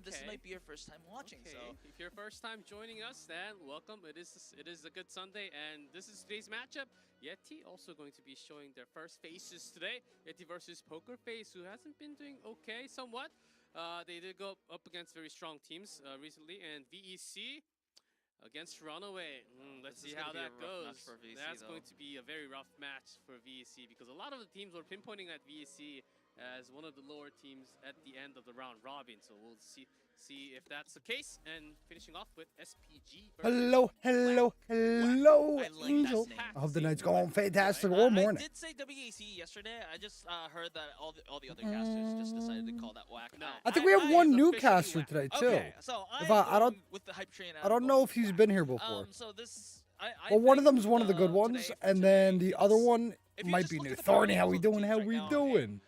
This might be your first time watching, so if you're first time joining us, then welcome. It is a good Sunday, and this is today's matchup. YETI also going to be showing their first faces today. YETI versus Poker Face, who hasn't been doing okay somewhat. They did go up against very strong teams recently, and VEC against Runaway. Let's see how that goes. That's going to be a very rough match for VEC because a lot of the teams were pinpointing at VEC as one of the lower teams at the end of the round robin. So we'll see if that's the case. And finishing off with SPG. Hello, Angel. I hope the night's going fantastic or morning. I did say WAC yesterday. I just heard that all the other casters just decided to call that whack. No. I think we have one new caster today too. Okay, so I don't with the hype train. I don't know if he's been here before. So this. Well, one of them's one of the good ones, and then the other one might be new. Thorny, how we doing? How we doing?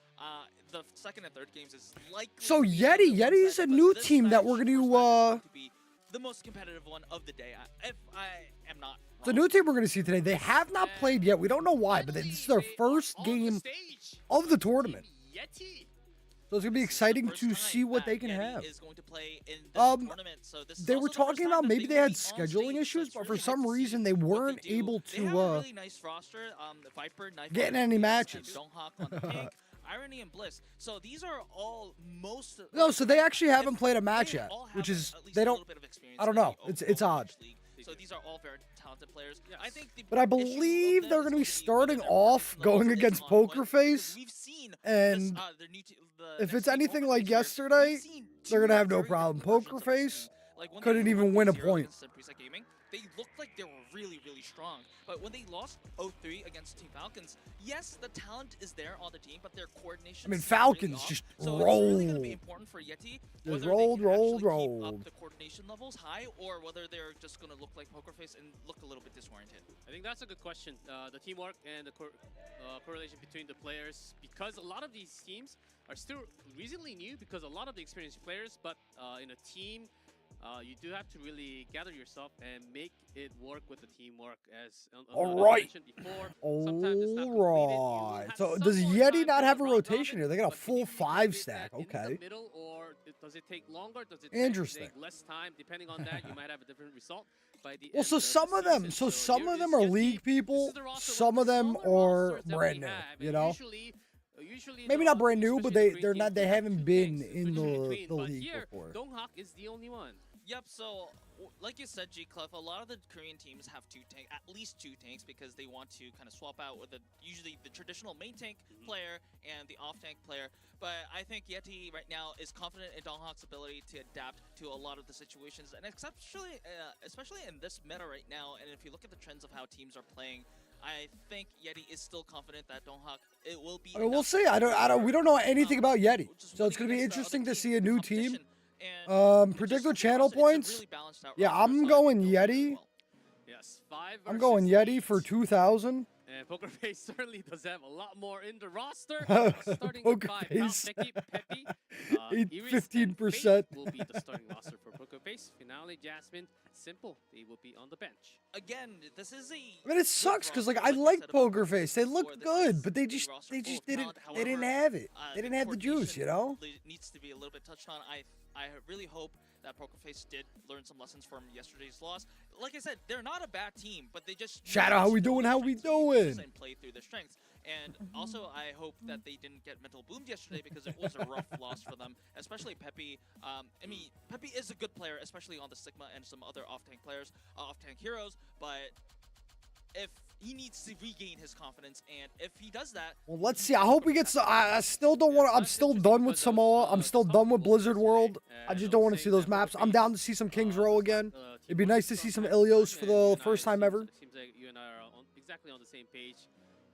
The second and third games is likely. So Yeti's a new team that we're gonna be the most competitive one of the day. If I am not. The new team we're gonna see today. They have not played yet. We don't know why, but this is their first game of the tournament. So it's gonna be exciting to see what they can have. They were talking about maybe they had scheduling issues, but for some reason they weren't able to get in any matches. Irony and Bliss. So these are all most. No, so they actually haven't played a match yet, which is they don't. I don't know. It's odd. So these are all very talented players. I think. But I believe they're going to be starting off going against Poker Face, and if it's anything like yesterday, they're going to have no problem. Poker Face couldn't even win a point. They looked like they were really, really strong. But when they lost 0-3 against Team Falcons, yes, the talent is there on the team, but their coordination. I mean, Falcons just rolled. So it's really going to be important for YETI whether rolled. Keep up the coordination levels high, or whether they're just going to look like Poker Face and look a little bit disoriented. I think that's a good question. The teamwork and the correlation between the players, because a lot of these teams are still reasonably new, because a lot of the experienced players, but in a team. You do have to really gather yourself and make it work with the teamwork, as mentioned before. Alright. So does YETI not have a rotation here? They got a full 5 stack. Okay. In the middle, or does it take longer? Does it take less time? Depending on that, you might have a different result. By the so some of them, are league people. Some of them are brand new. You know. Usually maybe not brand new, but they're not. They haven't been in the league before. Donghak is the only one. Yep, so like you said, G-Clef, a lot of the Korean teams have at least two tanks, because they want to kind of swap out with usually the traditional main tank player and the off-tank player. But I think YETI right now is confident in Donghak's ability to adapt to a lot of the situations, and especially in this meta right now. And if you look at the trends of how teams are playing, I think YETI is still confident that Donghak it will be. I mean, we'll see. We don't know anything about YETI, so it's gonna be interesting to see a new team. Predict the channel points. Yeah, I'm going YETI. Yes, 5. I'm going YETI for 2,000. And Poker Face certainly does have a lot more in the roster. Starting Poker with 5, Face. Peppy, 15%. will be the starting roster for Poker Face. Finale, Jasmine, Simple. They will be on the bench. Again, this is a. I mean, it sucks because I like Poker Face. They look good, but they just didn't have it. They didn't have the juice, you know. Needs to be a little bit touched on. I really hope that Poker Face did learn some lessons from yesterday's loss. Like I said, they're not a bad team, but they just Shadow, how we doing? How we doing? And play through their strengths. And also, I hope that they didn't get mental boomed yesterday, because it was a rough loss for them, especially Peppy. I mean, Peppy is a good player, especially on the Sigma and some other off-tank players, off-tank heroes. But if he needs to regain his confidence, and if he does that, well, let's see. I hope we get. I still don't want. I'm still done with Samoa. I'm still done with Blizzard World. I just don't want to see those maps. I'm down to see some Kings Row again. It'd be nice to see some Ilios for the first time ever. It seems like you and I are exactly on the same page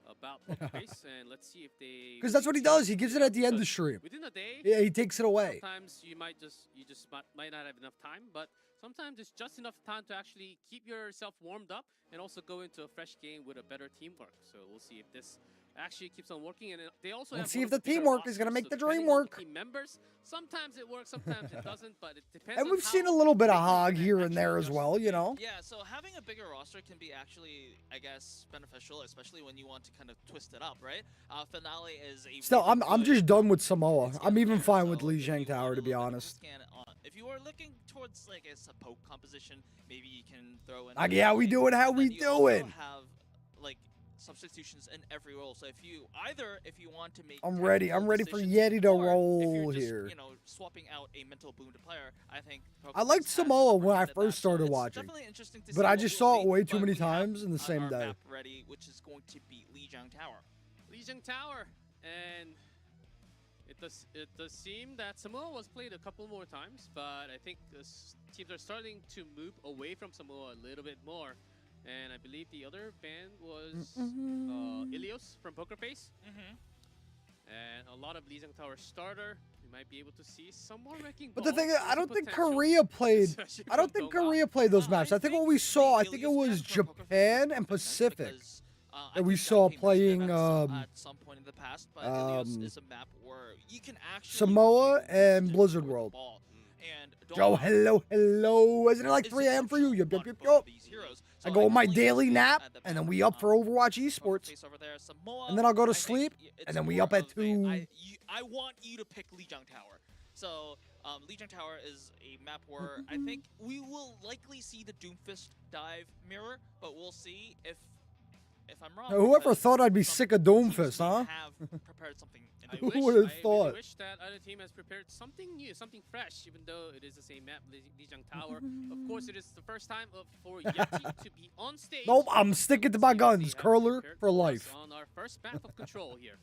about Poker Face, and let's see if they. Because that's what he does. He gives it at the end of the stream. Within a day. Yeah, he takes it away. Sometimes you might not have enough time, but sometimes it's just enough time to actually keep yourself warmed up and also go into a fresh game with a better teamwork. So we'll see if this actually keeps on working, and they also Let's have see one if of the bigger teamwork is gonna rosters, make so the dream depending on work. the team members, sometimes it works, sometimes it doesn't, but it depends And on we've seen a how little bit of big the hog event here and actually there as adjusts well, to you be. know. Yeah, so having a bigger roster can be actually, I guess, beneficial, especially when you want to kind of twist it up, right? Finale is a Still, really I'm good just done with Samoa. scan I'm even player, fine with so Lee if you Zhang want Tower, a to be little bit of honest. scan if you are looking towards like a poke composition, maybe you can throw in. Like, yeah, we do it how And we then you do also it. have like substitutions in every role. So if you want to make I'm ready. tactical I'm ready for decisions, Yeti to or if roll you're just, here. swapping out a mental boon to player, I think I liked has Samoa when I recommended first that. So started it's watching, definitely interesting to but see I what just we'll saw it see, way too but many we have times in the same our day. map ready, which is going to be Lijiang Tower. Lijiang Tower, and it does seem that Samoa was played a couple more times, but I think teams are starting to move away from Samoa a little bit more. And I believe the other ban was Ilios from Poker Face. And a lot of Lijiang Tower starter. We might be able to see some more wrecking But the balls. thing is, There's I a don't think potential, Korea played. especially I don't from think Doma. Korea played those maps. I think what we saw, I the think it Ilios was ban for Poker Face Japan makes and perfect sense Pacific because, I that we think saw came into playing at some point in the past, but Ilios is a map where you can actually Samoa make and moves to Blizzard destroy the World. ball. And Joe, Doma hello. Isn't it like is 3 a.m. for you? exceptional Yup, on yup, yup, both of yup. these heroes. I So go on my completely daily agree nap, at the and then map, we up for Overwatch Poker Esports. Face over there. Samoa, And then I'll go to I think sleep, it's and then we more up at of a, 2. I want you to pick Lijiang Tower. So Lijiang Tower is a map where I think we will likely see the Doomfist dive mirror, but we'll see if I'm wrong. Now, whoever because thought I'd be some sick of teams Doomfist, may huh? have prepared something. Who would've I thought? really wish that other team has prepared something new, something fresh, even though it is the same map, Lijiang Tower. Of course, it is the first time for YETI to be on stage. Nope, I'm sticking to my guns. Curler for life. On our first map of control here.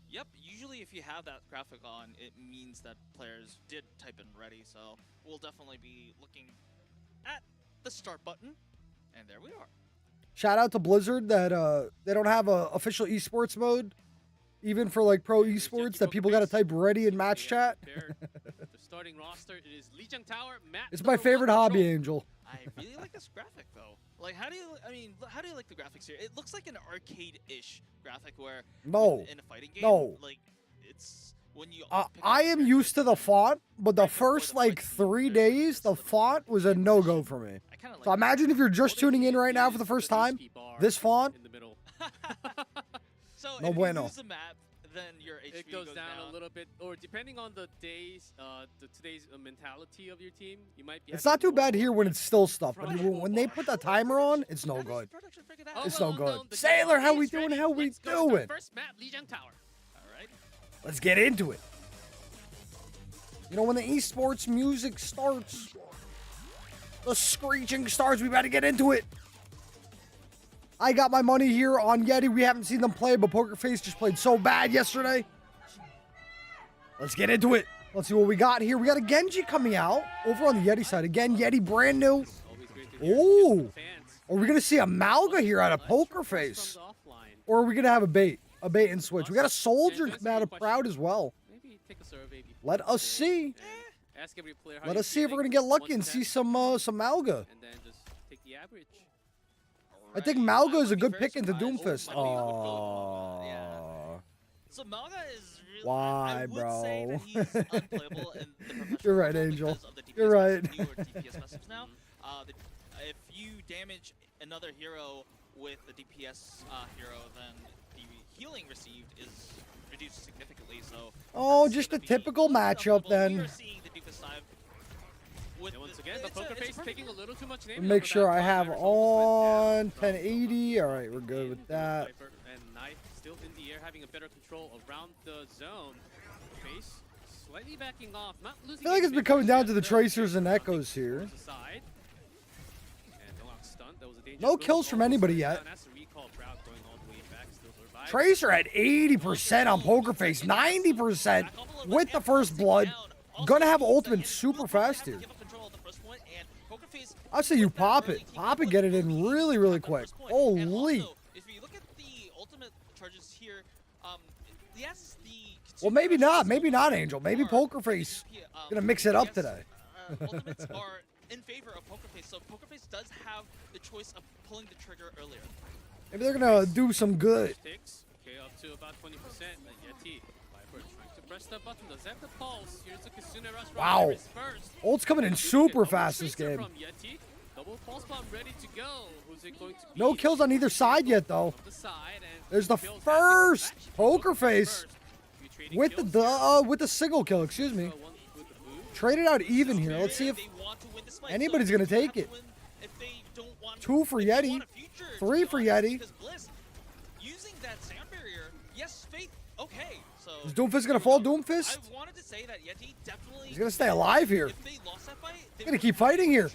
Yep, usually if you have that graphic on, it means that players did type in ready, so we'll definitely be looking at the start button, and there we are. Shout out to Blizzard that they don't have a official esports mode, even for like pro esports, that people gotta type ready in match chat. The starting roster, it is Lijiang Tower, map It's my number favorite 1 hobby, control. Angel. I really like this graphic though. Like, how do you like the graphics here? It looks like an arcade-ish graphic where No. in a fighting game, No. like it's when you. I am used to the font, but the first like 3 days, the font was a no-go for me. I kind of like. So imagine if you're just tuning in right now for the first time, this font, in the middle. So no if bueno. you lose the map, then your HP It goes down a little bit, or depending on the days, today's mentality of your team, you might be. it's not too bad here when it's still stuff, but when they put the timer on, it's no good. It's no good. Sailor, how we doing? How we doing? First map, Lijiang Tower. All right. Let's get into it. You know, when the esports music starts, the screeching starts, we better get into it. I got my money here on YETI. We haven't seen them play, but Poker Face just played so bad yesterday. Let's get into it. Let's see what we got here. We got a Genji coming out over on the YETI side. Again, YETI brand new. Ooh. Are we going to see a Malga here out of Poker Face? Or are we going to have a bait and switch? We got a Soldier coming out of Proud as well. Maybe take a survey before. Let us see. Ask every player how Let you're us see if we're feeling, going to get lucky 1 to and 10, see some Malga. and then just take the average. I think Malga is a good pick into Doomfist. Yeah. So Malga is really. Why, I would say bro? that he's unplayable in the professional You're right, level Angel. because of the DPS You're right. newer DPS message now. If you damage another hero with the DPS hero, then the healing received is reduced significantly. So. Oh, just a typical matchup We then. are seeing the Doomfist side. And once again, the Poker Face taking a little too much name. Make sure I have on 1080. All right, we're good with that. And Knife still in the air, having a better control around the zone. Face slightly backing off, not losing. I feel like it's been coming down to the tracers and echoes here. No kills from anybody yet. Tracer at 80% on Poker Face, 90% with the first blood. Gonna have ultimate super fast here. I say you pop it. Pop it, get it in really, really quick. Holy. If you look at the ultimate charges here, yes, Well, maybe not. Maybe not, Angel. Maybe Poker Face gonna mix it up today. Ultimates are in favor of Poker Face, so Poker Face does have the choice of pulling the trigger earlier. Maybe they're gonna do some good. Okay, up to about 20%. YETI, Viper trying to press the button. Does have the pulse. Here's the Kitsune Rush. Wow. First. Ult's coming in super fast this game. From YETI. Double pulse bomb ready to go. Who's it going to be? No kills on either side yet, though. There's the first Poker Face with the single kill. Excuse me. Traded out even here. Let's see if anybody's gonna take it. 2 for YETI, 3 for YETI. Using that sound barrier, yes, Faith. Okay, so is Doomfist gonna fall? Doomfist? I wanted to say that YETI definitely. He's gonna stay alive here. If they lost that fight, He's gonna keep fighting here.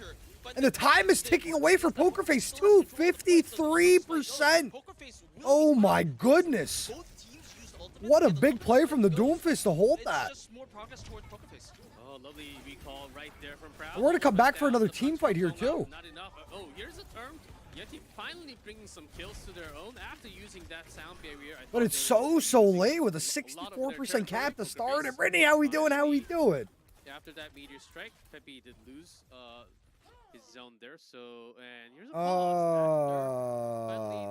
And the time is ticking away for Poker Face too. 53%. Oh my goodness. What a big play from the Doomfist to hold that. Oh, lovely recall right there from Proud. We're gonna come back for another team fight here too. Not enough. Oh, here's a term. YETI finally bringing some kills to their own after using that sound barrier. But it's so late with a 64% cap to start. And Brittany, how we doing? How we doing? After that meteor strike, Pepe did lose his zone there. So, and here's a finally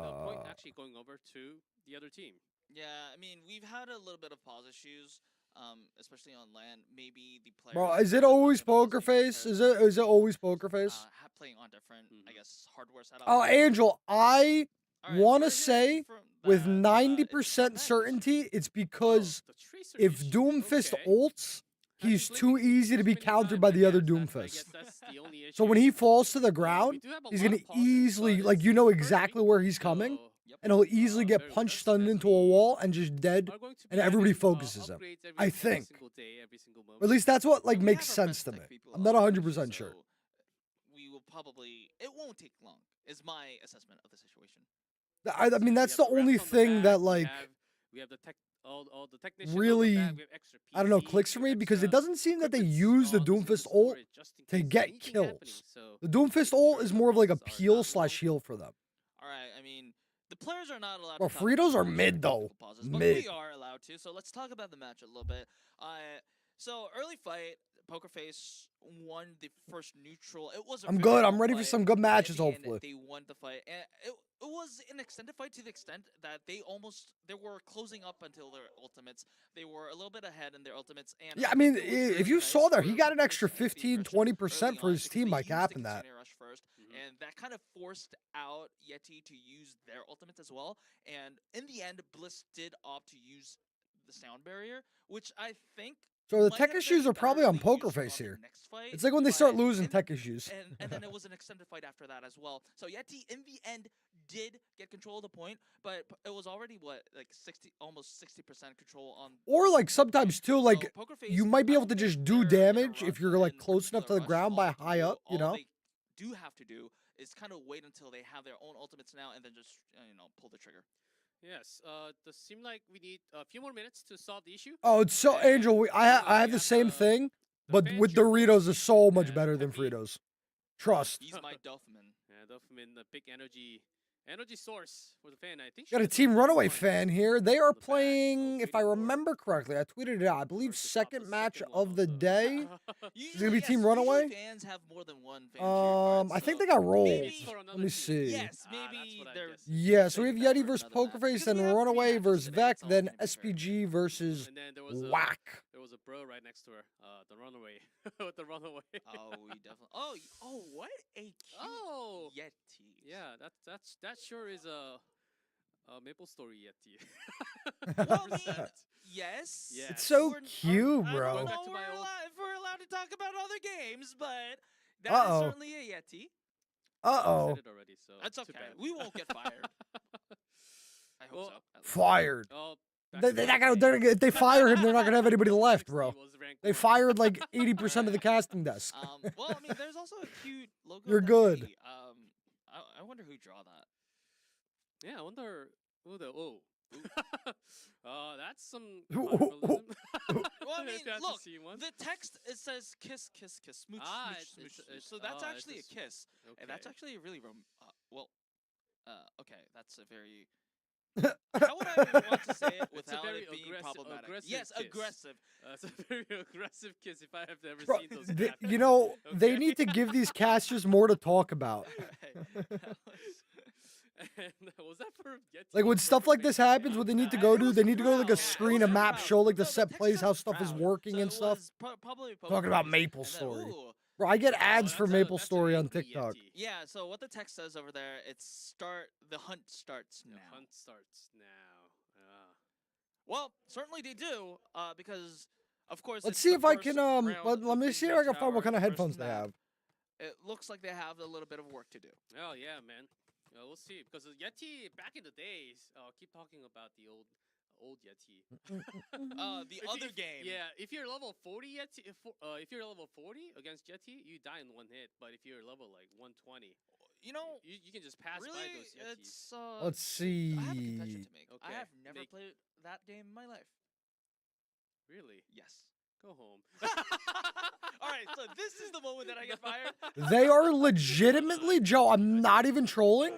the point actually going over to the other team. Yeah, I mean, we've had a little bit of pause issues, especially on land. Maybe the players. Bro, is it always Poker Face? Is it always Poker Face? Playing on different, I guess, hardware setups. Oh, Angel, I want to say with 90% certainty, it's because if Doomfist ults, he's too easy to be countered by the other Doomfist. So when he falls to the ground, he's going to easily, like, you know exactly where he's coming, and he'll easily get punched, stunned into a wall, and just dead, and everybody focuses him. I think. Or at least that's what, like, makes sense to me. I'm not 100% sure. We will probably, it won't take long, is my assessment of the situation. I mean, that's the only thing that, like, we have the really, I don't know, clicks for me, because it doesn't seem that they use the Doomfist ult to get kills. The Doomfist ult is more of like a peel/heal for them. Alright, I mean, the players are not allowed Well, to Fritos are mid, though. Mid. We are allowed to, so let's talk about the match a little bit. So, early fight, Poker Face won the first neutral. It was I'm good. I'm ready for some good matches, hopefully. They won the fight. And it was an extended fight to the extent that they were closing up until their ultimates. They were a little bit ahead in their ultimates. And yeah, I mean, if you saw there, he got an extra 15-20% for his team by capping that. And that kind of forced out YETI to use their ultimates as well. And in the end, Bliss did opt to use the sound barrier, which I think. So the tech issues are probably on Poker Face here. It's like when they start losing tech issues. And then it was an extended fight after that as well. So YETI in the end did get control of the point, but it was already like almost 60% control on. Or like sometimes too, like you might be able to just do damage if you're like close enough to the ground by high up, you know. All they do have to do is kind of wait until they have their own ultimates now, and then just pull the trigger. Yes, does seem like we need a few more minutes to solve the issue. Oh, it's so Angel. I have the same thing, but with Doritos is so much better than Fritos. Trust. He's my Dolphin. Yeah, Dolphin, the big energy source for the fan. I think got a Team Runaway fan here. They are playing, if I remember correctly, I tweeted it out. I believe second match of the day. Is it gonna be Team Runaway? Fans have more than one fan I think they got rolled. Let me see. Yes, maybe they're. Yeah, so we have YETI versus Poker Face, then Runaway versus Vec, then SPG versus Whack. There was a bro right next to her, the Runaway, with the Runaway. Oh, we definitely. Oh, what a cute YETI. Yeah, that sure is a Maple Story YETI. Well, I mean, yes. It's so cute, bro. I don't know if we're allowed to talk about other games, but that is certainly a YETI. I said it already, so that's okay. We won't get fired. I hope so. Fired. They're not gonna. If they fire him, they're not gonna have anybody left, bro. They fired like 80% of the casting desk. Well, I mean, there's also a cute logo. You're good. I wonder who draw that. Yeah, I wonder who the that's some. Well, I mean, look, the text it says kiss, kiss, kiss, smooch, smooch, smooch. So that's actually a kiss, and that's actually a really okay, that's a very. How would I want to say it without it being problematic? Yes, kiss. Aggressive. It's a very aggressive kiss if I have ever seen those. You know, they need to give these casters more to talk about. And was that for Yeti? Like when stuff like this happens, what they need to go do, they need to go to like a screen, a map, show like the set plays, how stuff is working and stuff. Talking about Maple Story. Bro, I get ads for Maple Story on TikTok. Yeah, so what the text says over there, it's the hunt starts now. The hunt starts now. Well, certainly they do, because of course. Let's see if I can let me see if I can find what kind of headphones they have. It looks like they have a little bit of work to do. Oh yeah, man. We'll see, because Yeti back in the days. Keep talking about the old Yeti. The other game. Yeah, if you're level 40 Yeti, if you're level 40 against Yeti, you die in one hit. But if you're level like 120, you can just pass by those Yetis. Let's see. I have a confession to make. Okay. I have never played that game in my life. Really? Yes. Go home. All right, so this is the moment that I get fired. They are legitimately, Joe, I'm not even trolling.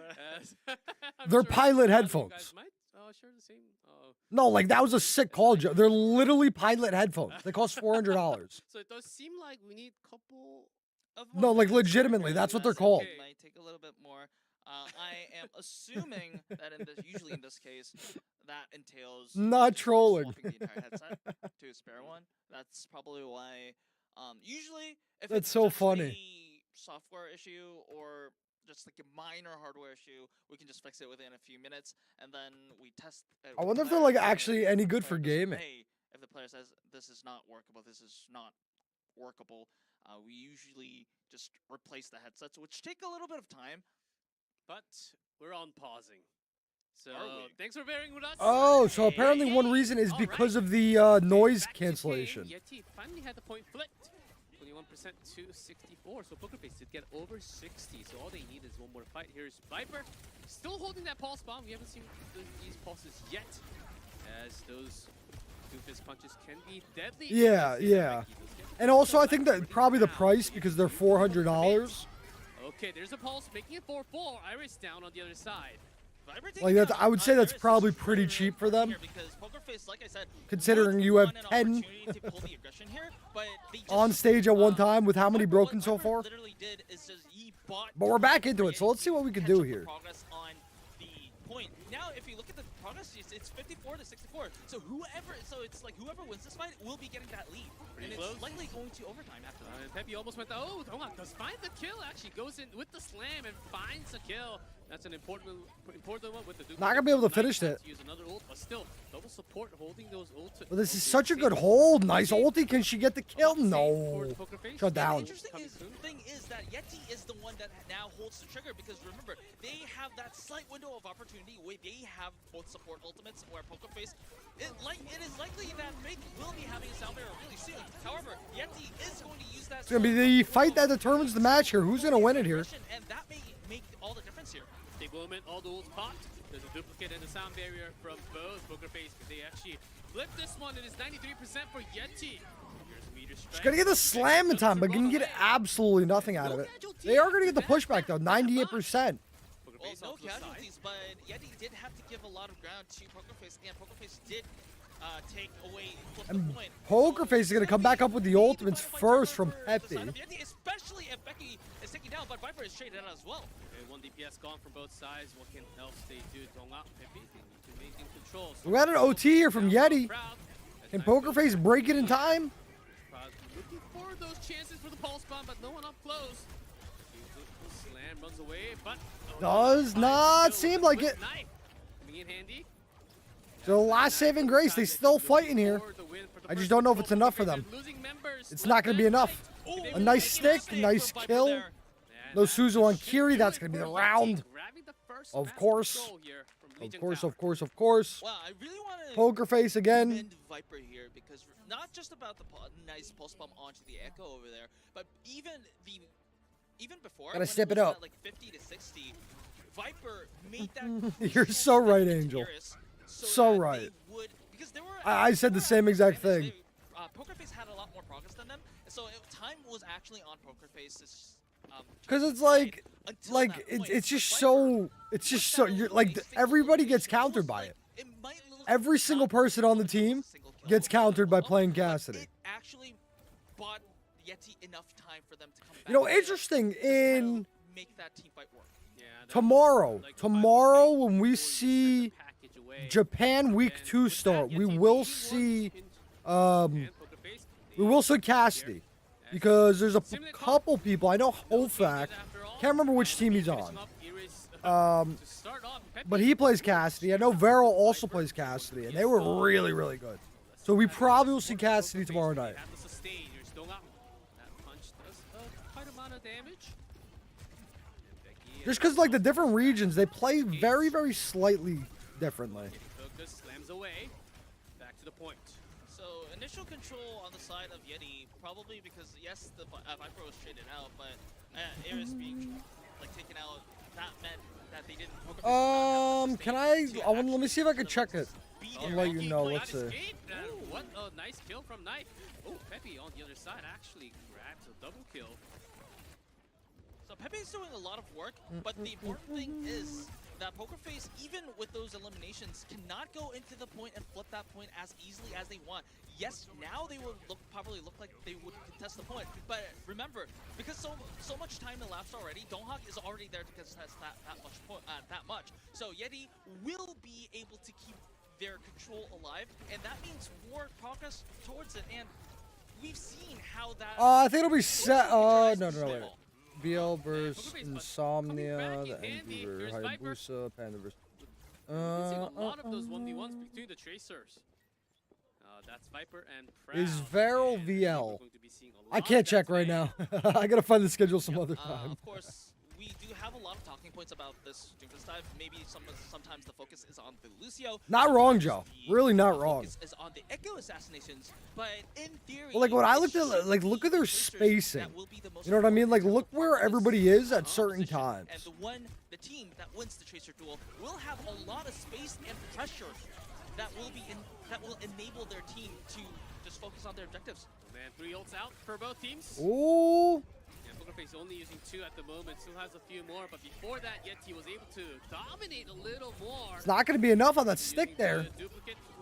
They're pilot headphones. You guys might share the same. No, like that was a sick call, Joe. They're literally pilot headphones. They cost $400. So it does seem like we need a couple of. No, like legitimately, that's what they're called. It might take a little bit more. I am assuming that usually in this case, that entails not trolling. Swapping the entire headset to a spare one. That's probably why. Usually, if that's it's so just funny. a software issue or just like a minor hardware issue, we can just fix it within a few minutes, and then we test. I wonder if they're like actually any good for gaming. If the player says this is not workable, we usually just replace the headsets, which take a little bit of time. But we're on pausing. So thanks for bearing with us. Oh, so apparently one reason is because of the noise cancellation. Yeti finally had the point flipped. 21% to 64. So PokerFace did get over 60. So all they need is one more fight. Here's Viper. Still holding that pulse bomb. We haven't seen these pulses yet. As those two fist punches can be deadly. Yeah, yeah. And also I think that probably the price, because they're $400. Okay, there's a pulse making it 4-4. Iris down on the other side. Like that's, I would say that's probably pretty cheap for them. Considering you have 10 on stage at one time with how many broken so far. But we're back into it, so let's see what we can do here. Now, if you look at the progress, it's 54 to 64. So it's like whoever wins this fight will be getting that lead. And it's likely going to overtime after that. Pepe almost went, Donga does find the kill, actually goes in with the slam and finds a kill. That's an important one with the Duke. Not gonna be able to finish it. Use another ult, but still, double support holding those ults. But this is such a good hold. Nice ulti. Can she get the kill? No. Shut down. The interesting thing is that Yeti is the one that now holds the trigger, because remember, they have that slight window of opportunity where they have both support ultimates, where PokerFace, it is likely that Fake will be having a sound barrier really soon. However, Yeti is going to use that. It's gonna be the fight that determines the match here. Who's gonna win it here? And that may make all the difference here. Big moment, all the ults popped. There's a duplicate and a sound barrier from both PokerFace, but they actually flipped this one. It is 93% for Yeti. She's gonna get the slam in time, but gonna get absolutely nothing out of it. They are gonna get the pushback though, 98%. Well, no casualties, but Yeti did have to give a lot of ground to PokerFace, and PokerFace did take away the point. PokerFace is gonna come back up with the ultimates first from Pepe. Especially if Becky is taking down, but Viper is traded out as well. Okay, one DPS gone from both sides. What can else they do? Donga, Pepe, they need to maintain control. We got an OT here from Yeti. Can PokerFace break it in time? Looking for those chances for the pulse bomb, but no one up close. Slam runs away, but does not seem like it. Coming in handy. So last saving grace, they still fighting here. I just don't know if it's enough for them. It's not going to be enough. A nice stick, nice kill. No Suzu on Kiri, that's going to be the round. Of course. Of course, of course, of course. Wow, I really want to PokerFace again. Viper here, because not just about the nice pulse bomb onto the Echo over there, but even before, gotta step it up. Like 50 to 60, Viper made that. You're so right, Angel. So right. Because there were, I said the same exact thing. PokerFace had a lot more progress than them, so time was actually on PokerFace. Because it's like it's just so you're like everybody gets countered by it. Every single person on the team gets countered by playing Cassidy. It actually bought Yeti enough time for them to come back. You know, interesting in make that team fight work. Yeah, tomorrow when we see Japan week 2 start, we will see Cassidy, because there's a couple people. I know Hofak, can't remember which team he's on, but he plays Cassidy. I know Vero also plays Cassidy, and they were really, really good. So we probably will see Cassidy tomorrow night. Just because, like, the different regions, they play very, very slightly differently. Slams away. Back to the point. So initial control on the side of YETI, probably because yes, the Viper was traded out, but Ares being like taken out, that meant that they didn't. Let me see if I can check it. I'll let you know. Let's see. What a nice kill from Knife. Oh, Pepe on the other side actually grabs a double kill. So Pepe is doing a lot of work, but the important thing is that Pokerface, even with those eliminations, cannot go into the point and flip that point as easily as they want. Yes, now they will probably look like they would contest the point, but remember, because so much time elapsed already, Donghak is already there to contest that much. So YETI will be able to keep their control alive, and that means more progress towards it. And we've seen how that. I think it'll be set. No, wait. BL versus Insomnia, the Enviewer, Hayabusa, Panda versus. A lot of those 1v1s between the Tracers. That's Viper and Proud. Is Vero VL? I can't check right now. I gotta find the schedule some other time. Of course, we do have a lot of talking points about this Doomfist dive. Maybe sometimes the focus is on the Lucio. Not wrong, Joe. Really not wrong. Focus is on the Echo assassinations, but in theory, well, like when I looked at, like, look at their spacing. You know what I mean? Like, look where everybody is at certain times. And the team that wins the Tracer duel will have a lot of space and pressure that will enable their team to just focus on their objectives. Man, 3 ults out for both teams. Ooh. Pokerface only using 2 at the moment, still has a few more, but before that, YETI was able to dominate a little more. It's not going to be enough on that stick there.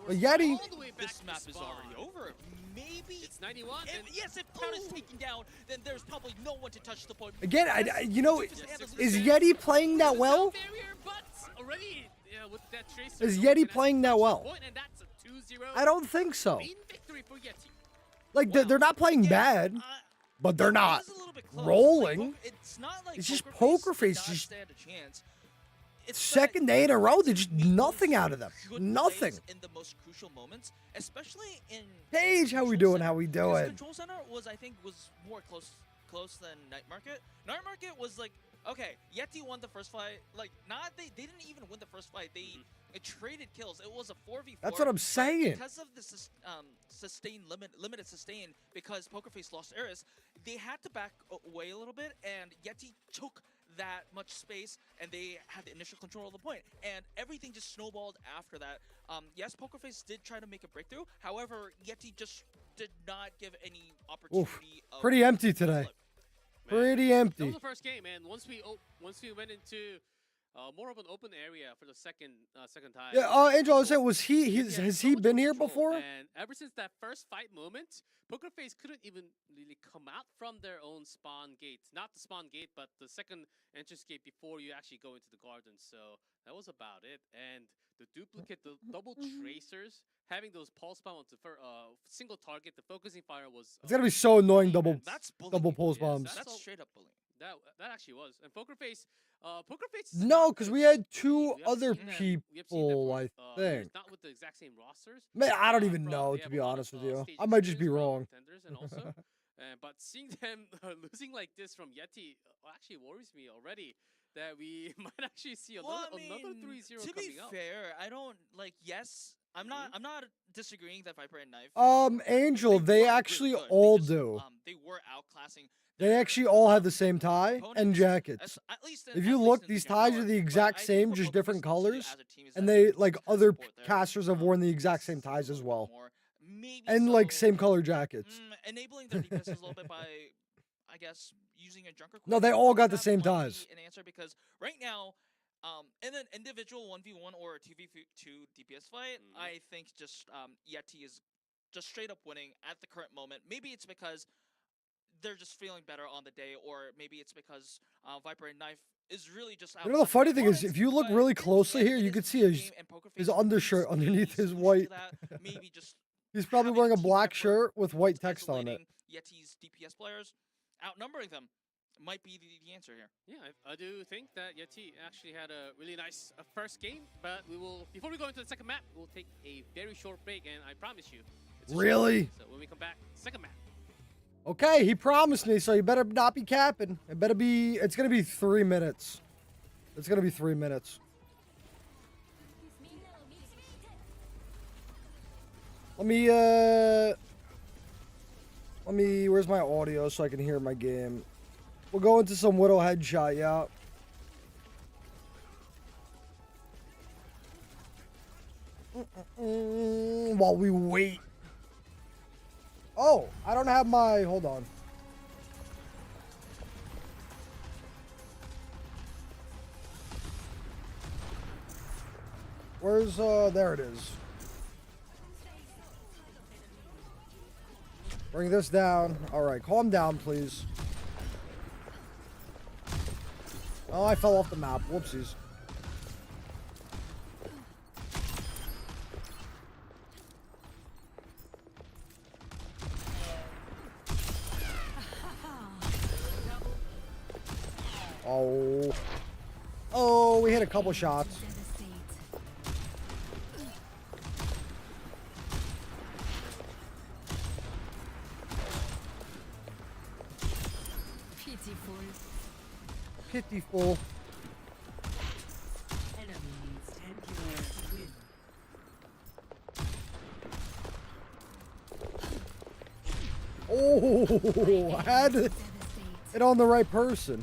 But YETI. This map is already over. Maybe it's 91. Yes, if Cloud is taken down, then there's probably no one to touch the point. Again, you know, is YETI playing that well? Is YETI playing that well? I don't think so. Like, they're not playing bad, but they're not rolling. It's just Pokerface. Just second day in a row, there's just nothing out of them. Nothing. In the most crucial moments, especially in Paige, how we doing? How we doing? Control Center was more close than Night Market. Night Market was like, okay, YETI won the first fight. Like, they didn't even win the first fight. They traded kills. It was a 4v4. That's what I'm saying. Because of the limited sustain, because Pokerface lost Ares, they had to back away a little bit, and YETI took that much space, and they had the initial control of the point, and everything just snowballed after that. Yes, Pokerface did try to make a breakthrough. However, YETI just did not give any opportunity. Pretty empty today. Pretty empty. That was the first game, and once we went into more of an open area for the second time. Yeah, Angel, I was saying, has he been here before? And ever since that first fight moment, Pokerface couldn't even really come out from their own spawn gate. Not the spawn gate, but the second entrance gate before you actually go into the garden. So that was about it. And the duplicate, the double tracers, having those pulse bombs for single target, the focusing fire was. It's gonna be so annoying. Double pulse bombs. That's straight up bullying. That actually was. And Pokerface. No, because we had 2 other people, I think. Not with the exact same rosters. Man, I don't even know, to be honest with you. I might just be wrong. And also, but seeing them losing like this from YETI actually worries me already. That we might actually see another 3-0 coming up. To be fair, I don't yes. I'm not disagreeing that Viper and Knife. Angel, they actually all do. They were outclassing. They actually all have the same tie and jackets. If you look, these ties are the exact same, just different colors. And they, like, other casters have worn the exact same ties as well. And, like, same color jackets. Enabling their defense a little bit by, I guess, using a Junker. No, they all got the same ties. An answer, because right now, in an individual 1v1 or a 2v2 DPS fight, I think just YETI is just straight up winning at the current moment. Maybe it's because they're just feeling better on the day, or maybe it's because Viper and Knife is really just out. You know, the funny thing is, if you look really closely here, you can see his undershirt underneath his white. Maybe just He's probably wearing a black shirt with white text on it. YETI's DPS players, outnumbering them, might be the answer here. Yeah, I do think that YETI actually had a really nice first game, but we will, before we go into the second map, we'll take a very short break, and I promise you, it's really? So when we come back, second map. Okay, he promised me, so you better not be capping. It better be, it's gonna be 3 minutes. It's gonna be 3 minutes. Let me, where's my audio so I can hear my game? We'll go into some Widow headshot, yeah. While we wait. Oh, I don't have my, hold on. Where's, there it is. Bring this down. All right, calm down, please. Oh, I fell off the map. Whoopsies. Oh. Oh, we hit a couple shots. Pitiful. Oh, I had it on the right person.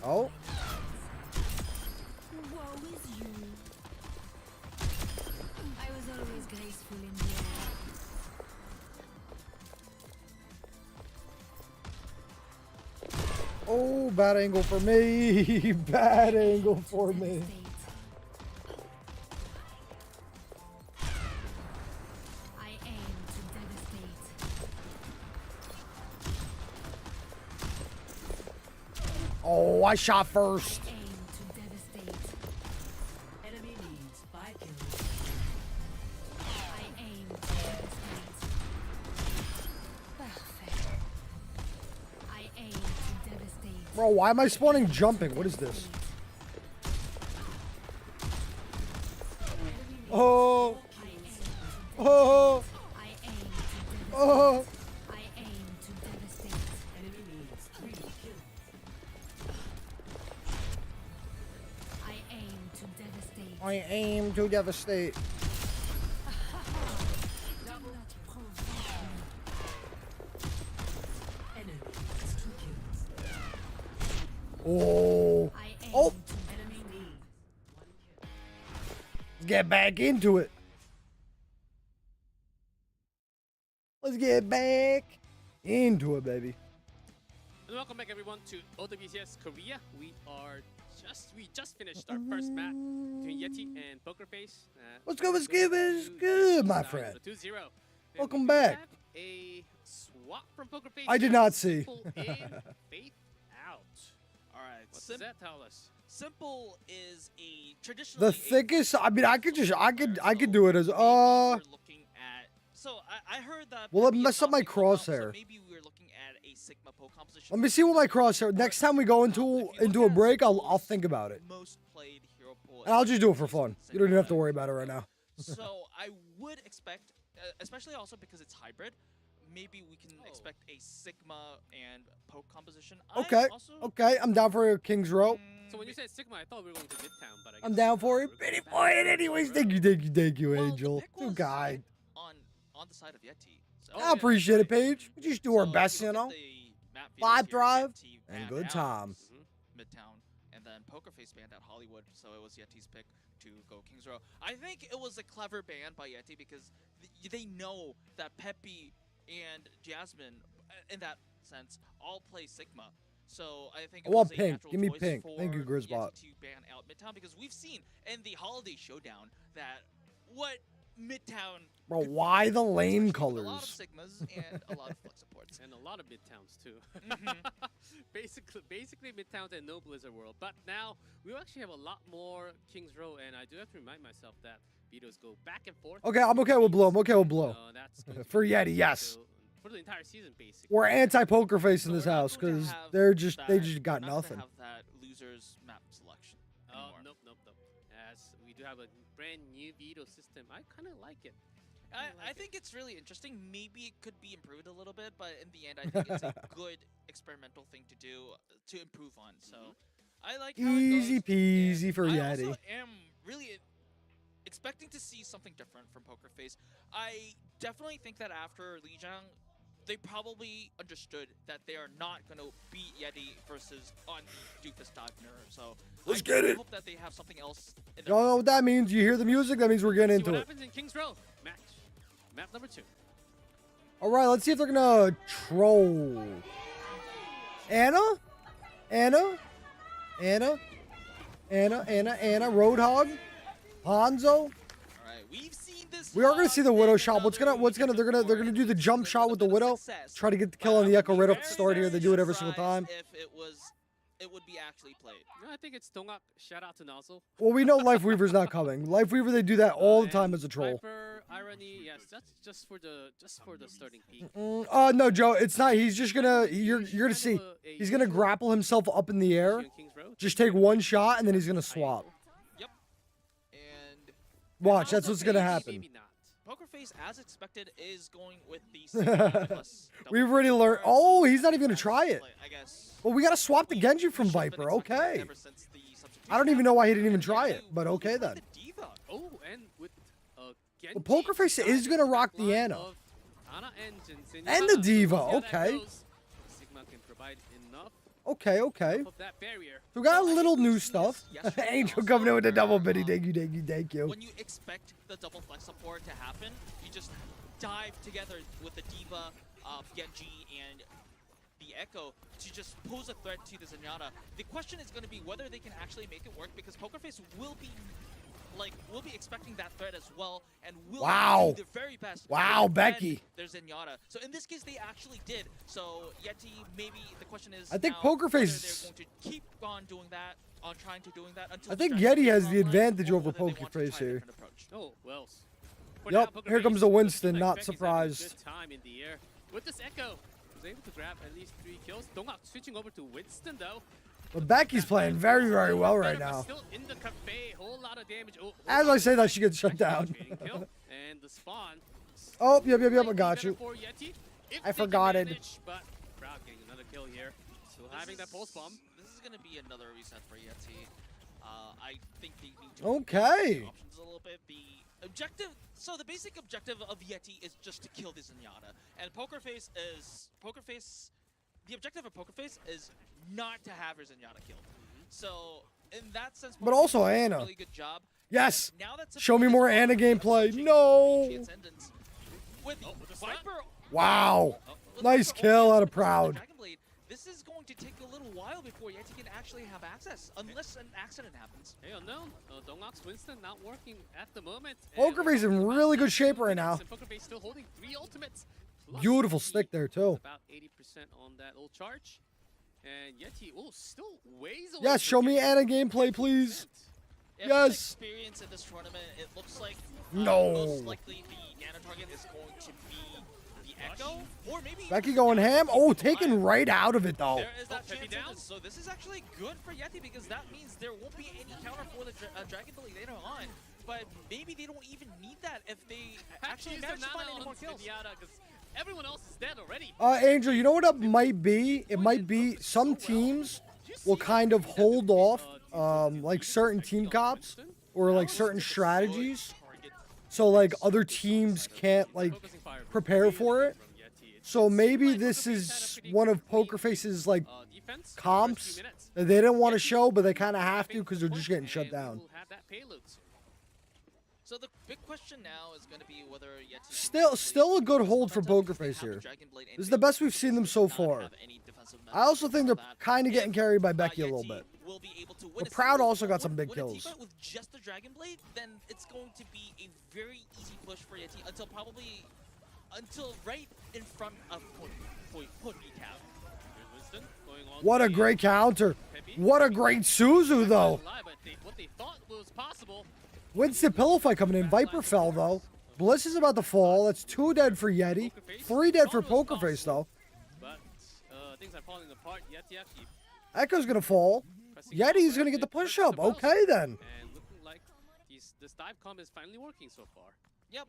Oh. Oh, bad angle for me. Bad angle for me. I aim to devastate. Oh, I shot first. I aim to devastate. Enemy needs 5 kills. I aim to devastate. Perfect. I aim to devastate. Bro, why am I spawning jumping? What is this? Oh. Oh. I aim to devastate. Oh. I aim to devastate. Enemy needs 3 kills. I aim to devastate. I aim to devastate. Double not provoke me. Enemy needs 2 kills. Oh. I aim Oh. to Enemy needs 1 kill. Let's get back into it. Let's get back into it, baby. And welcome back everyone to OWCS Korea. We just finished our first match between YETI and Pokerface. What's good, what's good, what's good, my friend? 2-0. Welcome back. Have a swap from Pokerface. I did not see. Simple in, Faith out. All right, What does that tell us? Simple is a traditional. The thickest, I mean, I could do it as, We're looking at. So I heard that. Well, it Peppy messed up my adopting Pokemon, crosshair. So maybe we're looking at a Sigma Poke composition. let me see what my crosshair, next time we go into a break, I'll think about it. Most played hero pool. And I'll just do it for fun. You don't even have to worry about it right now. So I would expect, especially also because it's hybrid, maybe we can expect a Sigma and Poke composition. Okay, okay, I'm down for a King's Row. So when you said Sigma, I thought we were going to Midtown, but I guess I'm down for it. we're Pretty going boy, back and to anyways, King's thank you, Well, the Angel. pick Good was guy. on the side of YETI. So Oh, I yeah, appreciate it, right. Paige. We just do our So if best, you you look know. at the map views Vibe here, drive YETI and banned good out times. Midtown, and then Pokerface banned out Hollywood, so it was YETI's pick to go Kings Row. I think it was a clever ban by YETI because they know that Peppy and Jasmine, in that sense, all play Sigma. So I think I it want was a pink. natural Give me choice pink. Thank you, for Grisbot. YETI to ban out Midtown because we've seen in the Holiday Showdown that what Midtown. Bro, could be, why the lame especially with a lot of colors? Sigmas and a lot of flex supports. And a lot of Midtowns too. Mhm. basically Midtowns and no Blizzard World. But now we actually have a lot more Kings Row, and I do have to remind myself that vetoes go back and forth. Okay, I'm okay with blue. I'm okay with blue. That's going to For be Yeti, yes. for the entire season, basically. We're anti-poker face in So this we're not house going to because have they just that- got we're not nothing. gonna have that losers map selection Oh, anymore. nope. As we do have a brand new veto system. I kind of like it. I think it's really interesting. Maybe it could be improved a little bit, but in the end, I think it's a good experimental thing to do to improve on. So I like how Easy it goes. peasy And for I Yeti. also am really expecting to see something different from Poker Face. I definitely think that after Lijiang, they probably understood that they are not going to beat Yeti versus on the Doofus Dive Mirror. So Let's I get it. hope that they have something else in Y'all know what that means? You hear the music? That means we're getting See into what it. happens in Kings Row match. Map number 2. All right, let's see if they're gonna troll. Anna, Roadhog, Hanzo. All right, we've seen this. We are gonna see the Widow in shot. They're gonna do the jump shot with the Widow. Success. Try to get the kill But on the I Echo would right be off the start here. They do it every single time. surprised If it would be actually played. No, I think it's Dongak. Shout out to Nozzle. Well, we know Life Weaver's not coming. Life Weaver, they do that all the time as a troll. Viper, Irony, yes, that's just for the starting peak. No, Joe, it's not. He's just gonna. You're gonna see. He's gonna grapple himself up in the air. Just take one shot and then he's gonna swap. Yep. And Watch, that's what's gonna Maybe, happen. Maybe not. Poker Face, as expected, is going with the 60 plus double We've already learned. Viper. Oh, he's not even gonna try it. Like, I guess. Well, we gotta swap the we- Genji we from should've been Viper. expecting Okay. ever since the substitution I don't even know why he didn't even happened. try And it, but we'll okay play then. the Diva. Oh, and with Genji. Well, Poker Face is gonna rock the line Ana. of Ana and And the Zenyatta. Diva, So we'll see how that okay. goes. Sigma can provide enough Okay. of that barrier. So we got a Well, I little think new we've seen stuff. this yesterday Angel also, coming in with a double where, bitty. Thank you. When you expect the double flex support to happen, you just dive together with the Diva, Genji, and the Echo to just pose a threat to the Zenyatta. The question is going to be whether they can actually make it work, because Poker Face will be expecting that threat as well, and will Wow. do their very best. Wow, to defend Becky. their Zenyatta. So in this case, they actually did. So Yeti, maybe the question is, I think now Poker whether Face- they're going to keep on doing that, on trying to doing that until I the think Dragon Yeti Ball has is the online, advantage or over whether they Poker want to try Face a here. different approach. Oh, well. For Yup, now, Poker here comes Face the looks Winston, like not Becky's having a surprised. Good time in the air. With this Echo, was able to grab at least 3 kills. Dongak switching over to Winston though. But Becky's playing very well right now. Still in the cafe, whole lot of damage. Oh, As I say that, she gets shut down. Trading kill, and the spawn. Oh, yep, I Slightly got better you. for Yeti, if I they can forgot it. manage, but Proud getting another kill here. Still having that pulse bomb. This is going to be another reset for Yeti. I think they need to Okay. options a little bit. The objective, so the basic objective of Yeti is just to kill the Zenyatta, and the objective of Poker Face is not to have her Zenyatta killed. So in that sense, But Poker also Face did a Ana. really good job. Yes. Now that Show me support more is Ana on, gameplay. changing No. the ascendants. With with the stun. Viper. Wow. with Nice Viper kill only out of the Proud. Dragon Blade, this is going to take a little while before Yeti can actually have access, unless an accident happens. Hey, unknown. Dongak's Winston not working at the moment. Poker Face in really good shape right now. Poker Face still holding 3 ultimates. Plus Beautiful he stick there is too. About 80% on that old charge. And Yeti, still ways away. Yes, from show me getting Ana gameplay, 50%. please. If Yes. experience in this tournament, it looks like No. most likely the nano target is going to be the Echo, or maybe Becky going ham. Oh, taken right out of it though. There is that Heavy chance of down. this. So this is actually good for Yeti, because that means there won't be any counter for the Dragon Blade later on. But maybe they don't even need that if they actually manage to find any more kills. Because everyone else is dead already. Angel, you know what it might be? It might be some teams will kind of hold off, like certain team cops or like certain strategies, so like other teams can't like prepare for it. So maybe this is one of Poker Face's like comps that they didn't want to show, but they kind of have to because they're just getting shut down. So the big question now is going to be whether Yeti Still a good hold for Poker Face here. This is the best we've seen them so far. I also think they're kind of getting carried by Becky a little bit. But Proud also got some big kills. With just the Dragon Blade, then it's going to be a very easy push for Yeti until right in front of point recap. What a great counter. What a great Suzu, though. What they thought was possible. Winston pillow fight coming in. Viper fell, though. Bliss is about to fall. That's 2 dead for Yeti. 3 dead for Poker Face, though. But things are falling apart. Yeti actually Echo's going to fall. Yeti's going to get the push-up. Okay, then. and looking like this dive comp is finally working so far. Yep.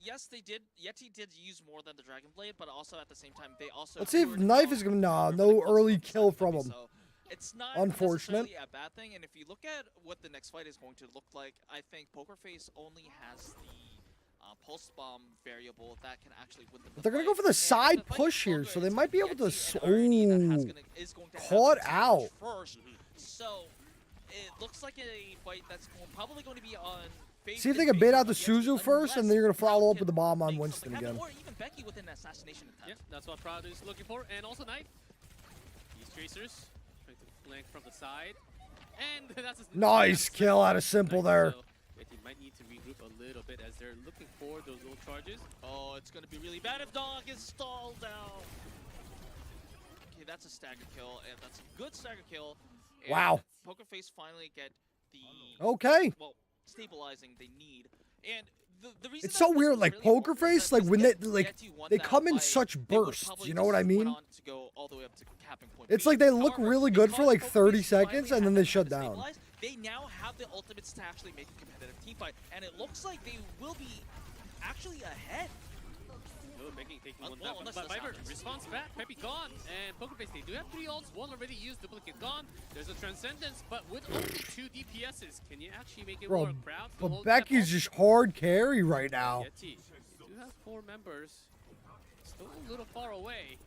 Yes, they did. Yeti did use more than the Dragon Blade, but also at the same time they also. Let's see if Knife is going to. Nah, no early kill from him. So it's not Unfortunate. necessarily a bad thing. And if you look at what the next fight is going to look like, I think Poker Face only has the pulse bomb variable that can actually win the But they're going to go for the side push here, so they might be able to. Ooh, caught out. First. So it looks like a fight that's probably going to be on. See if they can bait out the Suzu first, and then you're going to follow up with the bomb on Winston again. Or even Becky with an assassination attempt. Yep, that's what Proud is looking for. And also Knife. These tracers trying to flank from the side. And that's a Nice kill out of Simple there. So they might need to regroup a little bit as they're looking for those little charges. Oh, it's going to be really bad if Dog is stalled out. Okay, that's a stagger kill, and that's a good stagger kill. And Wow. Poker Face finally get the Okay. well, stabilizing they need. And the reason It's that so this weird, is like really Poker important is Face, that like when they Yeti won they that come in fight, such they would bursts. probably You know what I just went mean? on to go all the way up to capping point It's B. like they look However, really good for because like Poker 30 Face seconds, finally and then had they that shut time to down. stabilize, they now have the ultimates to actually make a competitive team fight, and it looks like they will be actually ahead. Oh, Becky taking one well, down. unless But this Viper happens. responds back. Peppy gone. And Poker Face, they do have 3 ults. One already used, duplicate gone. There's a Transcendence, but with only 2 DPSs, can you actually make it Bro, work? Proud to but hold that Becky's ult. just hard carry right now. Yeti, they do have 4 members. Still a little far away.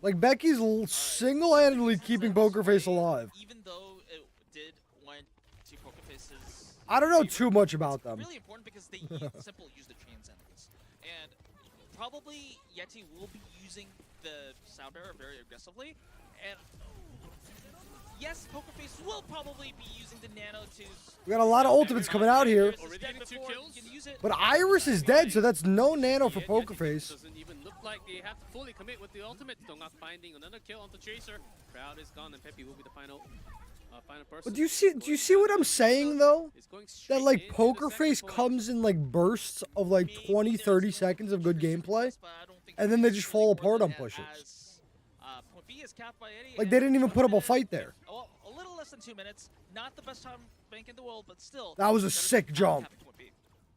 Like Becky's single-handedly keeping Poker Face alive. Even though it did went to Poker Face's. I don't know too much about them. Really important because they simple use the Transcendence, and probably Yeti will be using the Sound Bearer very aggressively, and yes, Poker Face will probably be using the Nano to. We got a lot of ultimates coming out here. Already getting 2 kills. But Iris is dead, so that's no Nano for Poker Face. Doesn't even look like they have to fully commit with the ultimate. Dongak finding another kill on the Tracer. Crowd is gone, and Peppy will be the final person. But do you see what I'm saying though? It's going That straight like into the Poker second Face point. comes in like bursts of like 20, 30 seconds of good gameplay, and then they just fall apart on pushes. Point B is capped by Eddie, Like they didn't even put up a fight there. Well, a little less than 2 minutes. Not the best time bank in the world, but still. That was a better sick than jump. capping point B.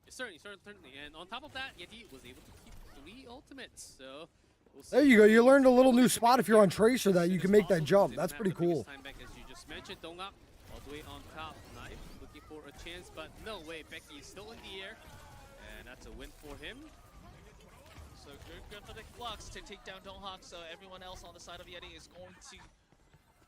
Certainly. And on top of that, Yeti was able to keep 3 ultimates. So we'll see. There you go. You learned a little new spot if you're on Tracer that you can make that jump. That's pretty cool. Time back, as you just mentioned, Dongak all the way on top. Knife looking for a chance, but no way. Becky is still in the air, and that's a win for him. So good for the Flux to take down Donghawk, so everyone else on the side of Yeti is going to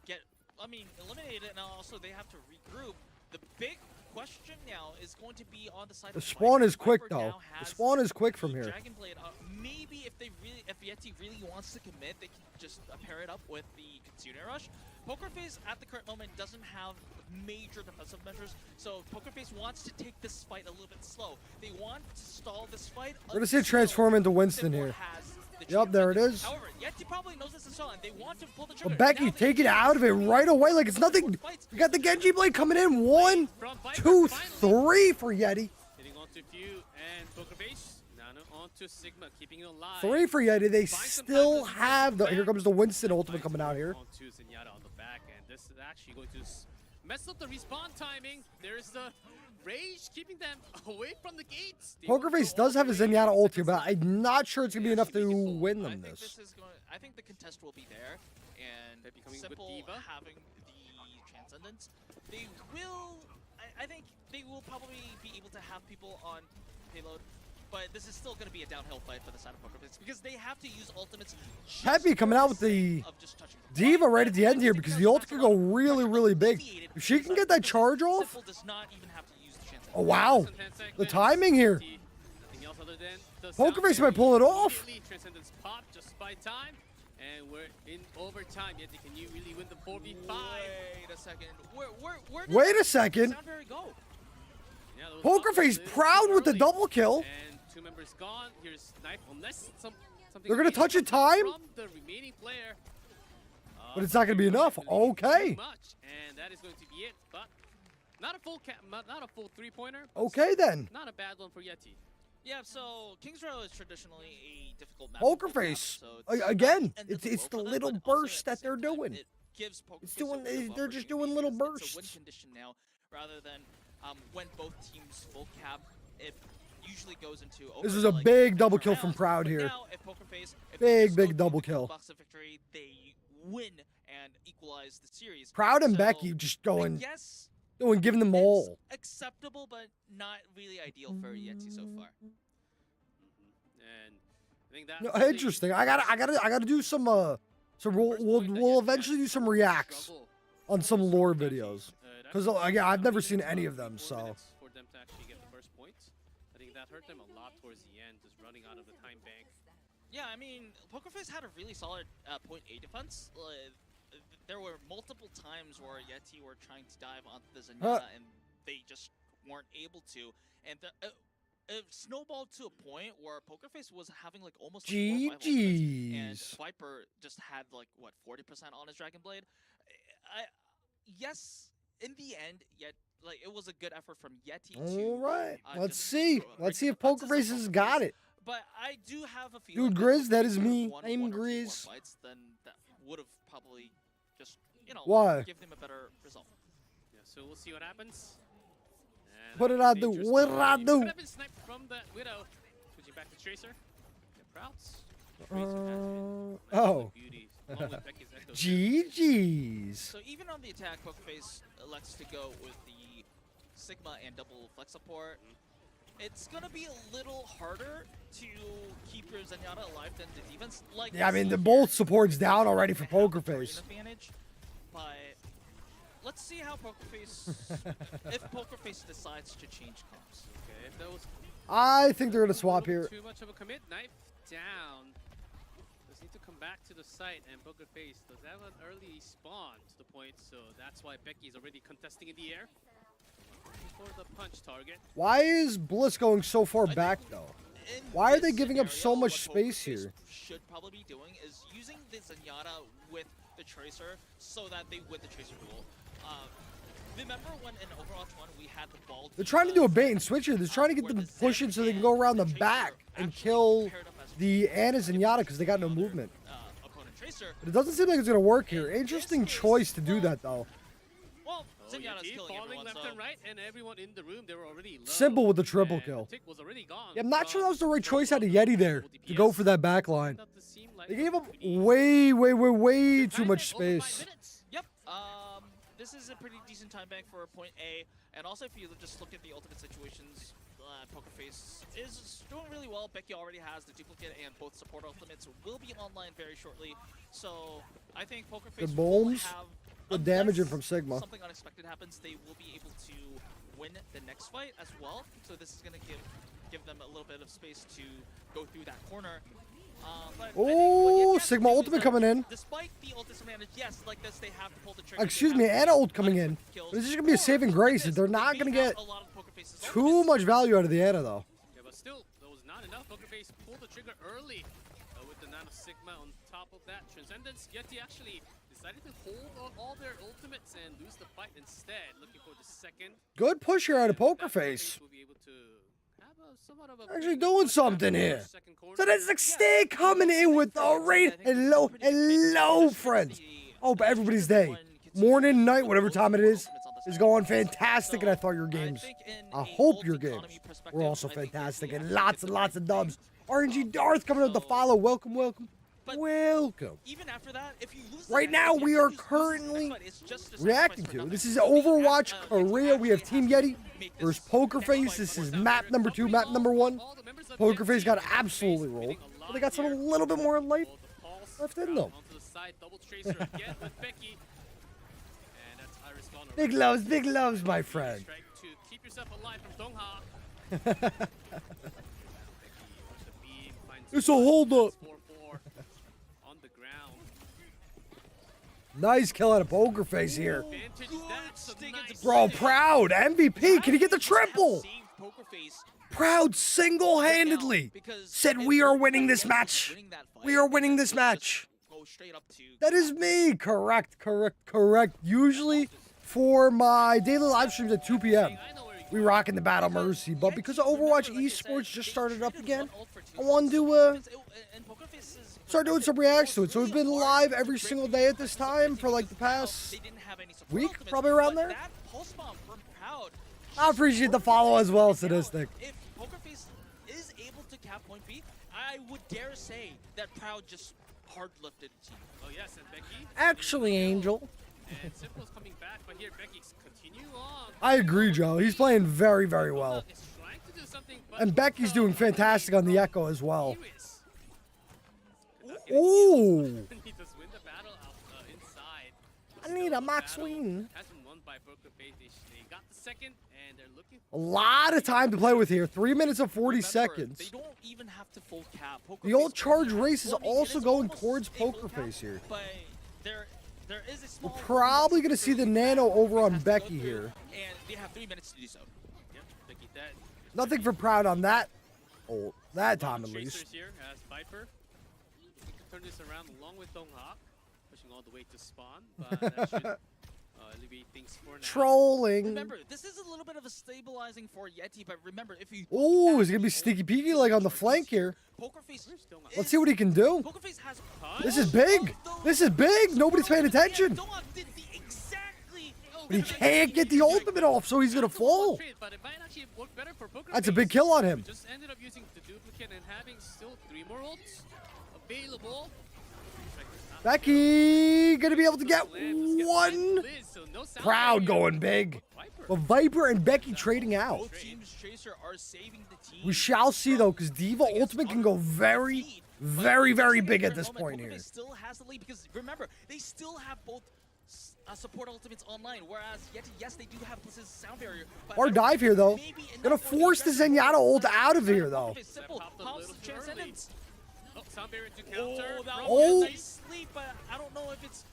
get, eliminated, and also they have to regroup. The big question now is going to be on the side The of spawn Viper. is quick Viper though. now The has spawn is quick from the here. Dragon Blade. Maybe if Yeti really wants to commit, they can just pair it up with the Kitsune Rush. Poker Face at the current moment doesn't have major defensive measures, so Poker Face wants to take this fight a little bit slow. They want to stall this fight. We're gonna see it transform into Winston Simple here. has the Yep, there it chance. is. However, Yeti probably knows this as well, and they want to pull the trigger. But Becky, Now they take it can out of it right away like it's nothing. We got the Genji Blade coming in. 1, 2, 3 for Yeti. Hitting onto Few and Poker Face. Nano onto Sigma, keeping it alive. 3 for Yeti. They still have the. Here comes the Winston ultimate coming out here. Onto Zenyatta on the back, and this is actually going to mess up the respawn timing. There's the rage keeping them away from the gates. They Poker want to Face go does all have a the way Zenyatta to ult the here, but side. I'm not sure it's gonna be enough to win I them think this. I think the contest will be there, and They're becoming with Simple Diva. having the Transcendence, they will. I think they will probably be able to have people on payload, but this is still going to be a downhill fight for the side of Poker Face because they have to use ultimates. just Peppy coming for out with sake the of just touching the Diva ball. right at the end here But because the ult could go really, really big. alleviated If she can get that charge off, Simple does not even have to use the Transcendence. Oh, wow. Less than 10 seconds. The timing here. Nothing else other than the Pokerface sound might pull it off. immediately. Transcendence pop just by time. And we're in overtime. Yeti, can you really win the 4v5? Wait a second. Where did Wait a second. Soundberry go? Yeah, there was Pokerface a little proud too with the early. double kill. And 2 members gone. Here's Knife. Unless something They're gonna touch it amazing time? from the remaining player. But it's not gonna be enough. Okay. Too much, and that is going to be it. But not a full not a full 3-pointer. Okay then. Not a bad one for Yeti. Yeah, so Kings Row is traditionally a difficult map. Pokerface. So it's Again, not the end of it's the world for them, little but also bursts at the that they're same time, doing. It gives Pokerface It's doing- a window of they're just opportunity doing little because It's a win bursts. condition now, rather than when both teams full cap. It usually goes into. This is a big double kill from Proud But here. now, if Pokerface, if Big, they big just double go through kill. Box of victory, they win and equalize the series. Proud and So, Becky just going, Yes, giving them it's all. acceptable, but not really ideal for Yeti so far. And I think that No, really interesting. I gotta do some. So we'll eventually do some reacts struggle on some lore videos. That 'Cause, actually yeah, I've never took seen about any of them, 4 so. minutes for them to actually get the first points. I think that hurt them a lot towards the end, just running out of the time bank. Yeah, I mean, Pokerface had a really solid point A defense. There were multiple times where Yeti were trying to dive onto the Zenyatta and they just weren't able to. And it snowballed to a point where Pokerface was having like almost like 4 or 5 ultimates, and GG's. Viper just had like what 40% on his Dragon Blade. Yes, in the end, yet like it was a good effort from Yeti All to. right. Let's just see. break Let's see the if defenses of Pokerface has got Pokerface. it. But I do have a feeling. Dude, that Grizz, if that they is could've me. won I'm 1 or 2 more Grizz. fights, then that would have probably just, Why? give them a better result. Yeah, so we'll see what happens. And What did that I was do? dangerous What did I play. do? Could have been sniped from the Widow. Switching back to Tracer. Get Prouts. Tracer has been oh. beauty, along with Becky's Echo. GG's. So even on the attack, Pokerface elects to go with the Sigma and double flex support. It's gonna be a little harder to keep your Zenyatta alive than the defense. Like Yeah, I we mean, see the here, both supports down they already for have the Pokerface. Korean advantage, but let's see how Pokerface, if Pokerface decides to change comps. Okay, if that was I think they're gonna a swap little here. too much of a commit. Knife down. Does need to come back to the site, and Pokerface does have an early spawn to the point, so that's why Becky's already contesting in the air. For the punch target. Why is Bliss going so far back though? In Why are this they giving up so scenario, much what space Pokerface here? Should probably be doing is using the Zenyatta with the Tracer so that they win the Tracer duel. Remember when in Overwatch 1 we had the ball? They're trying to do a bait and switch here. They're trying to get where them the Zen pushing so they can go around the Tracer back and actually kill paired up as the Ana if Zenyatta because they got no other, movement. Opponent Tracer. But it doesn't seem like it's gonna work here. Interesting choice to do that though. Well, Oh, Zenyatta's Yeti killing falling everyone, left so and right, and everyone in the room, they were already low. Simple with the triple and kill. Tick was already gone. Yeah, I'm not sure that from was the right from choice out of the Yeti there double to go DPS. for that back line. That does seem like They gave up pretty way good too time much bank, over 5 space. minutes. Yep. This is a pretty decent time bank for a point A, and also if you just look at the ultimate situations, Pokerface is doing really well. Becky already has the duplicate, and both support ultimates will be online very shortly. So I think Pokerface The will bombs, have the unless damaging from Sigma. Something unexpected happens, they will be able to win the next fight as well. So this is going to give them a little bit of space to go through that corner. But I think what Oh, you have to Sigma do is ultimate that coming in. Despite the ult disadvantage, yes, like this, they have to pull the trigger. Excuse me, Ana ult coming in. But this is gonna be a saving grace. They're not gonna get too much value out of the Ana though. Yeah, but still, that was not enough. Pokerface pulled the trigger early with the Nano Sigma on top of that. Transcendence, Yeti actually decided to hold on all their ultimates and lose the fight instead, looking for the second. Good push here out of And that Pokerface. will be able to have somewhat of a Actually pretty doing good something push here. back second corner. So that's like stay coming in with the rate. Hello, friends. Hope everybody's day, morning, night, whatever time it is going fantastic. And I thought your games, I hope your games were also fantastic and lots of dubs. RNG Darth coming up to follow. Welcome. Welcome. Even after that, if you lose Right now, we are currently reacting to. This is Overwatch Korea. We have Team Yeti versus Pokerface. This is map number 2, map number 1. Pokerface got absolutely rolled. But they got some a little bit more life left in them. Onto the side, double tracer again with Becky. And that's Iris gone. Big loves, my friend. Strike to keep keep yourself alive from Dongha. It's a hold-up. 4-4 on the ground. Nice kill out of Poker Face here. Advantage is that, so nice. Bro, Proud, MVP, can he get the triple? Saved Poker Face Proud single-handedly because said, if "We are Poker winning Face this was match. winning that fight, We are winning this just match." go straight up to That is me. Correct. Usually for my daily live streams at 2 p.m. we rockin' the Battle Mercy, but because of Overwatch Esports just started up again, I wanted to start doing some reacts to it. So we've been live every single day at this time for like the past week, probably around there. I appreciate the follow as well, Sadistic. If Poker Face is able to cap point B, I would dare say that Proud just hard lifted team. Oh yes, and Becky. Actually, Angel. And Simple's coming back, but here Becky's continue on. I agree, Joe. He's playing very, very well. Is trying to do something, but And Becky's doing fantastic on the Echo as well. Lewis Ooh. he does win the battle out inside. I need a Max win. Hasn't won by Poker Face. They got the second, and they're looking. A lot of time to play with here. 3 minutes and 40 Remember, seconds. They don't even have to full cap. Poker The old Face charge only race has- is well, I mean, it also is going almost towards a full Poker cap, Face here. But there is a small. We're probably going to see the Nano over on has to go Becky through, here. And they have 3 minutes to do so. Yep, Becky dead. Nothing for Proud on that. Oh, that time at Tracers least. here as Viper. We can turn this around along with Dongha, pushing all the way to spawn, but that should alleviate things for now. Trolling. Remember, this is a little bit of a stabilizing for Yeti, but remember, if you. Ooh, he's going to be sneaky peeky like on the flank here. Poker Face. Where's Dongha? Let's see what he can do. Poker Face has. This is big. This is big. Nobody's paying attention. Dongha did the exactly. But he can't get the ultimate off, so he's going to fall. But it might actually work better for Poker That's a Face. big kill on him. Just ended up using the duplicate and having still 3 more ults available. Becky going to be able to get Let's get one. Liz, so no sound Proud here. going big. Viper. But Viper and Becky trading out. Both teams Tracer are saving the team. We shall see though, because Diva Ultimate can go very, very big at this point here. Still has the lead because remember they still have both support ultimates online, whereas Yeti, yes, they do have this sound barrier. But Or dive here though. maybe enough Gonna for force the aggressive Zenyatta ult play. out of here though. Poker Face, simple. That popped a House little too Transcendence. Oh, sound barrier to counter. Oh, that Oh. was a nice sleep, but I don't know if it's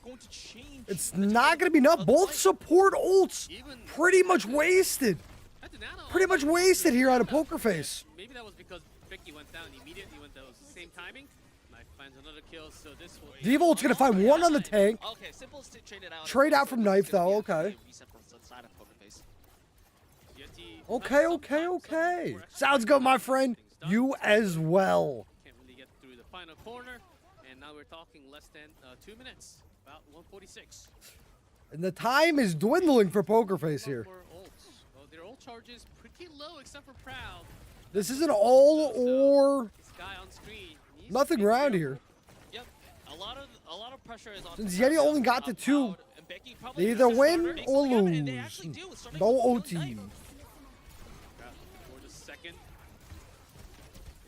going to change. It's the not tide gonna be enough. of the Both fight. support ults Even pretty much wasted. Had the nano Pretty on, much but wasted here out of Yeah, Poker Face. Maybe that was because Becky went down immediately when that was the same timing. Knife finds another kill, so this will. Diva ult's gonna find one on the tank. Okay, Simple's traded out. Trade out from Knife, though, Yeah, okay. reset from the side of Poker Face. Yeti, Okay. we're actually Sounds good, my friend. things done. You as well. Can't really get through the final corner, and now we're talking less than 2 minutes, about 146. And the time is dwindling for Poker Face here. For ults. Well, their ult charges pretty low except for Proud. This is an all or This guy on screen. needs to nothing be around careful. here. Yep, a lot of pressure is on. Since Proud Yeti now. only got to 2, Proud and Becky probably they either just win started or mixing together, and they lose. actually do, starting No with Kill OT. Knife. Proud for the second.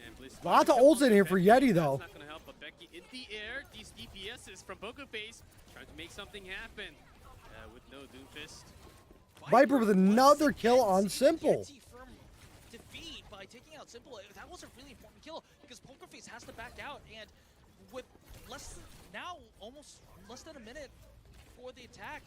And Bliss Lots of kept on ults in here for defending. Yeti, though. That's not gonna help, but Becky in the air. These DPSs from Poker Face trying to make something happen with no Doomfist. Viper with another kill on Simple. Yeti from defeat by taking out Simple. That was a really important kill because Poker Face has to back out, and with almost less than a minute for the attack,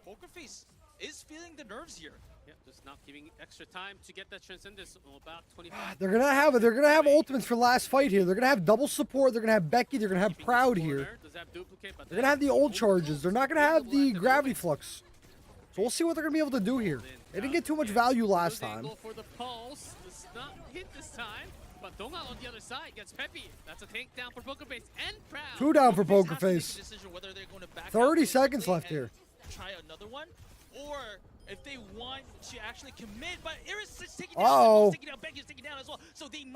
Poker Face is feeling the nerves here. Yeah, just not giving extra time to get that Transcendence. About 25. They're gonna have ultimates for last fight here. They're gonna have double support. They're gonna have Becky. They're gonna have Proud here. Does have duplicate, but They're gonna have the old charges. They're not gonna have the gravity flux. So we'll see what they're gonna be able to do here. They didn't get too much value last time. Go for the pulse. Does not hit this time. But Dongha on the other side gets Peppy. That's a takedown for Poker Face and Proud. 2 down for Poker Poker has to make a Face. decision whether they're going to back 30 out really seconds quickly left and here. Try another one, or if they want to actually commit. But Iris is taking Uh-oh. down, taking down, Becky's taking down as well. So they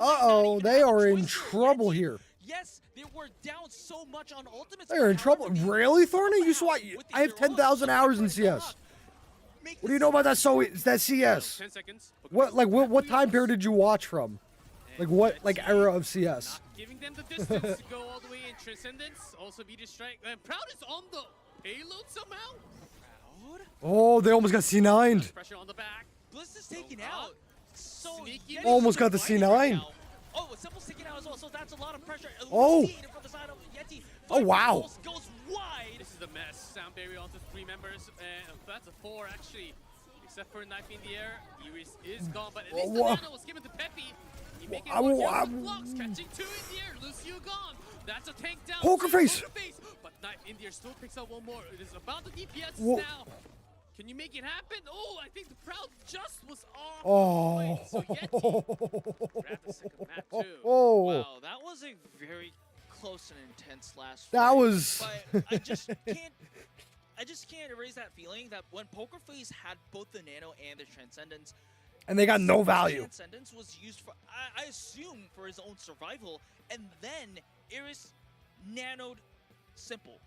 They are in trouble here. Yes, they were down so much on ultimates. They're in trouble. Really, Thorny? You saw? I have 10,000 hours in CS. What do you know about that? That CS? 10 seconds. What time period did you watch from? What era of CS? Not giving them the distance to go all the way in Transcendence. Also beat a strike. And Proud is on the payload somehow. Oh, they almost got C9'd. Pressure on the back. Bliss is taken Oh, out. So sneaky Yeti's Almost got the divided right C9. now. Oh, Simple's taken out as well, so that's a lot of pressure. Oh. From the side of Yeti. Oh, wow. Goes wide. This is a mess. Sound barrier onto 3 members, and that's a 4 actually. Except for a knife in the air, Iris is gone, but at least the nano was given to Peppy. He making one here with blocks, catching 2 in the air. Lucio gone. That's a tank down. Poker face. But knife in the air still picks up one more. It is about the DPS Whoa. now. Can you make it happen? Oh, I think the Proud just was off. Oh. So Yeti grabbed the second map too. Oh. Wow, that was a very close and intense last That fight, was. But I just can't erase that feeling that when Poker Face had both the Nano and the Transcendence, And they got no value. Transcendence was used for, I assume, for his own survival, and then Iris nanoed Simple.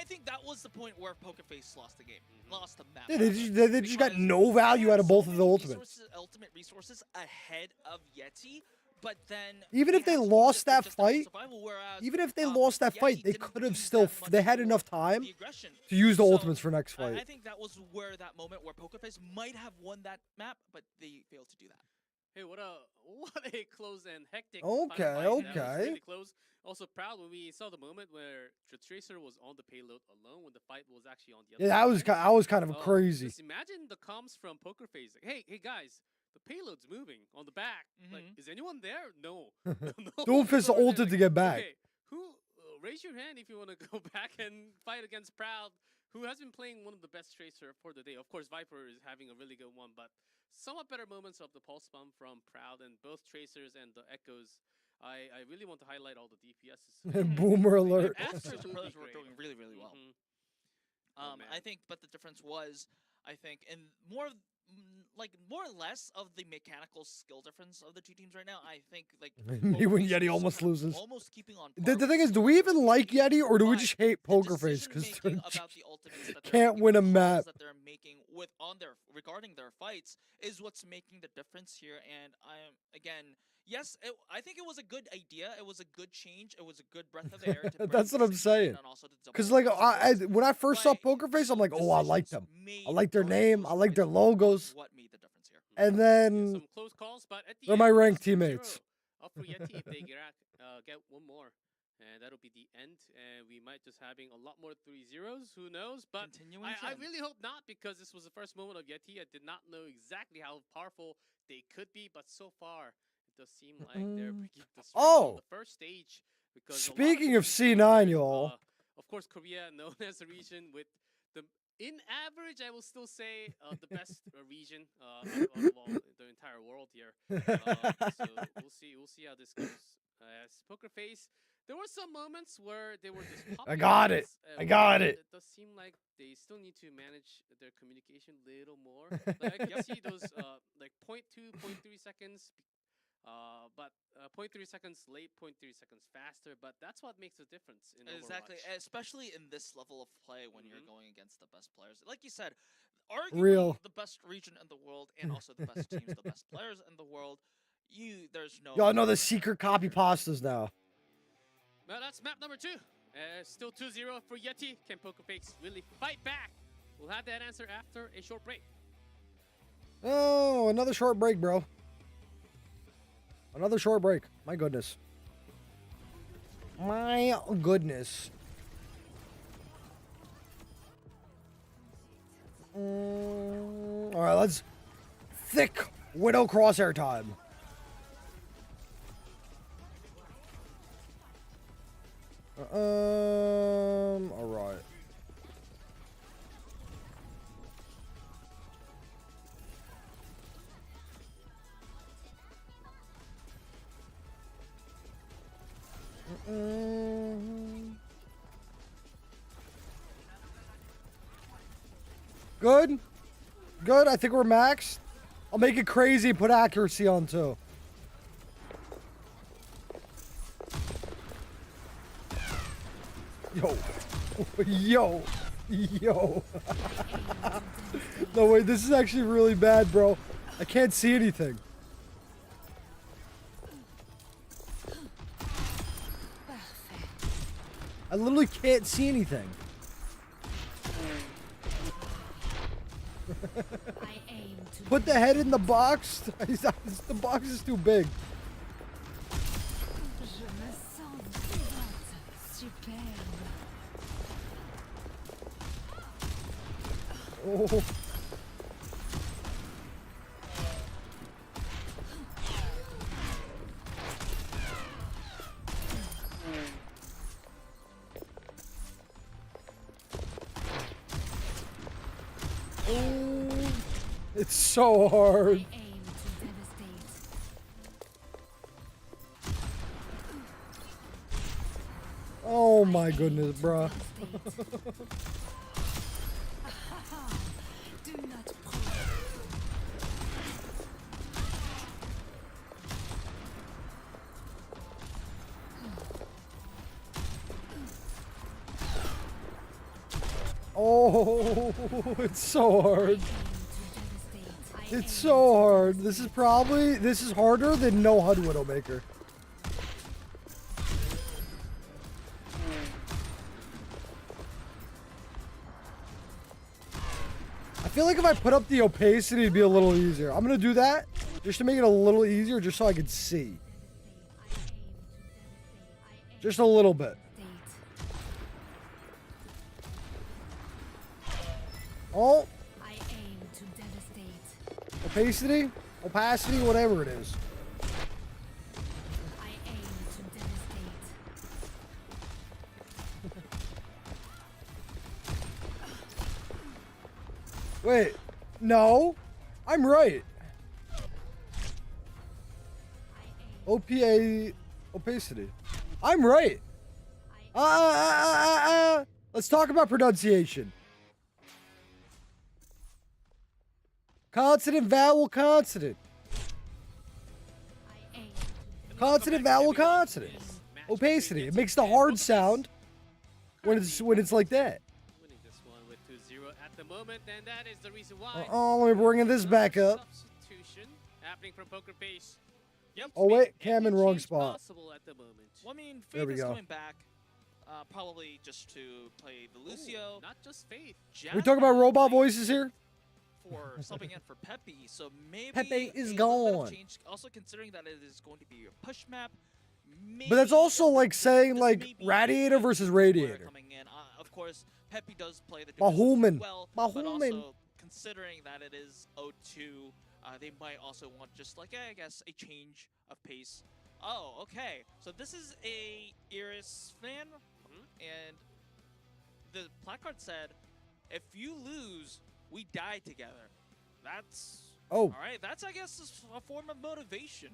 I think that was the point where Poker Face lost the game, lost the map. Yeah, they just got no value out of both of the ultimates. Ultimate resources ahead of Yeti, but then Even if they had to lost use it for that just their own fight, survival, whereas, Even if they lost that Yeti fight, they didn't could have use still. that much They had for enough time the aggression. to use the So, ultimates for next I fight. think that was where that moment where Poker Face might have won that map, but they failed to do that. Hey, what a close and hectic Okay, final fight. That was okay. really close. Also proud when we saw the moment where the Tracer was on the payload alone when the fight was actually on the other Yeah, that was side. I was kind of Oh, crazy. Just imagine the comms from Poker Face. Like, hey guys, the payload's moving on the back. Like, is anyone there? No. No Doomfist one there. ulted to get back. Okay, who? Raise your hand if you want to go back and fight against Proud, who has been playing one of the best Tracer for the day. Of course, Viper is having a really good one, but somewhat better moments of the pulse bomb from Proud and both Tracers and the Echoes. I really want to highlight all the DPSs. Boomer alert. Absolutely Brothers were great. doing really, really well. Mhm. Oh, I man. think, but the difference was, I think, in more or less of the mechanical skill difference of the two teams right now. I think Me when Poker Face Yeti was almost kind of loses. almost keeping on. The par thing with is, do we even like Yeti or do we but just hate the Poker Face? Because decision-making about the ultimates that they're can't making, win a the calls map. that they're making regarding their fights is what's making the difference here. And I am again. Yes, I think it was a good idea. It was a good change. It was a good breath of air. To That's what I'm bring saying. and also to double Because like the when I first saw But Poker Face, I'm like, oh, I like them. decisions I like their made name. during I those like their fights logos. What made the difference here? And Yeah, then some close calls, but at the they're end, my it's ranked 2-0 teammates. Up for Yeti if they get one more. And that'll be the end. And we might just having a lot more 3-0s. Who knows? But Continuing I trend. really hope not, because this was the first moment of Yeti. I did not know exactly how powerful they could be, but so far it does seem like they're picking up the strength Oh! on the first stage. Because a lot Speaking of these C9, players, y'all. of course, Korea known as a region with the, in average, I will still say the best region out of all the entire world here. So we'll see how this goes. As Poker Face, there were some moments where they were just popping I got it. hits, I got but it. It does seem like they still need to manage their communication a little more. Like I can see those like 0.2, 0.3 seconds, but 0.3 seconds late, 0.3 seconds faster. But that's what makes a difference in Exactly, Overwatch. especially in this level of play when you're going against the best players. Like you said, arguably Real. the best region in the world and also the best teams, the best players in the world. There's no. Y'all know the secret copy pastas now. Well, that's map number 2. Still 2-0 for Yeti. Can Poker Face really fight back? We'll have that answer after a short break. Oh, another short break, bro. Another short break. My goodness. My goodness. All right, let's thick Widow crosshair time. All right. Good. Good. I think we're maxed. I'll make it crazy. Put accuracy on too. Yo. Yo. Yo. No, wait. This is actually really bad, bro. I can't see anything. I literally can't see anything. I aim to Put the head in the box. The box is too big. Je me sens vivante. Superbe. Oh. Oh, it's so hard. I aim to devastate. Oh my goodness, bruh. Do not provoke. Oh, it's so hard. Aim to devastate. I It's aim so hard. This is harder than no HUD Widowmaker. I feel like if I put up the opacity, it'd be a little easier. I'm gonna do that just to make it a little easier, just so I can see. Just a little bit. Oh, I aim to devastate. opacity, whatever it is. I aim to devastate. Wait, no, I'm right. Opacity. I'm right. Let's talk about pronunciation. Consonant, vowel, consonant. I aim Consonant, vowel, consonant. Opacity. It makes the hard sound when it's like that. Winning this one with 2-0 at the moment, and that is the reason why. Oh, let me bring this back up. Substitution happening from Poker Face. Yep. Oh wait, Cam in Any wrong change spot. possible at the moment. Well, I mean, There Faith we is go. coming back. Probably just to play the Lucio. Ooh, not just Faith. We talk about robot voices here. For subbing in for Pepe, so maybe Pepe is a little bit of gone. change, also considering that it is going to be a push map. But that's also like saying this like may be radiator a versus player radiator. coming in. Of course, Pepe does play the Mahuman. well, but Mahuman. also considering that it is O2, they might also want just like I guess a change of pace. Oh, okay. So this is a Iris fan, and the placard said, "If you lose, we die together." That's Oh, all right. That's I guess a form of motivation.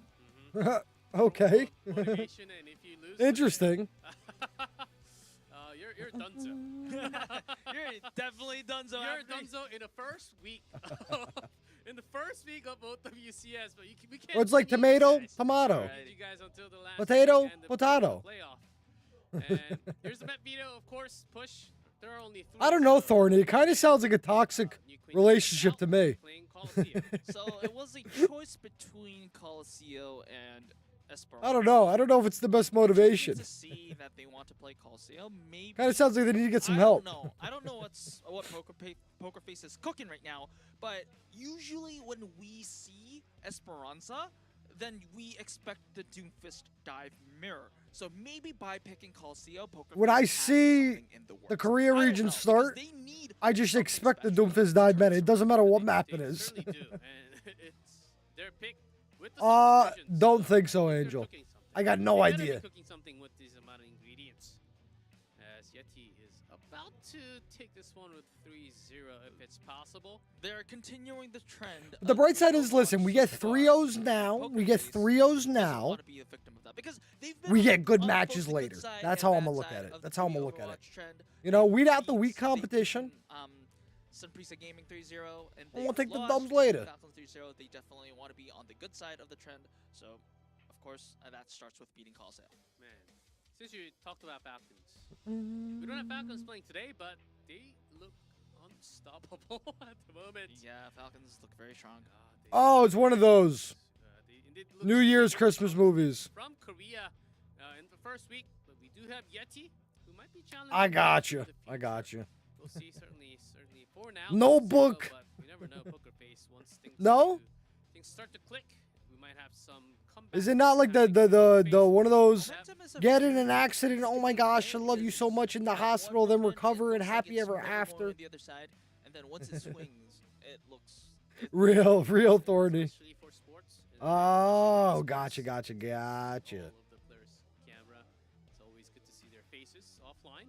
okay. Motivation, and if you lose, Interesting. you're dunzo. You're definitely Dunzo. You're after- dunzo in the first week. In the first week of OWCS, but we can't. Well, it's like leave you tomato, guys. tomato. Right. Leave you guys until the last Potato, week and the potato. playoff. And here's the map veto, of course. Push. There are only 3. I don't know, Thorny. It kind of sounds like a toxic New Queen relationship to me. playing Coliseum. So it was a choice between Coliseum and Esperanza. I don't know. I don't know if it's the best motivation. To see that they want to play Coliseum, maybe. Kind of sounds like they need to get some I help. don't know. I don't know what Poker Face is cooking right now, but usually when we see Esperanza, then we expect the Doomfist dive mirror. So maybe by picking Coliseum, Poker When Face I has see something in the the works. Korea I don't region know, because start, they need I just something expect the special. Doomfist dive meta. It doesn't matter what They- map they it is. certainly do, and it's their pick with the Uh, substitutions, don't so think so, they're Angel. cooking something. I got no They better be idea. cooking something with these amount of ingredients. As Yeti is about to take this one with 3-0 if it's possible. They're continuing the trend. But the of bright side is, Overwatch listen, we get so 3-0s far. now. Poker We get Face 3-0s doesn't now. want to be a victim of that because they've been We on get good both matches the good later. side That's and how I'm bad gonna look side at it. of That's the how I'm gonna look at it. Overwatch trend. You know, They've weed out the beat- weak they've competition. beaten, Sunprisa Gaming 3-0, and And we'll they've take the lost dubs later. Falcons 3-0. They definitely want to be on the good side of the trend. So, of course, that starts with beating Coliseum. Man, since you talked about Falcons, we don't have Falcons playing today, but they look unstoppable at the moment. Yeah, Falcons look very strong. They- Oh, it's one of those they indeed look New Year's, strong Christmas movies. from Korea in the first week, but we do have Yeti, who might be challenging. I got in you. the I got you. We'll see. Certainly For now, Notebook. but you never know. Poker Face once things things start to click, we might have some comeback. Is it not like the one of those get in an accident? Oh my gosh, I love you so much in the hospital, then recover and happy ever after. The other side, and then once it swings, it looks Real thorny. Especially for sports. Oh, gotcha. All of the players' camera. It's always good to see their faces offline.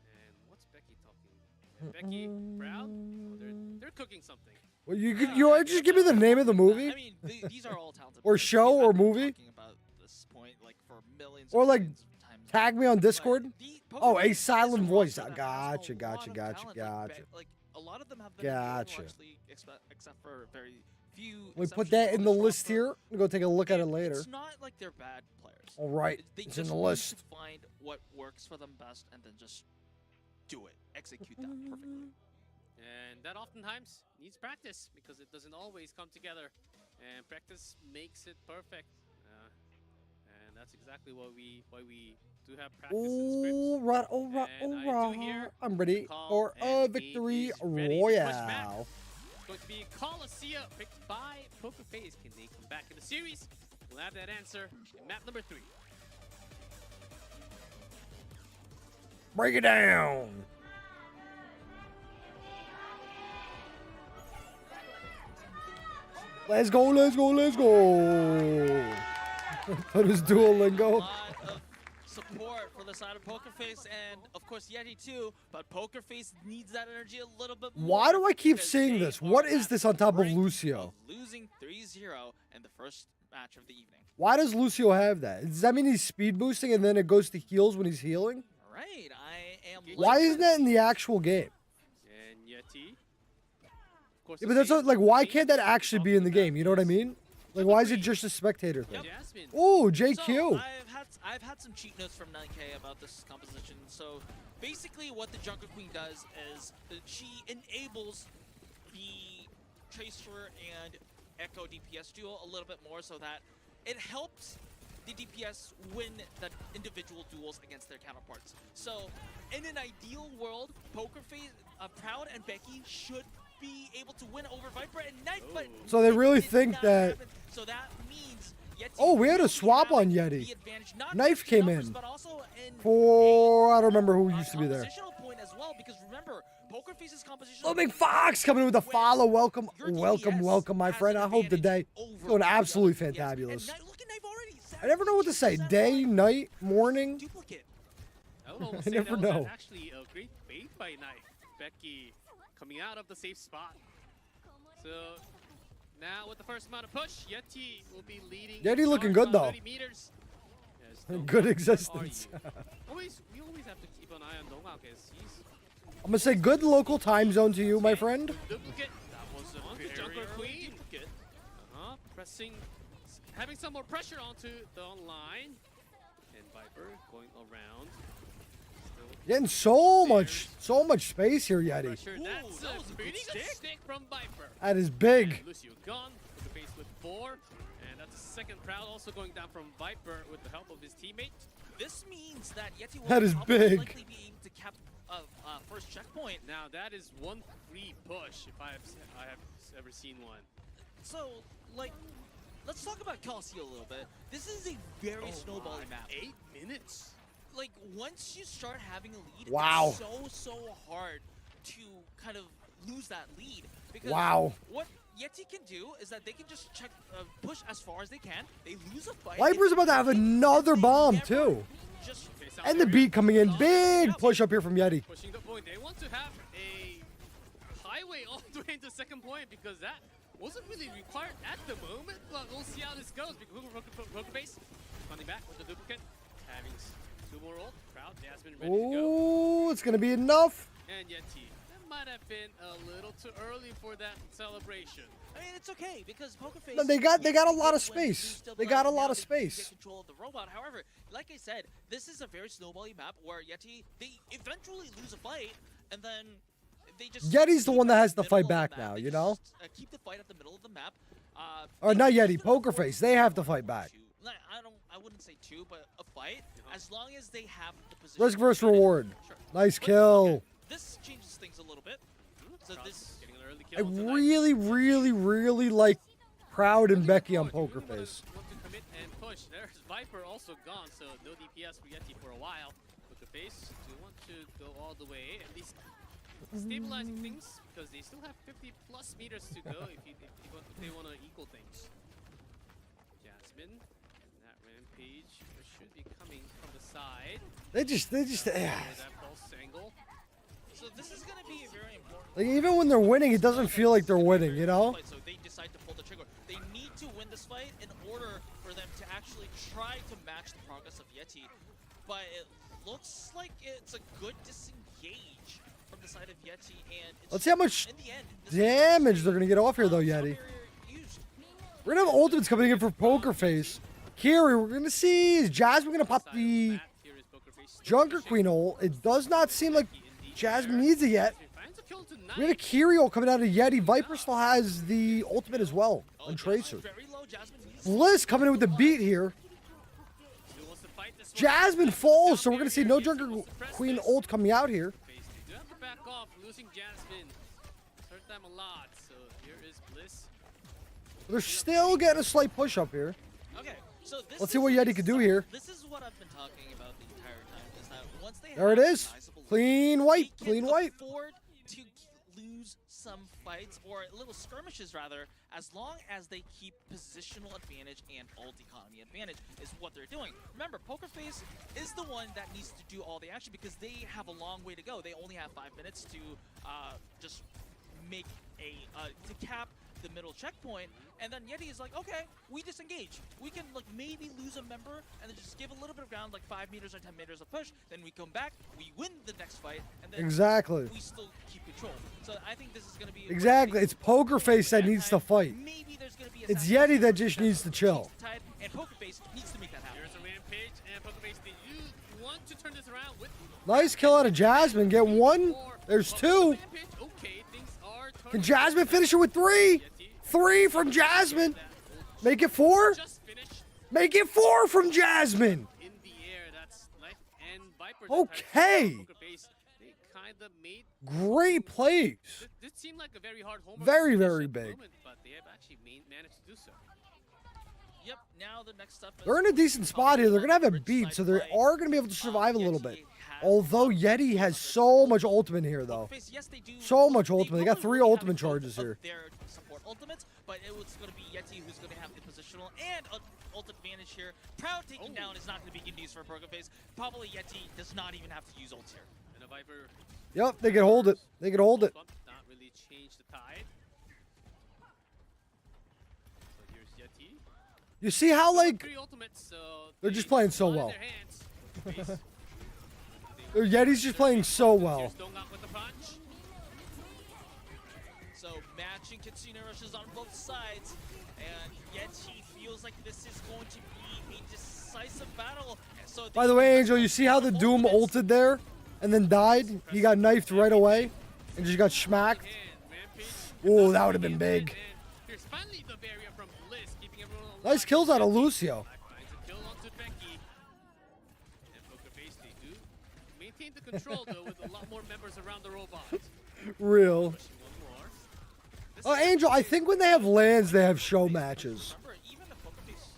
And what's Becky talking? Becky proud? Oh, they're cooking something. Well, you want to just give me the name of the movie? I mean, these are all talented Or players. show I've or been movie? talking about this point like for millions Or of like millions of times. tag me on Discord? But Oh, a Poker silent is a voice. roster that has a Gotcha. lot of talent. Like a lot of them have been Gotcha. actually, except for very few. We put exceptions that on in the this list roster. here. We'll go take a look at it And later. It's not like they're bad players. All right, They it's in just the need list. to find what works for them best and then just do it, execute that perfectly. And that oftentimes needs practice because it doesn't always come together. And practice makes it perfect. And that's exactly why we do have practice and scripts. All right. And I do hear I'm ready call for a and victory is ready. The first royale. match is going to be Coliseum picked by Poker Face. Can they come back in the series? We'll have that answer in map number 3. Break it down. Let's go. That was Duolingo. A lot of support for the side of Poker Face and of course YETI too, but Poker Face needs that energy a little bit more. Why do I keep because seeing they this? What are is at this on top of brink Lucio? losing 3-0 in the first match of the evening. Why does Lucio have that? Does that mean he's speed boosting and then it goes to heals when he's healing? All right, I am. Why liking isn't that in the actual game? And YETI. Of course, Yeah, but that's not, like, why can't that actually be in the game? You know what I mean? Like, why is it just a spectator thing? Jasmine. Ooh, So JQ. I've had some cheat notes from 9K about this composition. So basically, what the Jungle Queen does is that she enables the Tracer and Echo DPS duo a little bit more, so that it helps the DPS win the individual duels against their counterparts. So in an ideal world, Poker Face, Proud, and Becky should be able to win over Viper and Knife, but So they it really did think not that- happen. So that means YETI Oh, we had a will swap have on YETI. the advantage, not Knife just in came numbers, in. but also in For I don't remember who used to be there. compositional point as well, because remember, Poker Face's composition. Little Big Fox coming in with a follow. Welcome, my friend. I hope the day going absolutely fantabulous. I never know what to say. Day, night, morning. Duplicate. I would almost I say never that know. was actually a great bait by Knife. Becky coming out of the safe spot. So now with the first amount of push, YETI will be leading. YETI looking charge good, about though. 30 meters. Yes, Good Dongak, existence. where are you? We always have to keep an eye on Dongak as he's I'm gonna say good local time zone to you, my friend. duplicate. That was a very Jungle Queen. Pressing, having some more pressure onto the online. And Viper going around. Still Getting so much space here, YETI. pressure. That's that was a pretty good good stick. stick from Viper. That is big. And Lucio gone. The base with 4. And that's the second Proud also going down from Viper with the help of his teammate. This means that YETI will That is probably big. likely be able to cap first checkpoint. Now that is one free push if I have ever seen one. So, like, let's talk about Coliseum a little bit. This is a very snowbally map. 8 minutes. Like, once you start having a lead, Wow. it's so hard to kind of lose that lead. Because Wow. what YETI can do is that they can just push as far as they can. They lose a fight. Viper's about to have another bomb too. Just And the beat coming in. Big push up here from YETI. Pushing the point. They want to have a highway all the way into second point because that wasn't really required at the moment. But we'll see how this goes. Because Poker Face running back with the duplicate. Having 2 more ult. Proud. Jasmine ready to go. Oh, it's gonna be enough. And YETI. That might have been a little too early for that celebration. I mean, it's okay because Poker Face. No, they got a lot of did win, space. boosted They got a now lot of they space. Get control of the robot. However, like I said, this is a very snowbally map where YETI, they eventually lose a fight, and then they just. YETI's the keep one that it at has the to fight middle of back the map. now, They you know? just, keep the fight at the middle of the map. Or they not just YETI, can Poker afford Face. They have to fight back. like, I wouldn't say 2, but a fight. As long as they have the position. Risk versus advantage. reward. Sure. Nice But, kill. okay, this changes things a a little bit. So Cross this getting an early I kill tonight. really like Proud and Becky on Poker Face. Want to commit and push. There's Viper also gone, so no DPS for YETI for a while. Poker Face do want to go all the way, at least stabilizing things, because they still have 50 plus meters to go if they want to equal things. Jasmine and that Rampage should be coming from the side. They just That pulse angle. So this is going to be very important. like even when they're winning, it doesn't feel like they're winning, you know? So they decide to pull the trigger. They need to win this fight in order for them to actually try to match the progress of YETI. But it looks like it's a good disengage from the side of YETI, and it's Let's see how much in the end, damage they're gonna get off here though, Yeti. used. We're gonna have ultimates coming in for Poker Face. Kiri, we're gonna see, is Jasmine gonna pop the Junker Queen ult? It does not seem like Jasmine needs it yet. We had a Kiri ult coming out of Yeti. Viper still has the ultimate as well on Tracer. Very low. Jasmine needs Bliss coming in with the beat here. Jasmine falls, so we're gonna see no Junker Queen ult coming out here. They do have to back off, losing Jasmine. Hurt them a lot, so here is Bliss. They're still getting a slight push up here. Okay, so this Let's see what Yeti could do here. This is what I've been talking about the entire time. Is that once they There it have is. a sizable Clean lead, white, they clean can white. afford to lose some fights or little skirmishes rather, as long as they keep positional advantage and ult economy advantage is what they're doing. Remember, Poker Face is the one that needs to do all the action because they have a long way to go. They only have 5 minutes to just make a to cap the middle checkpoint, and then Yeti is like, okay, we disengage. We can like maybe lose a member and then just give a little bit of ground, like 5 meters or 10 meters of push. Then we come back, we win the next fight, and then Exactly. we still keep control. So I think this is going to be Exactly. It's Poker Face that needs to fight. Maybe there's going to be a It's sacrifice Yeti that just needs to chill. tide, and Poker Face needs to make that happen. Here's a Rampage, and Poker Face, they do want to turn this around with Nice kill out of Jasmine. Get one. There's two. Rampage. Okay, things are turning. Can Jasmine finish it with three? Three from Jasmine. Make it four. Just finished Make it four from Jasmine. in the air. That's Life and Viper. Okay. Poker Face, they kind of made. Great plays. This seemed like a very hard homework. Very, position very at the big. moment, but they have actually managed to do so. Yep, now the next step is They're in a decent spot here. They're going to have a beat, so they are going to be able to survive a little bit. Although Yeti has so much ultimate here, though. Yes, they do. So much ultimate. They got probably 3 have ultimate both charges of here. Their support ultimates, but it was going to be Yeti who's going to have the positional and ult advantage here. Proud taking down is not going to be good news for Poker Face. Probably Yeti does not even have to use ults here. And a Viper Yep, they can hold it. They can hold it. bump, not really change the tide. So here's Yeti. You see how, like, 3 ultimates, so they're just playing so in well. their hands. Face. Yeti's just playing so well. Here's Dongak with the punch. So matching Kitsune rushes on both sides, and Yeti feels like this is going to be a decisive battle. So By the way, Angel, you see how the Doom ulted there and then died? He got knifed right away and just got schmacked. And Rampage. Oh, that would have been big. And here's finally the barrier from Bliss, keeping everyone alive. Nice kills out of Lucio. Finds a kill onto Becky. And Poker Face, they do maintain the control though with a lot more members around the robot. Real. Pushing one more. This Oh, is Angel, I think when they have lands, they have show matches. remember, even if Poker Face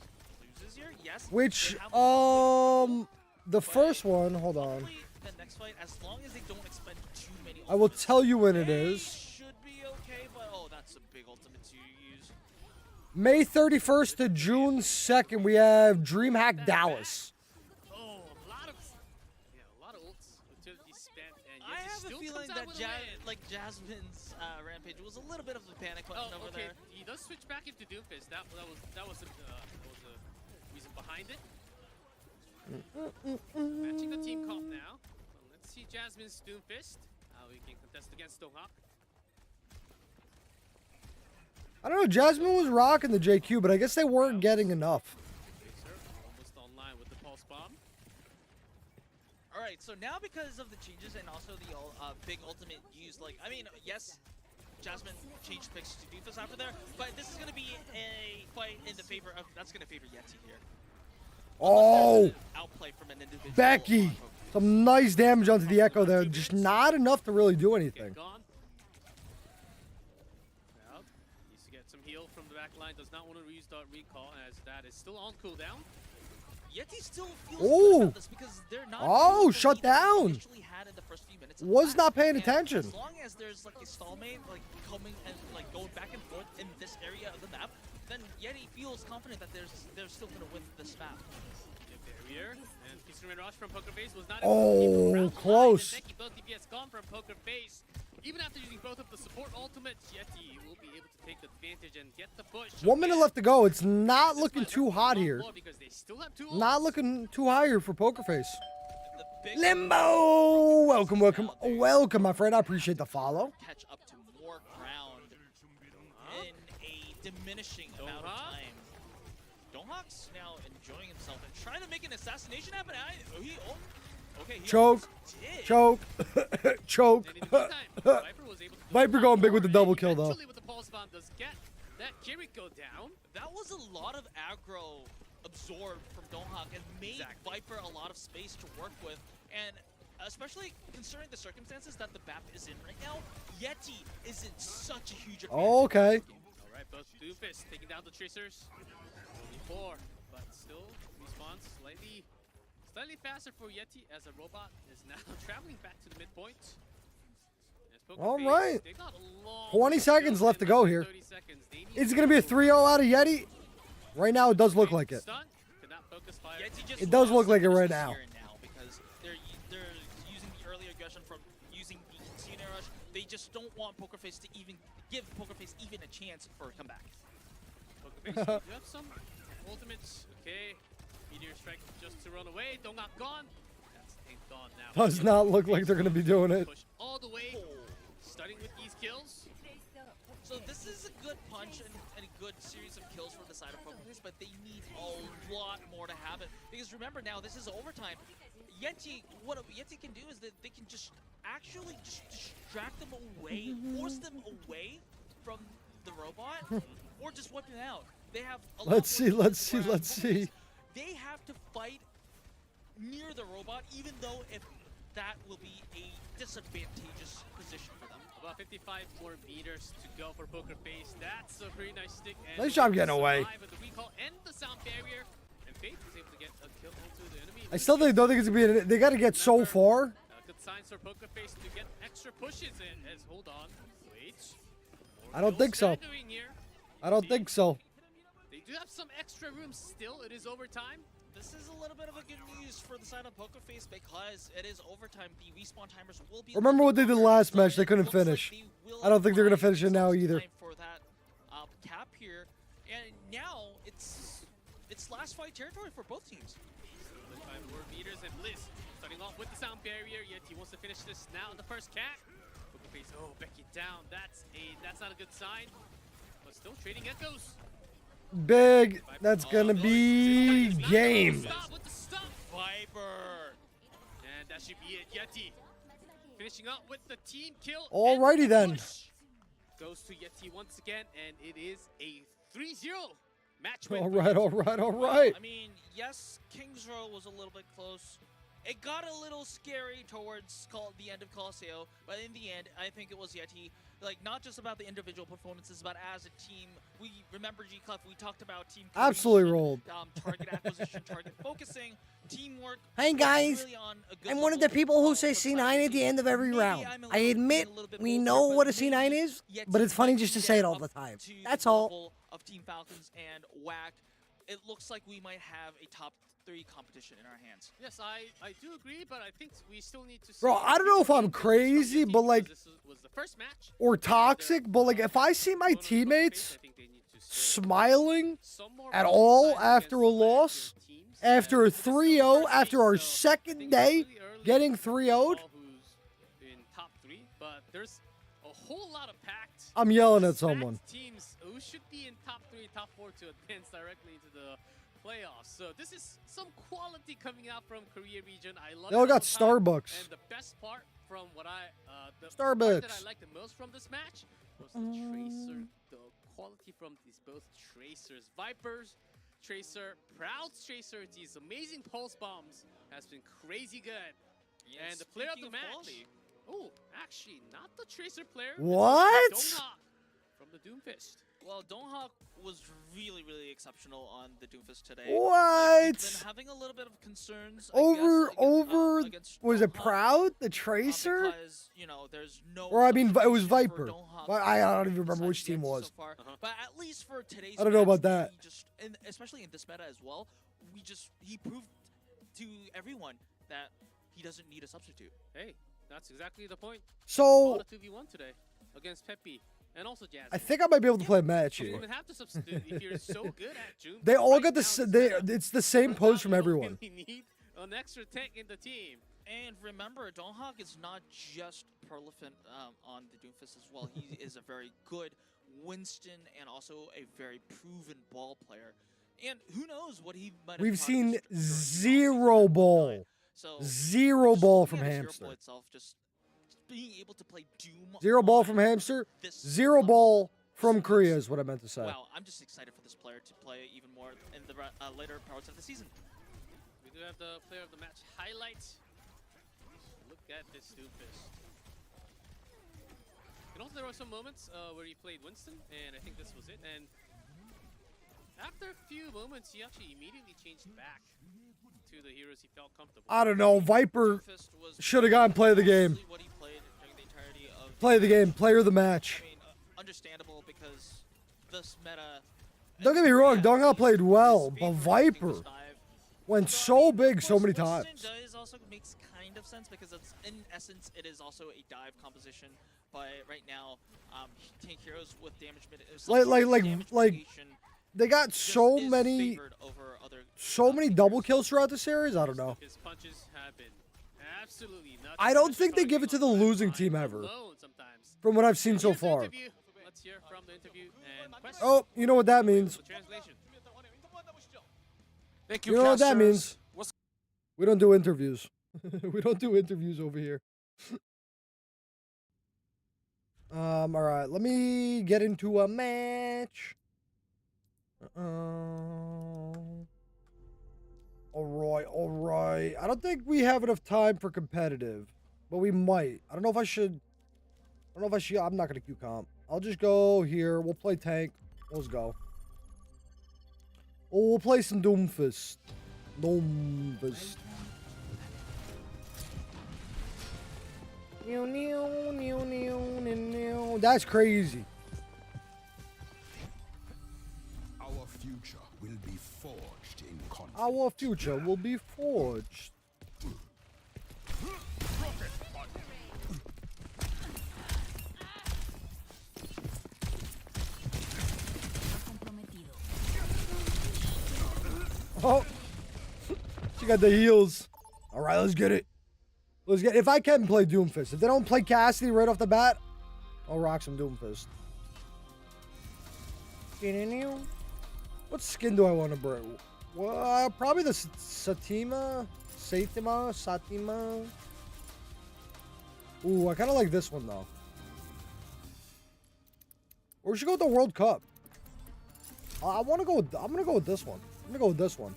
loses here, yes, Which, they have a lot of the first one, hold on. hopefully the next fight, as long as they don't expend too many I will ultimates, tell you when it they is. should be okay, but oh, that's a big ultimate to use. May 31st to June 2nd, we have DreamHack Dallas. Oh, a lot of ults, utilities spent, and I Yeti have a still feeling comes out that with a win. Jasmine's Rampage was a little bit of a panic button Oh, over okay. there. He does switch back into Doomfist. That was the reason behind it. Matching the team comp now. So let's see Jasmine's Doomfist. How he can contest against Dongak. I don't know, Jasmine was rocking the JQ, but I guess they weren't getting enough. Tracer almost online with the pulse bomb. All right, so now because of the changes and also the big ultimate used, like, I mean, yes, Jasmine changed picks to Doofus after there, but this is going to be a fight in the favor of, that's going to favor Yeti here. Oh, Outplay from an individual. Becky. on Poker Face. Some nice damage onto the Echo there. Just not enough to really do anything. Gone. Mind does not want to use the recall as that is still on cooldown. YETI still feels Ooh. good about this because they're not. Oh, the shut lead that they down. initially had in the first few minutes of the Was match. not paying And attention. As long as there's like a stalemate, like coming and like going back and forth in this area of the map, then YETI feels confident that they're still gonna win this map. Barrier and Kisame Rush from Poker Face was not Oh, able to keep the round close. alive, and Becky, both DPS gone from Poker Face. Even after using both of the support ultimates, YETI will be able to take advantage and get the push. 1 minute left to go. It's not This looking fight too looks a hot lot here. more because they still have two Not ults. looking too high here for Poker Face. The big Limbo! Welcome, welcome, Now they're welcome, my friend. I appreciate the follow. catch up to more ground in a diminishing amount of Donghak? time. Donghak's now enjoying himself and trying to make an assassination happen. Okay, he Choke. almost did. Choke. Choke. And in the meantime, Viper was able to Viper going big with the double kill, though. Eventually with the pulse bomb does get that Kiriko down. That was a lot of aggro absorbed from Donghak and made Exactly. Viper a lot of space to work with. And especially considering the circumstances that the map is in right now, YETI is in such a huge advantage. Okay. All right, both Doofus taking down the Tracers. Only 4, but still response slightly faster for YETI as a robot is now traveling back to the midpoint. As Poker All Face, right. they got a long 20 way seconds go left to in go less than here. 30 seconds. They need Is it going to be a 3-0 out of YETI? Right now, it does look like it. Stun, could not focus fire. YETI just It does lost look like it the right business now. here and now because they're using the early aggression from using the Senior Rush. They just don't want Poker Face to even give Poker Face even a chance for a comeback. Poker Face, you have some ultimates. Okay, Meteor Strike just to run away. Donghak gone. That's Tank gone now. Does not look like they're going to be doing it. Push all the way, starting with these kills. So this is a good punch and a good series of kills from the side of Poker Face, but they need a lot more to have it. Because remember now, this is overtime. What YETI can do is that they can just actually just distract them away, force them away from the robot, or just wipe them out. They have a lot Let's more see, let's defense, see, whereas let's Poker Face, see. They have to fight near the robot, even though if that will be a disadvantageous position for them. About 55 more meters to go for Poker Face. That's a pretty nice stick. And Nice job getting away. survive with the recall and the sound barrier. And Faith was able to get a kill onto the enemy. I still don't think it's going to be, they got to get so far. Good signs for Poker Face to get extra pushes in. As hold on, wait. I don't think so. Doing here. I don't think so. They do have some extra room still. It is overtime. This is a little bit of a good news for the side of Poker Face because it is overtime. The respawn timers will be. Remember what they did last match? They couldn't Looks like finish. they will I don't think they're gonna find finish it now some either. time for that cap here, and now it's last fight territory for both teams. 5 more meters and Blizz starting off with the sound barrier. Yet he wants to finish this now in the first cat. Poker Face, oh, Becky down. That's not a good sign. But still trading echoes. Big. That's going to be game. Stop with the stop. Viper. And that should be it. YETI finishing up with the team kill. Alrighty and the then. push goes to YETI once again, and it is a 3-0 match win. All right, all right, all right. I mean, yes, Kings Row was a little bit close. It got a little scary towards the end of Colosseo, but in the end, I think it was YETI. Like, not just about the individual performances, but as a team. We remember G-Clef, we talked about team Absolutely cohesion, rolled. Target acquisition, target focusing, teamwork. Hey guys, really on a good I'm one of level the people who for says the side C9 of at the team. end of every Maybe round. I'm a I little- admit being a little bit we older, know but what a C9 maybe is, Yeti but it's funny might just to be say it there all the up time. to That's the all. level of Team Falcons and WAC. It looks like we might have a top 3 competition in our hands. Yes, I do agree, but I think we still need to see. Bro, I don't know if I'm crazy, but like, This was the first match. or toxic, but like, if I see my teammates smiling at all after a loss, after a 3-0, after our second day getting 3-0'd, Who's in top 3, but there's a whole lot of packed. I'm yelling at stacked someone. Teams who should be in top 3, top 4 to advance directly into the playoffs. So this is some quality coming out from Korea region. I love They all it got the time. Starbucks. And the best part from what the part that Starbucks. I liked the most from this match was the Tracer, the quality from these both Tracers. Vipers, Tracer, Proud Tracer, these amazing pulse bombs has been crazy good. And the player of the match, oh, actually not the Tracer player. What? Donghak from the Doomfist. Well, Donghak was really exceptional on the Doomfist today. What? We've been having a little bit of concerns. Over Against was it Donghak, Proud the Tracer? because you know there's no. Or I mean, it was substitution for Viper. Donghak But I don't even remember besides which team YETI was. so far. But at least for today's I don't know match, about that. we just, and especially in this meta as well, he proved to everyone that he doesn't need a substitute. Hey, that's exactly the point. So A 2v1 today against Peppy and also Jazz. I think I might be able to play a match You don't here. even have to substitute if you're so good at June. They all right got now it's the same pose from you everyone. really need an extra tank in the team. And remember, Donghak is not just prolific on the Doomfist as well. He is a very good Winston and also a very proven ball player. And who knows what he might have We've taught seen us during the zero offseason. ball. So Zero just ball looking from at his hero Hamster. play itself, just being able to play Doom. Zero ball on from Hamster. this Zero level. ball from Korea is what I meant to say. Wow, I'm just excited for this player to play even more in the later parts of the season. We do have the player of the match highlights. Look at this Doomfist. And also there were some moments where he played Winston, and I think this was it. And after a few moments, he actually immediately changed back to the heroes he felt comfortable. I don't know. Viper Doomfist was should have gone play the game. mostly what he played during the entirety of Play the game. Player of the match. I mean, understandable because this meta. Don't get me wrong. Yeah, Donghak played well, his but favorite Viper thing was dive. went So, I so mean, big of so course, many Winston times. does also makes kind of sense because it's in essence it is also a dive composition. But right now, tank heroes with damage Like, they got so is many favored over other, double heroes. kills throughout the series. I don't know. His punches have been absolutely nuts. I don't especially think they give it to the coming on losing line team ever. alone sometimes. From what I've seen so Here's the far. interview. Let's hear from the interview and questions. Oh, you know what that means. The translation. Thank You know what that casters. means. What's We don't do interviews. We don't do interviews over here. All right. Let me get into a match. All right. I don't think we have enough time for competitive, but we might. I don't know if I should. I'm not gonna queue comp. I'll just go here. We'll play tank. Let's go. Oh, we'll play some Doomfist. Doomfist. That's crazy. Our future will be forged in conflict. Our future will be forged. Oh, she got the heals. All right, let's get it. Let's get. If I can play Doomfist, if they don't play Cassidy right off the bat, I'll rock some Doomfist. What skin do I want to bring? Well, probably the Satima. Ooh, I kind of like this one though. Or we should go with the World Cup. I want to go. I'm gonna go with this one. I'm gonna go with this one.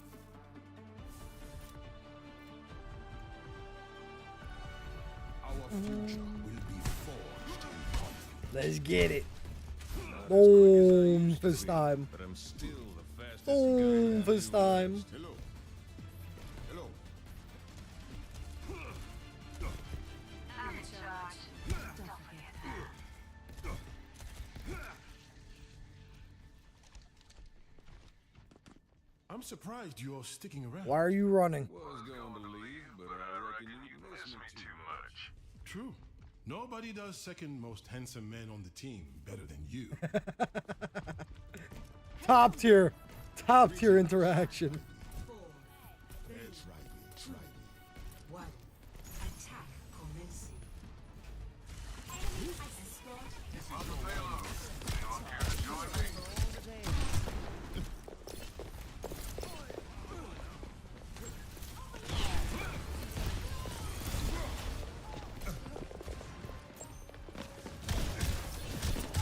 Our future will be forged in conflict. Let's get it. Boom, this time. But I'm still the fastest Boom, guy this time. Hello. Hello. I'm surprised you're sticking around. Why are you running? Was going to leave, but I reckon you miss me too much. True. Nobody does second most handsome man on the team better than you. Top tier interaction. Try me. 1. Attack commencing.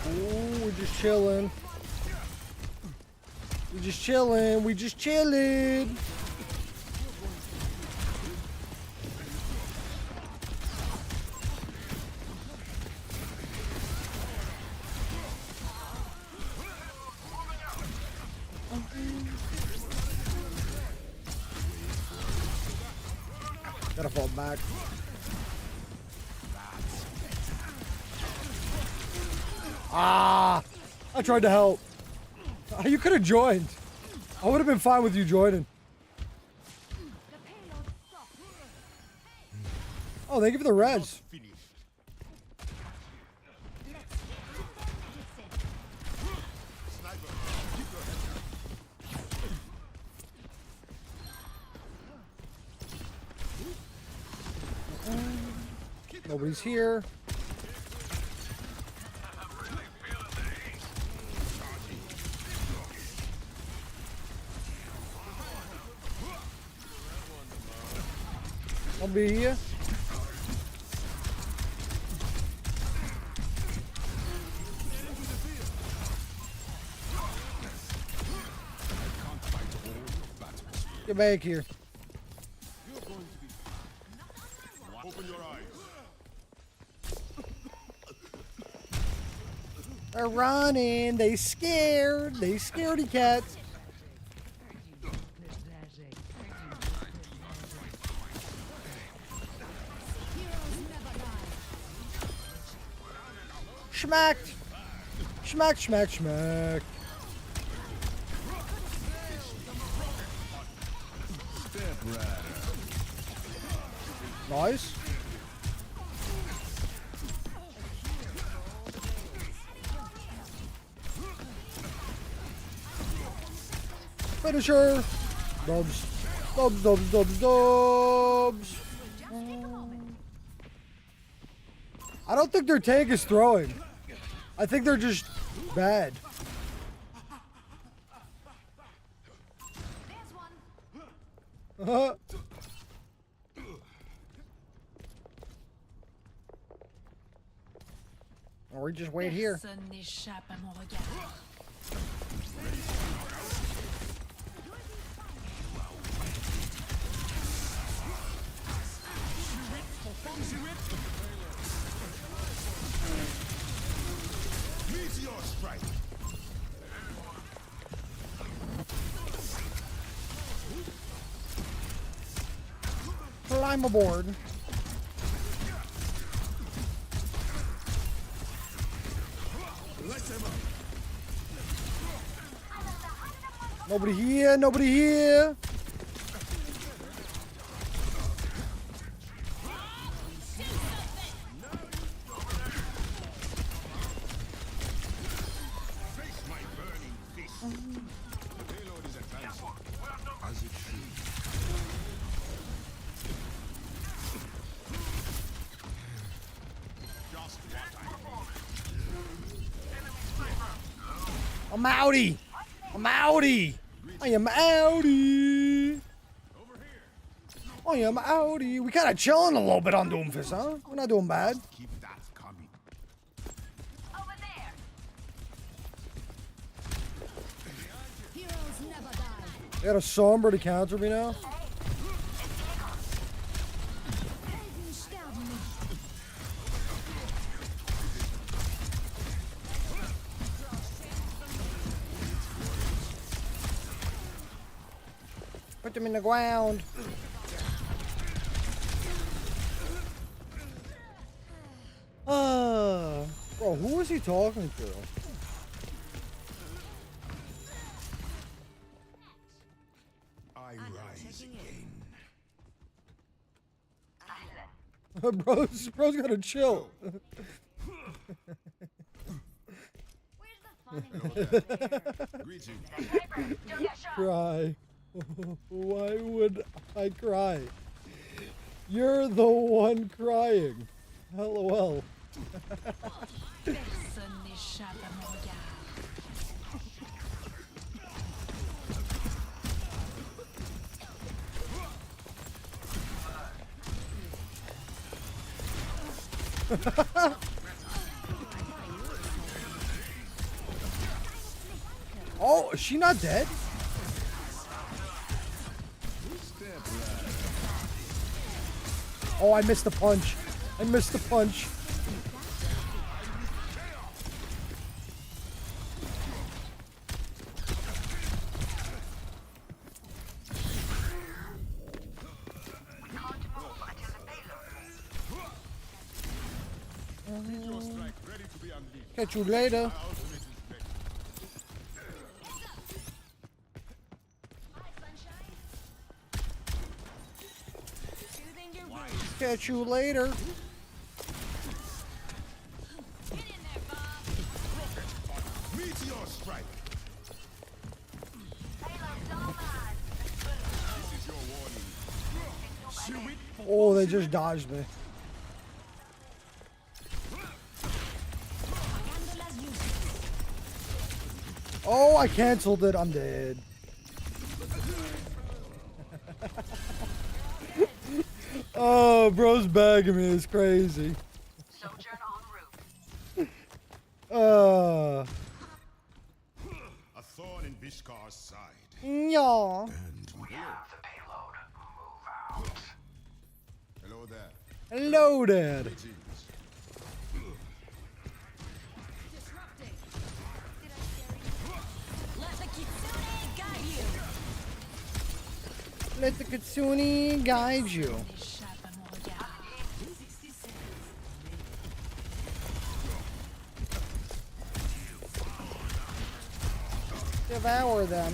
Ooh, we're just chilling. We just chilling. Gotta fall back. Ah! I tried to help. You could have joined. I would have been fine with you joining. Oh, thank you for the res. Nobody's here. I'll be here. Get back here. Open your eyes. They're running. They scared. They scaredy cats. Schmacked. Schmack, schmack, schmack. Nice. Finisher. Dubs. Dubs, dubs, dubs, dubs. I don't think their tank is throwing. I think they're just bad. Or we just wait here. Personne n'échappe à mon regard. Meteor strike. Climb aboard. Nobody here, nobody here. Face my burning fist. The payload is advancing. As it should. Just what I I'm outie. I'm outie. I am outie. I am outie. We kind of chilling a little bit on Doomfist, huh? We're not doing bad. keep that coming. Heroes never die. They got a Sombra to counter me now. Helden sterben nicht. Put them in the ground. Bro, who was he talking to? I rise again. Bro's gotta chill. Greeting. Cry. Why would I cry? You're the one crying. LOL. Personne n'échappe à mon regard. Oh, is she not dead? Oh, I missed the punch. I missed the punch. Catch you later. Catch you later. Meteor strike. This is your warning. Oh, they just dodged me. Oh, I canceled it. I'm dead. Oh, bro's bagging me. It's crazy. A thorn in Bishkar's side. Yeah. And we have the payload. Move out. Hello there. Hello, Dad. Greetings. Let the Kitsune guide you. Devour them.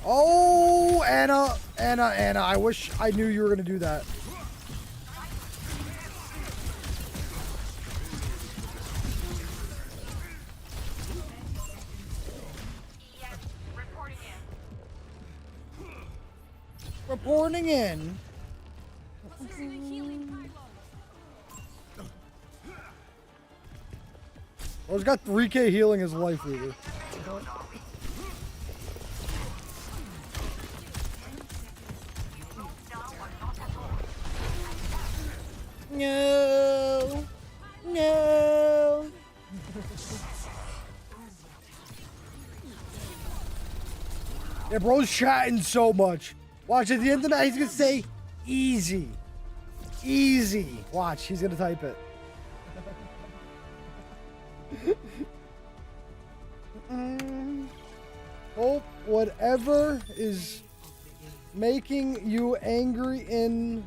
Oh, Anna, I wish I knew you were gonna do that. Reporting in. Oh, he's got 3K healing as life leader. No. No. Yeah, bro's chatting so much. Watch, at the end of the night, he's gonna say, easy. Easy. Watch, he's gonna type it. Hope whatever is making you angry in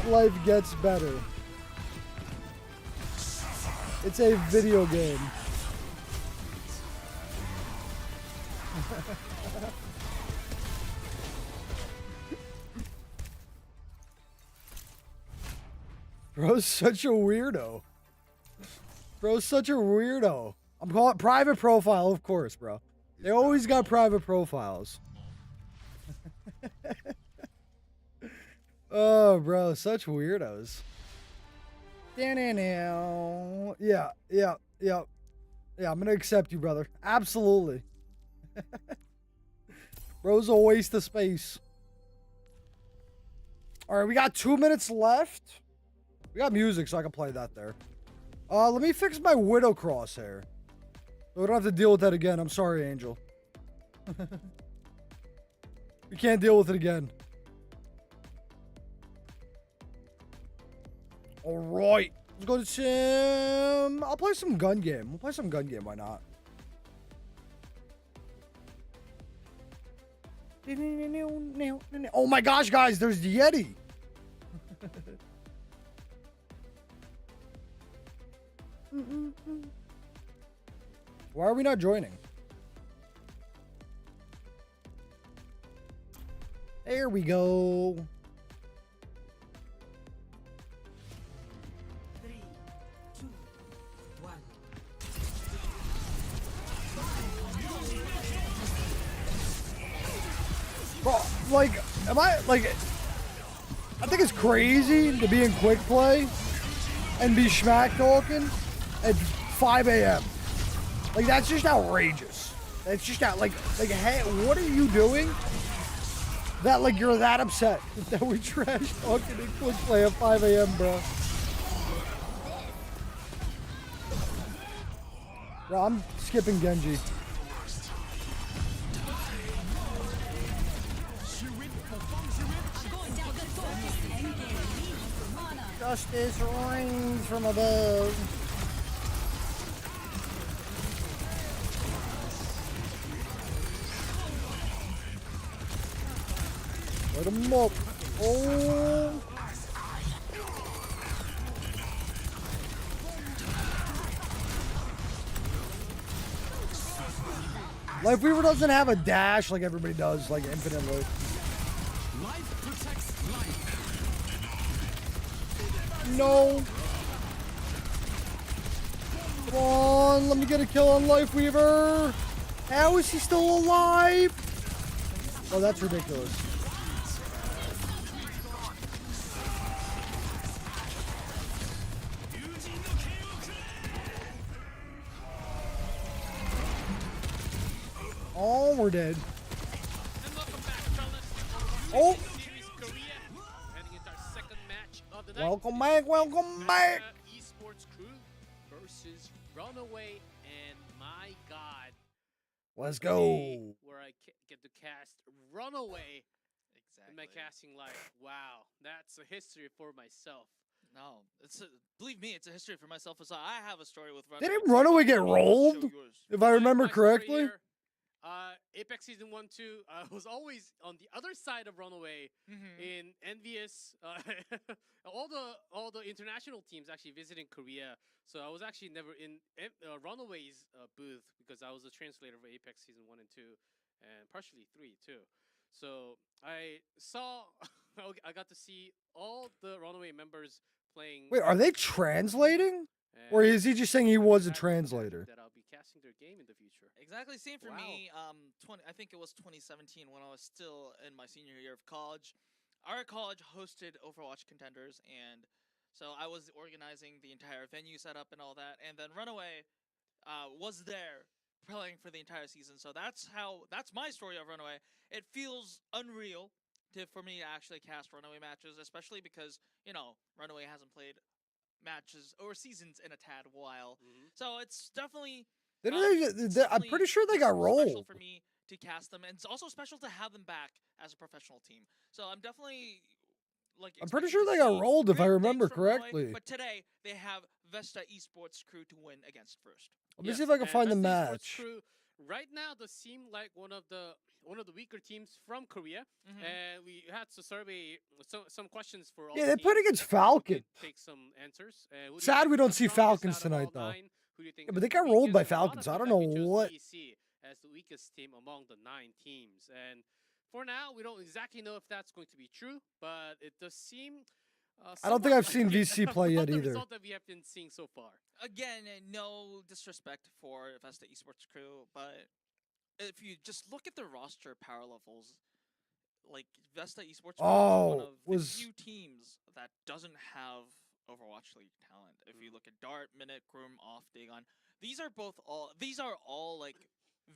life gets better. It's a video game. Bro's such a weirdo. Bro's such a weirdo. I'm calling it private profile, of course, bro. They always got private profiles. Oh, bro, such weirdos. Yeah, I'm gonna accept you, brother. Absolutely. Bro's a waste of space. All right, we got 2 minutes left. We got music, so I can play that there. Let me fix my Widow crosshair. So we don't have to deal with that again. I'm sorry, Angel. We can't deal with it again. All right. Let's go to some... I'll play some gun game. We'll play some gun game. Why not? Oh my gosh, guys. There's the Yeti. Why are we not joining? There we go. 3, 2, 1. Bro, like, am I, like, I think it's crazy to be in quick play and be smack talking at 5 a.m. Like, that's just outrageous. That's just like, hey, what are you doing? That, like, you're that upset that we trash talking in quick play at 5 a.m., bro. Bro, I'm skipping Genji. Justice rains from above. him up. Oh. Lifeweaver doesn't have a dash like everybody does, like infinitely. Life protects life. No. Come on, let me get a kill on Lifeweaver. How is he still alive? Oh, that's ridiculous. Oh, we're dead. And welcome back, fellas. Oh. Series Korea, heading into our second match of the night. Welcome back, welcome back. Esports crew versus Runaway, and my God, Let's day go. where I get to cast Runaway in my Exactly. casting life. Wow, that's a history for myself. No, believe me, it's a history for myself as well. I have a story with Runaway. Didn't Runaway get Show rolled? yours. If I remember My story correctly. here, Apex Season 1, 2 was always on the other side of Runaway in envious. All the international teams actually visiting Korea, so I was actually never in Runaway's booth because I was a translator for Apex Season 1 and 2, and partially 3 too. So I saw, I got to see all the Runaway members playing. Wait, are they translating? Or is he just saying he was a translator? That I'll be casting their game in the future. Exactly, same for Wow. me. I think it was 2017 when I was still in my senior year of college. Our college hosted Overwatch contenders, and so I was organizing the entire venue setup and all that. And then Runaway was there playing for the entire season. So that's my story of Runaway. It feels unreal for me to actually cast Runaway matches, especially because Runaway hasn't played matches or seasons in a tad while. So it's definitely. I'm pretty sure they got Special rolled. for me to cast them, and it's also special to have them back as a professional team. So I'm definitely I'm pretty expecting sure to they got see rolled if I great remember things from Runaway, correctly. But today they have Vesta Esports crew to win against first. Let me see if I can find the Best Esports match. Crew, right now, they seem like one of the weaker teams from Korea, and we had to survey some questions for all. Yeah, the they played teams. against We Falcon. could take some answers. Who do you Sad think we is don't the see strongest Falcons out of all tonight, though. 9? Who do you think Yeah, is but they the got rolled by weakest? A lot Falcons. of I don't people know actually chose what. VC as the weakest team among the 9 teams, and for now, we don't exactly know if that's going to be true, but it does seem. I don't think I've seen somewhat VC likely play yet from the either. result that we have been seeing so far. Again, no disrespect for Vesta Esports crew, but if you just look at the roster power levels, like Vesta Esports crew is one of the few teams that doesn't have Overwatch League talent. If you look at Dart, Minute, Groom, Off, Dagon, these are all like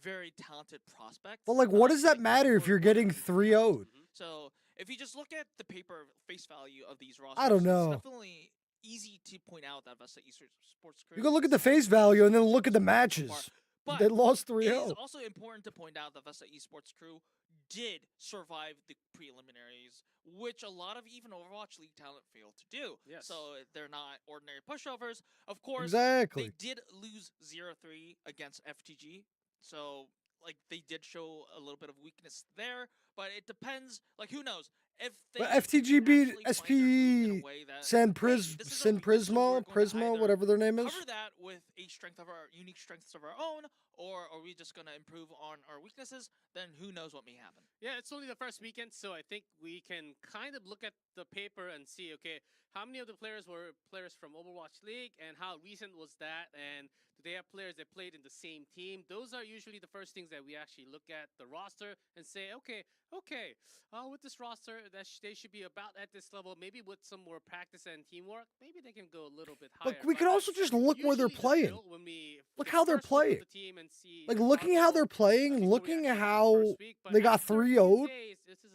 very talented prospects. But like, what does that matter if you're getting 3-0'd? So if you just look at the paper face value of these rosters, I don't know. It's definitely easy to point out that Vesta Esports crew. You can look at the face value and then look at the matches. But They lost it is 3-0. also important to point out that Vesta Esports crew did survive the preliminaries, which a lot of even Overwatch League talent failed to do. Yes. So they're not ordinary pushovers. Of course, Exactly. they did lose 0-3 against FTG. So, like, they did show a little bit of weakness there, but it depends. Like, who knows? If they But FTG beat actually find their groove in a way that, San hey, this is Sin our weakness, so we're going to Prisma, either whatever their name is. cover that with unique strengths of our own, or are we just going to improve on our weaknesses? Then who knows what may happen. Yeah, it's only the first weekend, so I think we can kind of look at the paper and see, okay, how many of the players were players from Overwatch League, and how recent was that, and do they have players that played in the same team? Those are usually the first things that we actually look at the roster and say, okay, with this roster, they should be about at this level. Maybe with some more practice and teamwork, maybe they can go a little bit higher. But we can also just look where they're playing. Look how they're playing. Like, looking how they're playing, looking at how they got 3-0'd,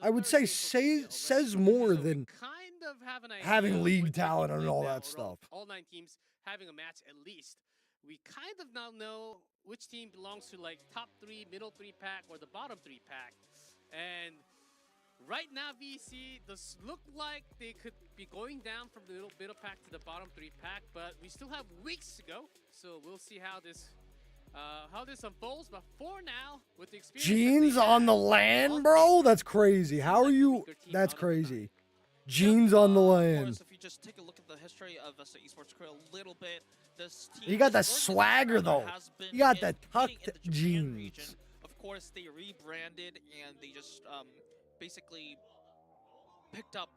I would say says more than kind of have an idea having league with talent every and all team that now, stuff. All 9 teams having a match at least. We kind of now know which team belongs to like top 3, middle 3 pack, or the bottom 3 pack. And right now, VC does look like they could be going down from the middle pack to the bottom 3 pack, but we still have weeks to go. So we'll see how this how this unfolds. But for now, with the experience, Jeans on the land, bro? That's crazy. How are you? That's crazy. Jeans on the Of land. course, if you just take a look at the history of Vesta Esports Crew a little bit, this team You got that this swagger, organization though. has been You got in- that hitting tucked in the Japan jeans. region. Of course, they rebranded and they just basically picked up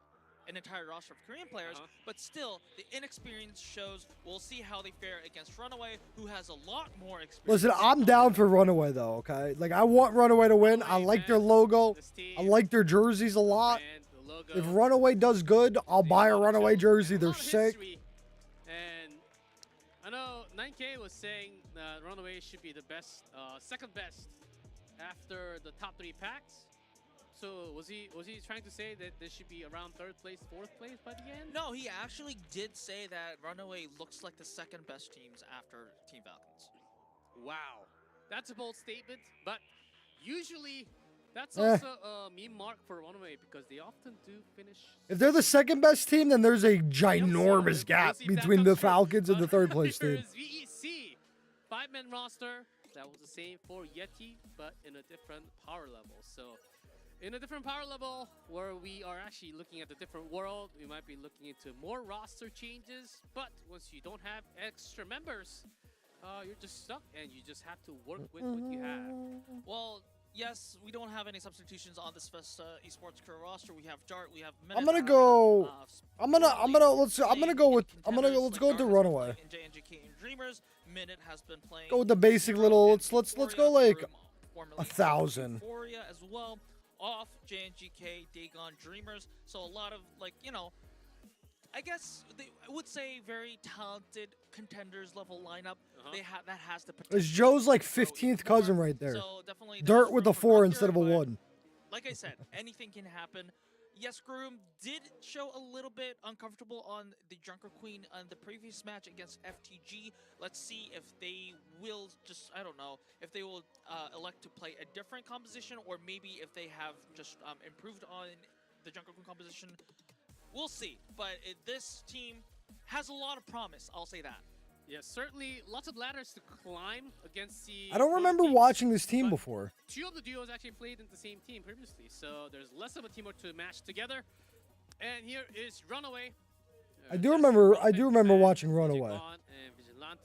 an entire roster of Korean players, but still, the inexperience shows. We'll see how they fare against Runaway, who has a lot more experience. Listen, I'm down for Runaway, though, okay? Like, I want Runaway to win. I like their logo. I like their jerseys a lot. If Runaway does good, I'll buy a Runaway jersey. They're sick. And I know 9K was saying that Runaway should be the best, second best after the top 3 packs. So was he trying to say that they should be around 3rd place, 4th place by the end? No, he actually did say that Runaway looks like the second best teams after Team Falcons. Wow, that's a bold statement, but usually that's also a meme mark for Runaway because they often do finish. If they're the second best team, then there's a ginormous gap between the Falcons and the 3rd place team. VEC, 5-man roster. That was the same for YETI, but in a different power level. So in a different power level where we are actually looking at a different world, we might be looking into more roster changes. But once you don't have extra members, you're just stuck and you just have to work with what you have. Well, yes, we don't have any substitutions on this Vesta Esports Crew roster. We have Dart, we have I'm gonna go. Let's go with the Runaway. And JNGK and Dreamers. Minute has been playing. Go with the basic little. Let's go like 1,000. Euphoria as well. Off J&GK, Dagon, Dreamers. So a lot of, like, you know, I guess I would say very talented contenders level lineup. That has the potential. It's Joe's like 15th cousin right there. So definitely Dirt with a 4 growth instead of a there, but 1. Like I said, anything can happen. Yes, Groom did show a little bit uncomfortable on the Junker Queen on the previous match against FTG. Let's see if they will just, I don't know, if they will elect to play a different composition or maybe if they have just improved on the Junker Queen composition. We'll see. But this team has a lot of promise, I'll say that. Yes, certainly lots of ladders to climb against the... I don't remember watching this team before. 2 of the duos actually played in the same team previously, so there's less of a teamwork to match together. And here is Runaway. I do remember watching Runaway.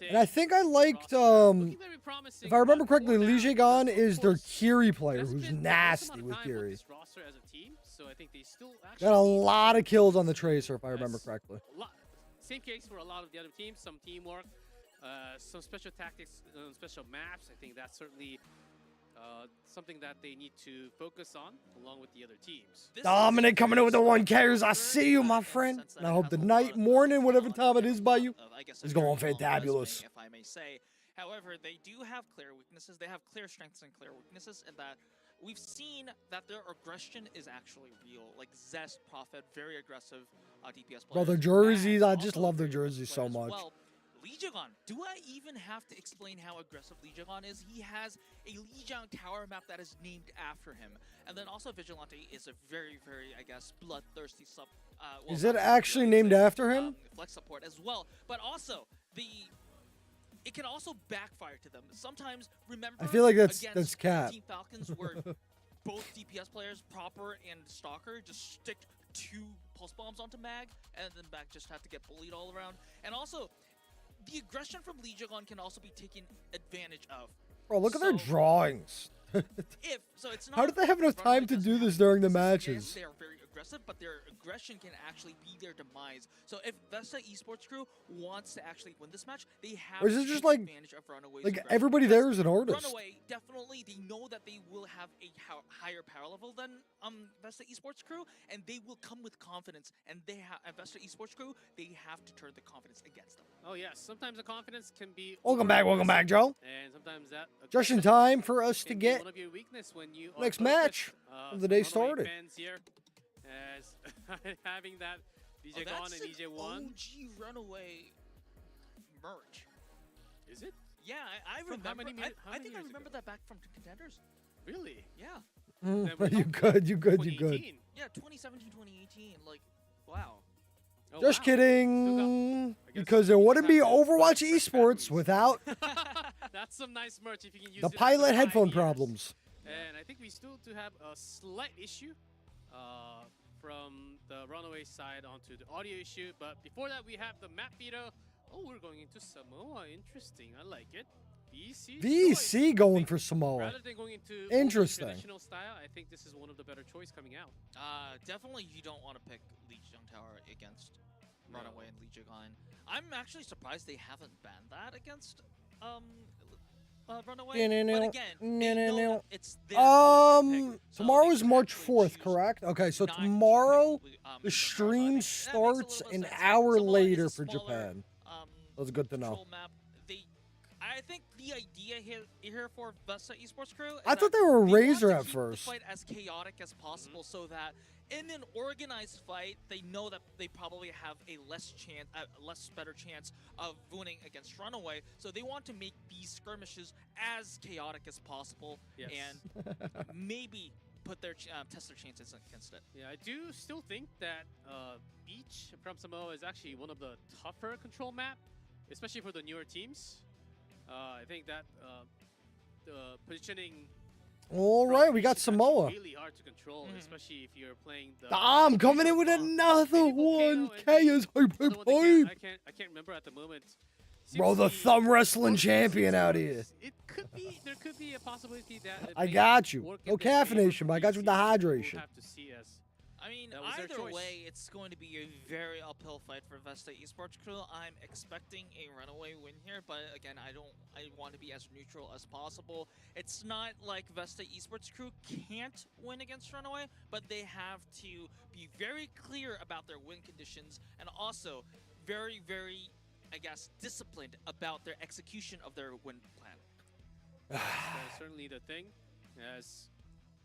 And I think I liked, if I remember correctly, Lee Jae-gon is their Kiri player, who's nasty with Kiri. Got a lot of kills on the Tracer, if I remember correctly. Same case for a lot of the other teams, some teamwork, some special tactics, special maps. I think that's certainly something that they need to focus on along with the other teams. Dominic coming in with the 1Kers. I see you, my friend. And I hope the night, morning, whatever time it is by you, is going fantabulous. If I may say. However, they do have clear weaknesses. They have clear strengths and clear weaknesses in that we've seen that their aggression is actually real. Like Zest, Prophet, very aggressive DPS players. Bro, their jerseys, I just love their jerseys so much. Well, Lijiang, do I even have to explain how aggressive Lijiang is? He has a Lijiang tower map that is named after him. And then also Vigilante is a very, very, I guess, bloodthirsty sub. Well, is it actually named after him? Flex support as well. But also, it can also backfire to them. Sometimes, remember, I feel like that's cap. Team Falcons where both DPS players, Proper and Stalker, just stick 2 pulse bombs onto Mag, and then Mag just have to get bullied all around. And also, the aggression from Lijiang can also be taken advantage of. Bro, look at their drawings. It's not how did they have enough time to do this during the matches? They are very aggressive, but their aggression can actually be their demise. So if Vesta Esports Crew wants to actually win this match, they have to take advantage of Runaway's aggression. Everybody there is an artist. Runaway, definitely, they know that they will have a higher power level than Vesta Esports Crew, and they will come with confidence. And they have Vesta Esports Crew, they have to turn the confidence against them. Oh yes, sometimes the confidence can be. Welcome back, Joe. And sometimes that. Just in time for us to get one of your weakness when you next match of the day started. Here as having that DJ Gon and DJ1. OG Runaway merch. Is it? Yeah, I remember. I think I remember that back from Contenders. Really? Yeah. You good. Yeah, 2017, 2018. Like, wow. Oh, Just kidding. Because there wouldn't be Overwatch Esports without That's some nice merch if you can use The it. pilot after 5 headphone years. problems. And I think we still do have a slight issue from the Runaway side onto the audio issue. But before that, we have the map veto. Oh, we're going into Samoa. Interesting. I like it. VC VC going for Samoa. Rather than going into Interesting. traditional style, I think this is one of the better choice coming out. Definitely you don't want to pick Legion Tower against No. Runaway and Legion. I'm actually surprised they haven't banned that against Runaway. But again, they know that it's their choice to pick, so Tomorrow they is can March actually 4th, choose correct? Okay, so not to tomorrow pick, the Legion Tower. So I stream think that makes a starts little an sense. hour Samoa is later a for smaller, Japan. That's good to know. control map. I think the idea here for Vesta Esports crew is I thought that they were want Razor to at keep first. the fight as chaotic as possible, so that in an organized fight, they know that they probably have a less better chance of winning against Runaway. So they want to make these skirmishes as chaotic as possible, Yes. and maybe put their test their chances against it. Yeah, I do still think that Beach from Samoa is actually one of the tougher control map, especially for the newer teams. I think that the positioning. All from right, we Beach got is actually Samoa. Really hard to control, especially if you're playing the. Dom coming in with another one. K is hype, hype, hype. I can't remember at the moment. Bro, the Seems to be thumb wrestling working champion out seems- here. It could be. There could be a possibility that. it I may got you. work No in their favor caffeination, for but I got you with the BC. We'll hydration. have to see as. I mean, That was their either choice. way, it's going to be a very uphill fight for Vesta Esports crew. I'm expecting a Runaway win here, but again, I want to be as neutral as possible. It's not like Vesta Esports crew can't win against Runaway, but they have to be very clear about their win conditions and also very, very, I guess, disciplined about their execution of their win plan. That's certainly the thing. As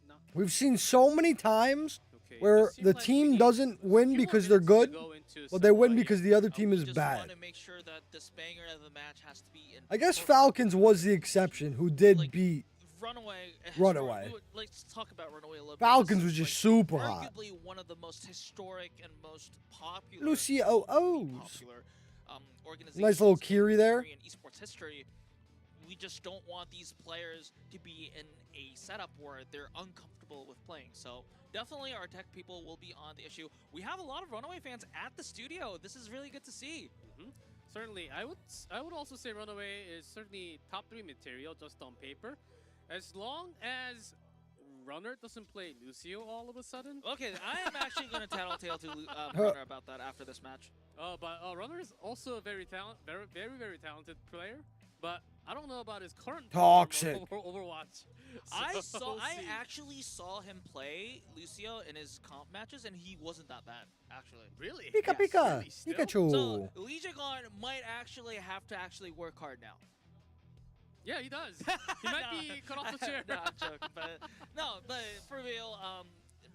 not We've seen so many times okay. where it seems the like we team need doesn't a win few more because they're minutes to good, go into but they win Samoa because here. the other team We is just bad. want to make sure that this banger of the match has to be in I guess perfect Falcons was the exception, who did Like, beat. Runaway. Runaway. Let's talk about Runaway a little bit. Falcons This was is, just super hot. arguably one of the most historic and most popular. Lucio O's. popular organizations Nice little in Kiri there. Korean esports history. We just don't want these players to be in a setup where they're uncomfortable with playing. So definitely our tech people will be on the issue. We have a lot of Runaway fans at the studio. This is really good to see. Certainly, I would also say Runaway is certainly top 3 material just on paper, as long as Runner doesn't play Lucio all of a sudden. Okay, I am actually going to tattletale to Runner about that after this match. But Runner is also a very very talented player. But I don't know about his current Toxic. Overwatch. I So we'll see. actually saw him play Lucio in his comp matches, and he wasn't that bad, actually. Really? Pika Yes, Pika. really, still? Pikachu. So Legion might actually have to work hard now. Yeah, he does. He might be cut off the chair. No, I'm joking, but for real,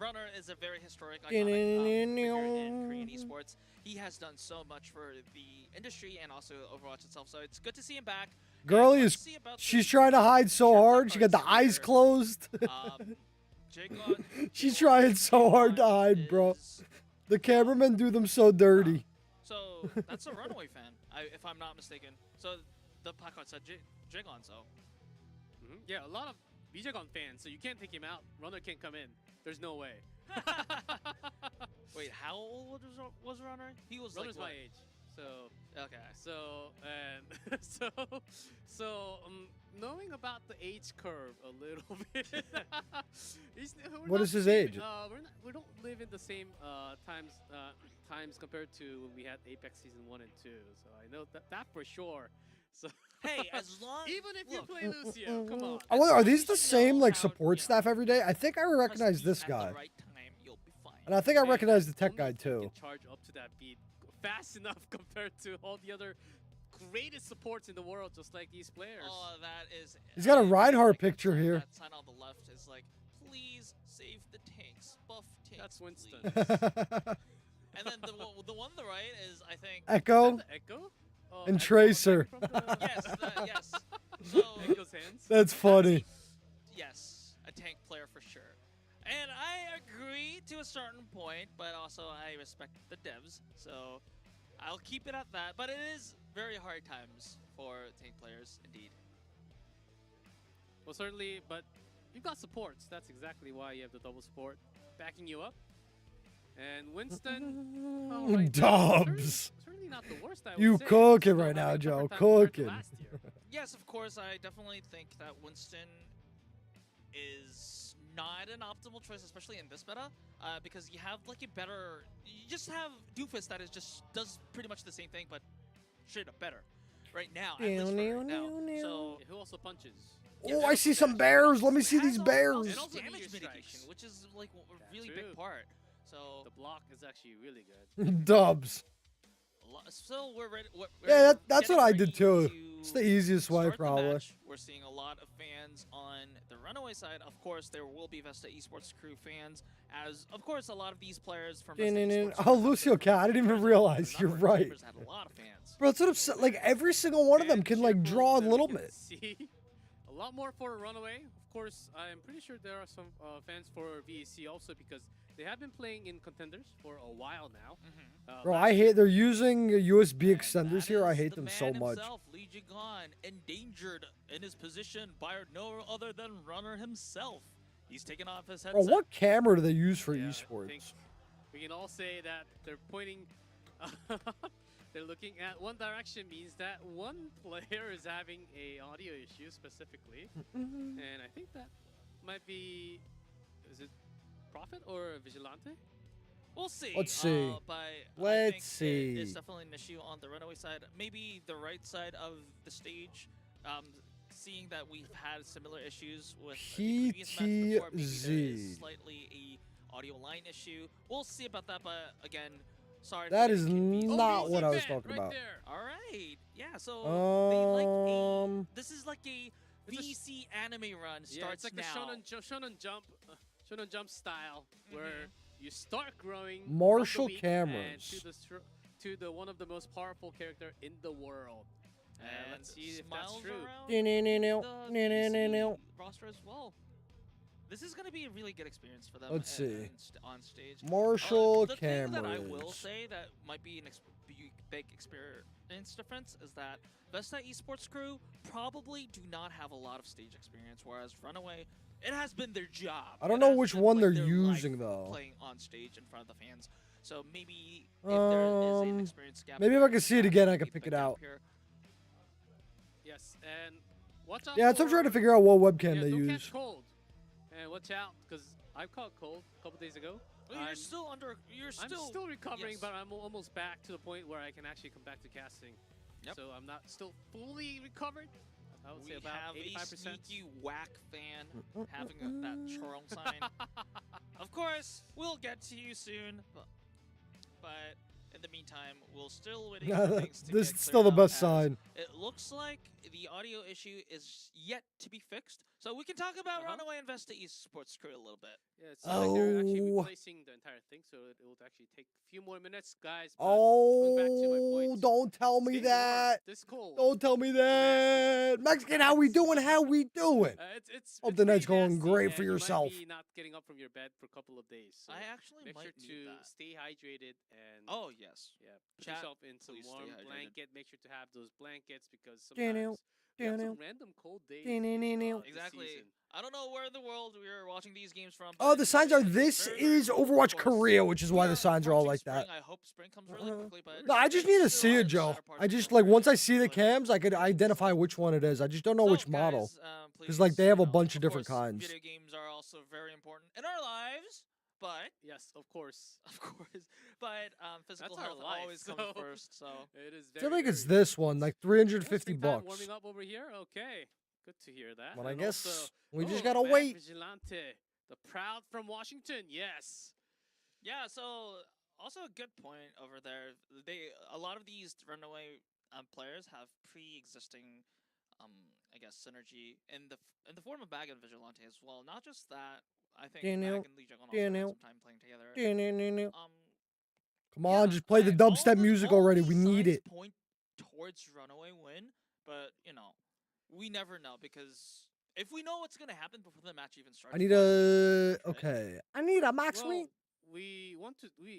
Runner is a very historic, iconic figure in Korean esports. He has done so much for the industry and also Overwatch itself, so it's good to see him back. Girlie And is. let's see about She's the trying to hide so Sherpa hard. She got the parts eyes here. closed. Jagon, She's trying so hard to hide, bro. is- The cameramen do them so dirty. So that's a Runaway fan, if I'm not mistaken. So the placard said Jagon, so. Yeah, a lot of Bijagon fans, so you can't take him out. Runner can't come in. There's no way. Wait, how old was Runner? He was Runner's like my what? age. So Okay. So and knowing about the age curve a little bit. We're What not is his same- age? We don't live in the same times compared to when we had Apex Season 1 and 2. So I know that for sure. So Hey, as long even if you look, play Lucio, come on. I wonder, are these you the know same like how, support you know, staff every day? I think I press recognize these this at guy, the right time, you'll be fine. and I think I Hey, recognize the tech only guy if you too. can charge up to that beat fast enough compared to all the other greatest supports in the world, just like these players. Oh, that is. He's got a Reinhardt like, picture that here. sign on the left is like, please save the tanks, buff tanks. That's Winston. please." And then the one on the right is, I think. Echo. The Echo? Oh, And Echo Tracer. from the- Yes, yes. So Echo's hands. That's funny. yes, a tank player for sure. And I agree to a certain point, but also I respect the devs, so I'll keep it at that. But it is very hard times for tank players, indeed. Well, certainly, but you've got supports. That's exactly why you have the double support backing you up. And Winston, all right, Dubs. certainly not the worst. I would You say. cooking Still right now, having a Joe. tougher time compared to Cooking. last year. Yes, of course. I definitely think that Winston is not an optimal choice, especially in this meta, because you have like a better. You just have Doofus that is just does pretty much the same thing, but straight up better. Right now, at least for right now. So Yeah, who also punches? Oh, I see some bears. Let me see these has bears. also And also damage meteor mitigation, strikes. which is like a Yeah, really true. big part. So The block is actually really good. Dubs. So we're ready. We're Yeah, that's getting what I ready did too. to It's the easiest way, start the probably. match. We're seeing a lot of fans on the Runaway side. Of course, there will be Vesta Esports crew fans, as of course a lot of these players from Vesta Esports. Oh, Lucio Cat, I didn't even realize. You're right. Had a lot of fans. Bro, that's what I'm saying. Like, every single one of them And can, like, cheerful draw a that we little can bit. See a lot more for Runaway. Of course, I'm pretty sure there are some fans for VEC also because they have been playing in contenders for a while now. Bro, I hate they're using USB extenders here. I hate the them so man much. himself, Lee Jigon, endangered in his position by no other than Runner himself. He's taken off his Bro, headset. what camera do they use for Yeah, I esports? think we can all say that they're pointing. They're looking at one direction means that one player is having a audio issue specifically, and I think that might be, is it Prophet or Vigilante? We'll see. Let's see. But Let's I think see. It's definitely an issue on the Runaway side. Maybe the right side of the stage. Seeing that we've had similar issues with the previous match before, maybe there is PTZ. slightly a audio line issue. We'll see about that. But again, sorry. That for is the inconvenience. not VEC what I was fan talking right about. There. All right. Yeah. So they like this is like a It's a VC anime run starts Yeah, it's like now. the shonen jump style where you start growing from the Martial weak cameras. and to the one of the most powerful character in the world. And let's see if that's smiles true. around the VC roster as well. This is going to be a really good experience for them. Let's see. On stage. Martial the thing that I will cameras. say that might be an big experience difference is that Vesta Esports crew probably do not have a lot of stage experience, whereas Runaway, it has been their job. I don't It know has which been, one like, they're their using, life though. Playing on stage in front of the fans. So maybe if there is an experience gap. Maybe if I can see it that again, I might can be pick the it gap out. here. Yes, and watch out. Yeah, that's what I'm trying to for- figure out what webcam yeah, they don't use. catch cold. And watch out, because I caught cold a couple days ago. Well, I'm you're still under. You're I'm still recovering, yes. but I'm almost back to the point where I can actually come back to casting. Yep. So I'm not still fully recovered. I would We say about have 85%. a sneaky whack fan having that Chorong sign. Of course, we'll get to you soon, but in the meantime, we'll still waiting for things to This get is still the cleared up best as sign. It looks like the audio issue is yet to be fixed, so we can talk about Runaway and Vesta Esports crew a little bit. Yeah, it seems like they're actually Oh. replacing the entire thing, so it will actually take a few more minutes, guys. but going back to my Oh, point, don't tell it's me getting warm. that. This cold. Don't tell me that. Mexican, how we doing? How we doing? It's Hope it's the night's pretty going nasty, great for and you yourself. might be not getting up from your bed for a couple of days. So I actually make might sure need to that. stay hydrated and Oh yes. yeah, put Chat, yourself in some please stay warm hydrated. blanket. Make sure to have those blankets because Daniel, sometimes we have Daniel, some random cold days. Daniel. This Exactly. season. I don't know where in the world we are watching these games from. Oh, but the signs are it's this very, very is cold, of Overwatch course. Korea, which is why We the signs are all approaching like that. spring. I hope spring comes really quickly, but No, I just need to it's see still it, on Joe. latter part I of just the like year. once I see the But- cams, I could identify which one it is. I just don't know So, which model. guys, 'Cause, like, they please, have a you know, bunch of different course, kinds. Video games are also very important in our lives, but Yes, of course. of course, but physical That's our health life, always so- comes first. So It is. I Very, feel like it's very this one, like 350 springtime bucks. warming up over here. Okay, good to hear that. But I And guess also, we just oh, gotta Matt wait. Vigilante, the proud from Washington. Yes. yeah, so also a good point over there. A lot of these Runaway players have pre-existing, I guess, synergy in the form of Bag and Vigilante as well. Not just that. I think Daniel, Bag and Lee Jung also had Daniel. some time playing together. Come on, Yeah, just play the all dubstep music all already. these We need signs it. Point towards Runaway win, but you know, we never know because if we know what's gonna happen before the match even starts, I need why would we a risk, right? okay. I need a max Well, win. we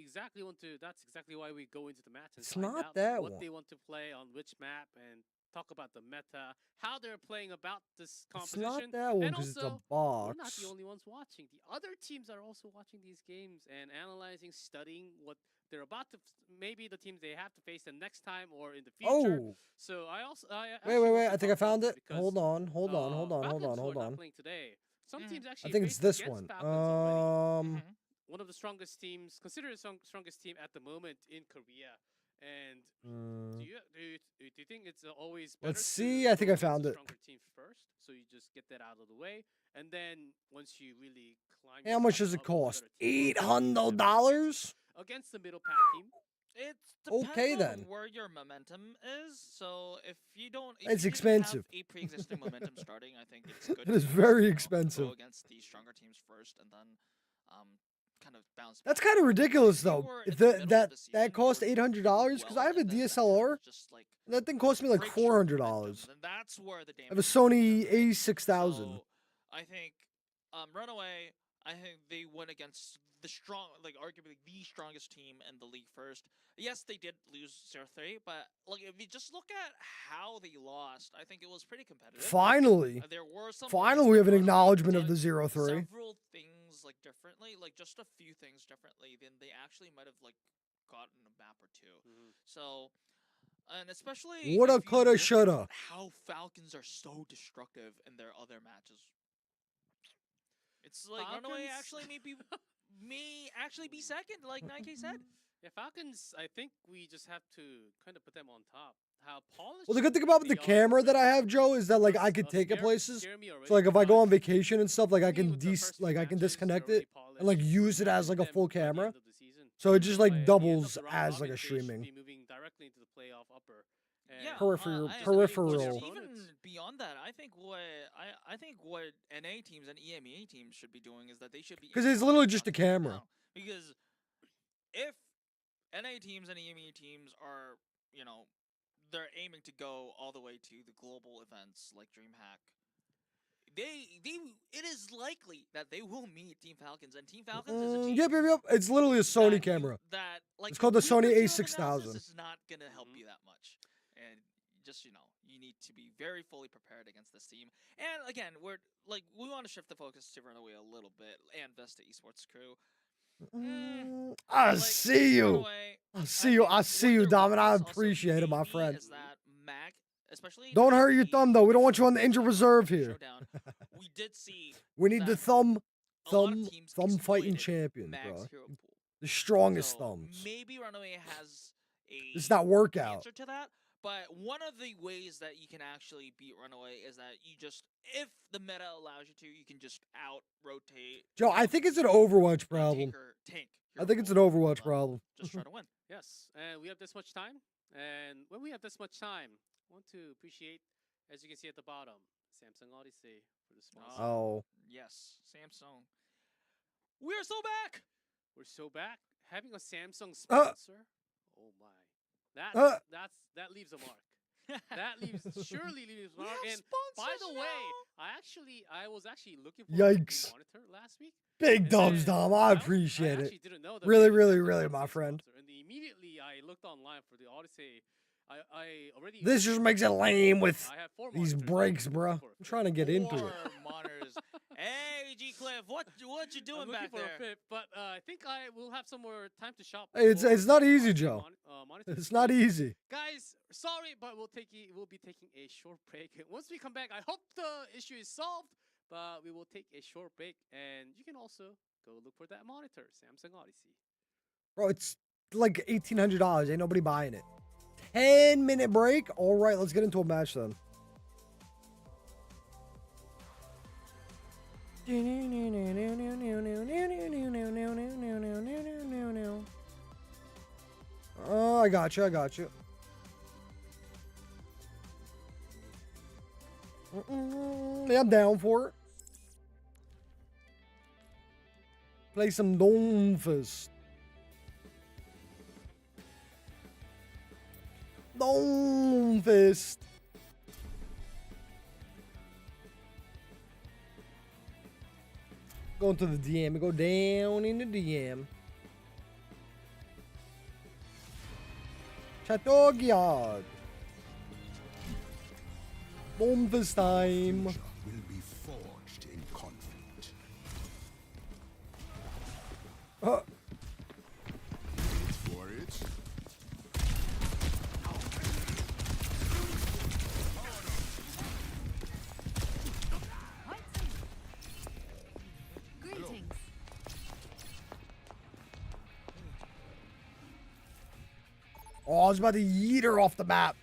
exactly want to. That's exactly why we go into the match and It's find not out that what one. they want to play on which map and talk about the meta, how they're playing about this It's competition. not that one And because it's a also, box. we're not the only ones watching. The other teams are also watching these games and analyzing, studying what they're about to. Maybe the teams they have to face the next time or in the future. Oh, So I also wait. I think I found it. Hold on. Falcons, who are Hold not on. playing today. Some teams I actually think it's faced this against one. Falcons already. Mhm. One of the strongest teams, considered the strongest team at the moment in Korea. And do you think it's always better Let's to see. I think go I against found the it. stronger team first, so you just get that out of the way, and then once you really climb, How much does it cost? $800. against the middle pack team. It depends Okay, on then. where your momentum is. So if you don't, if It's you expensive. have a pre-existing momentum starting, I think it's good. It is to, very you know, expensive. Go against these stronger teams first, and then kind of bounce. That's back. kind of ridiculous, If you though. were If in the middle of that the season, that cost you're $800 doing because well, I have a and then that DSLR. just like That thing cost me like breaks your $400. momentum, then that's where the I have a damage Sony comes in. A6000. So I think Runaway, I think they went against the arguably the strongest team in the league first. Yes, they did lose 0-3, but like if you just look at how they lost, I think it was pretty competitive. Finally. There were some. Finally, we have an Runaway acknowledgement of did the 0-3. Several things like differently, like just a few things differently than they actually might have like gotten a map or two. So. And especially Woulda, if you coulda, look at shoulda. how Falcons are so destructive in their other matches. It's like Runaway actually may actually be second, like 9K said. Yeah, Falcons. I think we just have to kind of put them on top. How polished. Well, the good thing about the camera that I have, Joe, is that like I could take it places. So like if I go on vacation and stuff, like I can disconnect it and like use it as like a full camera. So it just like doubles as like a streaming. Moving directly into the playoff upper. Yeah, peripheral. Even beyond that, I think what NA teams and EMEA teams should be doing is that they should be, because it's literally just a camera. Because if NA teams and EMEA teams are, they're aiming to go all the way to the global events like DreamHack, it is likely that they will meet Team Falcons, and Team Falcons is a team. Yep. It's literally a Sony camera. It's called the Sony A6000. A6000. It's not gonna help you that much, and just you need to be very fully prepared against this team. And again, we want to shift the focus to Runaway a little bit and Vesta Esports crew. I see you. I see you, Dom, and I appreciate it, my friend. Is that Mac, especially don't hurt your thumb, though. We don't want you on the injured reserve here. We did see. We need the thumb fighting champion, bro. The strongest thumbs. Maybe Runaway has it's not workout answer to that. But one of the ways that you can actually beat Runaway is that if the meta allows you to, you can just out-rotate. Joe, I think it's an Overwatch problem. Tank I think it's an Overwatch problem. Just try to win. Yes, and we have this much time. And when we have this much time, I want to appreciate, as you can see at the bottom, Samsung Odyssey for the sponsor. Oh. Yes, Samsung. We're so back! We're so back. Having a Samsung sponsor? Oh my. That leaves a mark. That surely leaves a mark. And by the way, I was actually looking for a monitor last week. Big thumbs, Dom. I appreciate it. Really, my friend. And immediately I looked online for the Odyssey. I already. This just makes it lame with these breaks, bro. I'm trying to get into it. Monitors. Hey, G Cliff, what you doing back there? But I think I will have some more time to shop. Hey, it's not easy, Joe. It's not easy. Guys, sorry, but we'll be taking a short break. Once we come back, I hope the issue is solved. But we will take a short break, and you can also go look for that monitor, Samsung Odyssey. Bro, it's like $1,800. Ain't nobody buying it. 10-minute break. All right, let's get into a match then. Oh, I got you. Yeah, I'm down for it. Play some Doomfist. Doomfist. Going to the DM. Go down in the DM. Chattogyard. Doomfist time. Will be forged in conflict. Uh, For it. Greetings. oh, I was about to yeet her off the map.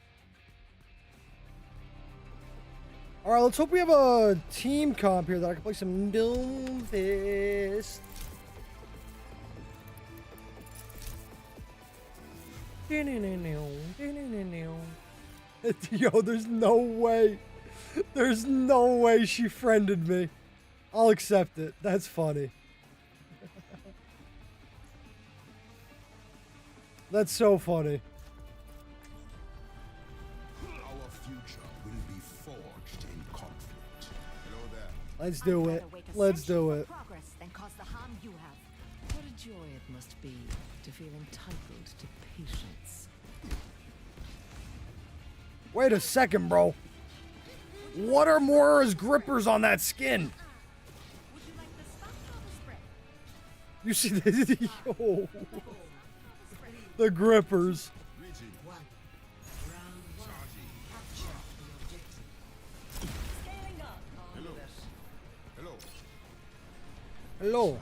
All right, let's hope we have a team comp here that I can play some Doomfist. Yo, there's no way. There's no way she friended me. I'll accept it. That's funny. That's so funny. Our future will be forged in conflict. Hello there. Let's do it. Let's do it. Progress than cause the harm you have. What a joy it must be to feel entitled to patience. Wait a second, bro. What are Moira's grippers on that skin? Would you like the stuff or the spread? You see the yo, the grippers. Rigid. One. Round one. Capture the objective. Scaling up. Hello. Hello. Hello.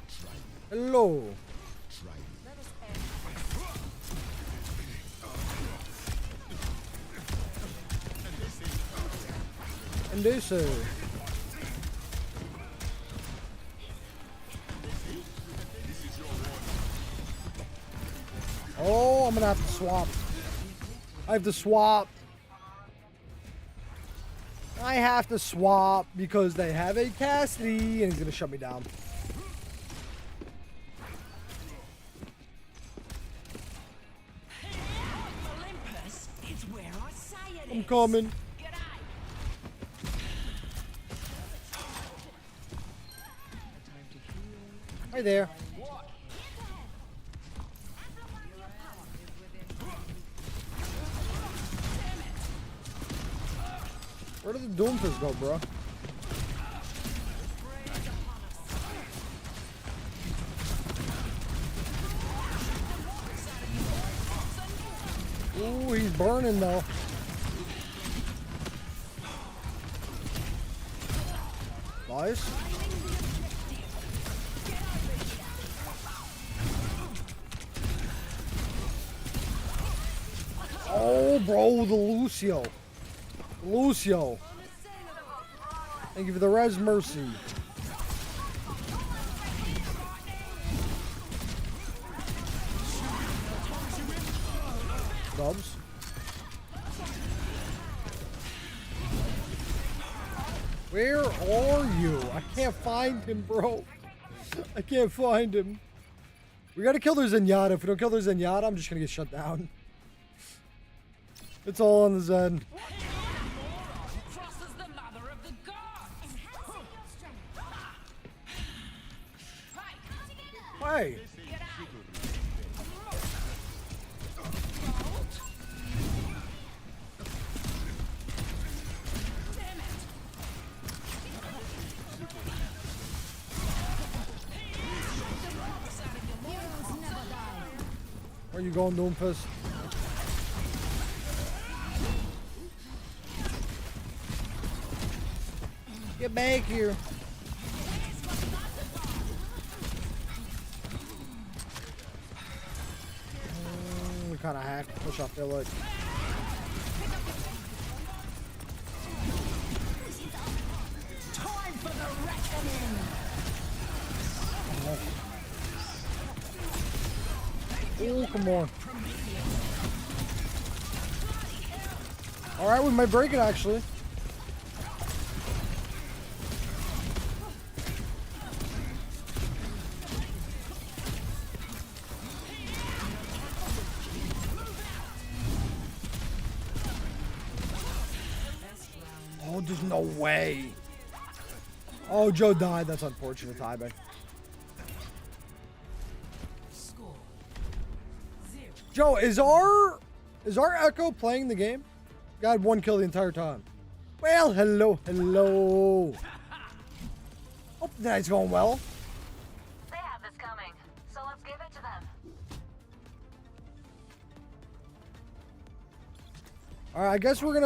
Try me. Hello. Try me. Let us end. And they say, oh, I'm gonna have to swap. I have to swap. I have to swap because they have a Cassidy and he's gonna shut me down. Olympus is where I say it I'm is. coming. Hi there. Where did the Doomfist go, bro? Ooh, he's burning though. Nice. Oh, bro, the Lucio. Lucio. Thank you for the res mercy. Dubs. Where are you? I can't find him, bro. I can't find him. We gotta kill their Zenyatta. If we don't kill their Zenyatta, I'm just gonna get shut down. It's all on the Zen. Crosses the mother of the gods. Hey. Where you going, Doomfist? Get back here. We kind of have to push, I feel like. Time for the reckoning. Oh, come on. All right, we might break it actually. Oh, there's no way. Oh, Joe died. That's unfortunate timing. Joe, is our Echo playing the game? Guy had 1 kill the entire time. Well, hello, hello. Hope the night's going well. They have this coming, so let's give it to them. All right, I guess we're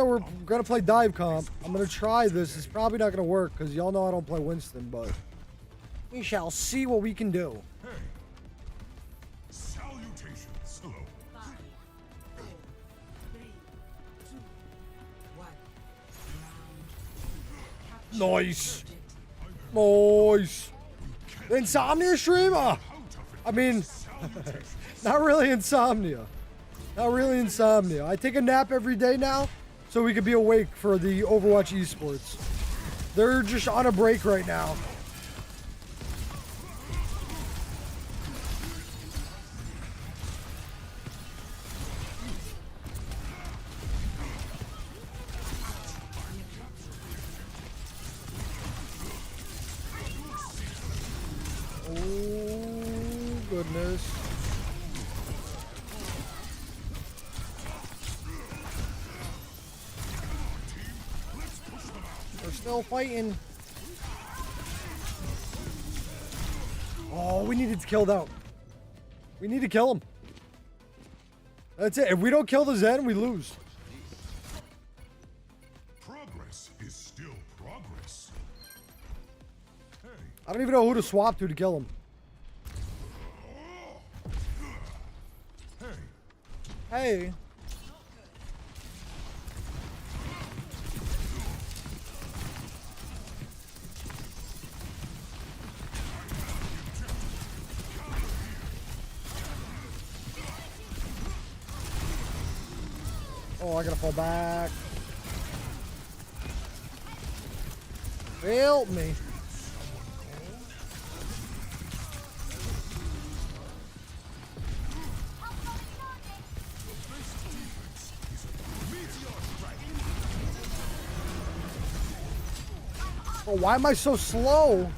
gonna play dive comp. I'm gonna try this. It's probably not gonna work because y'all know I don't play Winston, but we shall see what we can do. Hey. Salutations. Hello. Nice. Nice. The Insomnia streamer. I mean, not really Insomnia. Not really Insomnia. I take a nap every day now so we can be awake for the Overwatch Esports. They're just on a break right now. Oh, goodness. They're still fighting. Oh, we needed to kill them. We need to kill him. That's it. If we don't kill the Zen, we lose. Progress is still progress. Hey. I don't even know who to swap to kill him. Hey. Hey. Oh, I gotta fall back. Help me. Oh, why am I so slow?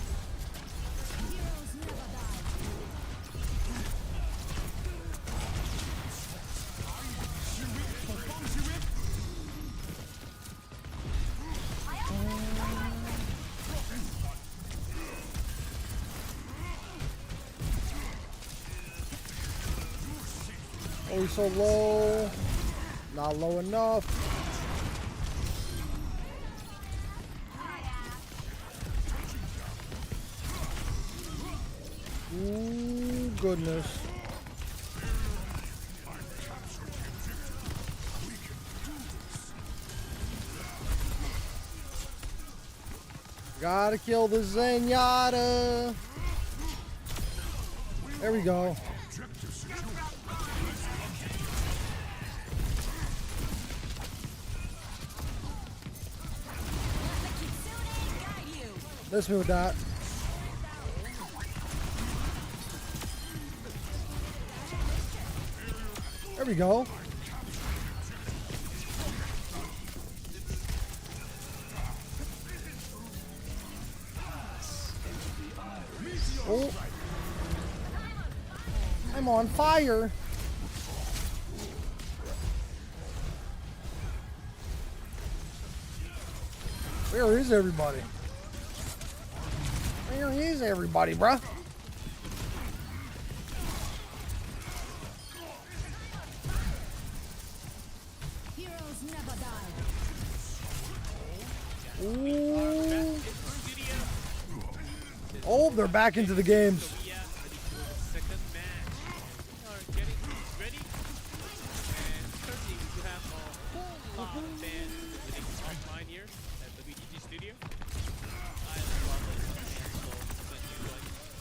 Oh, he's so low. Not low enough. Ooh, goodness. Gotta kill the Zenyatta. There we go. Miss me with that. There we go. Oh. I'm on fire. Where is everybody? Where is everybody, bruh? Heroes never die. Ooh. Oh, they're back into the games. Second match. We are getting ready. And currently we have a whole lot of fans visiting offline here at the BGG studio. I love it.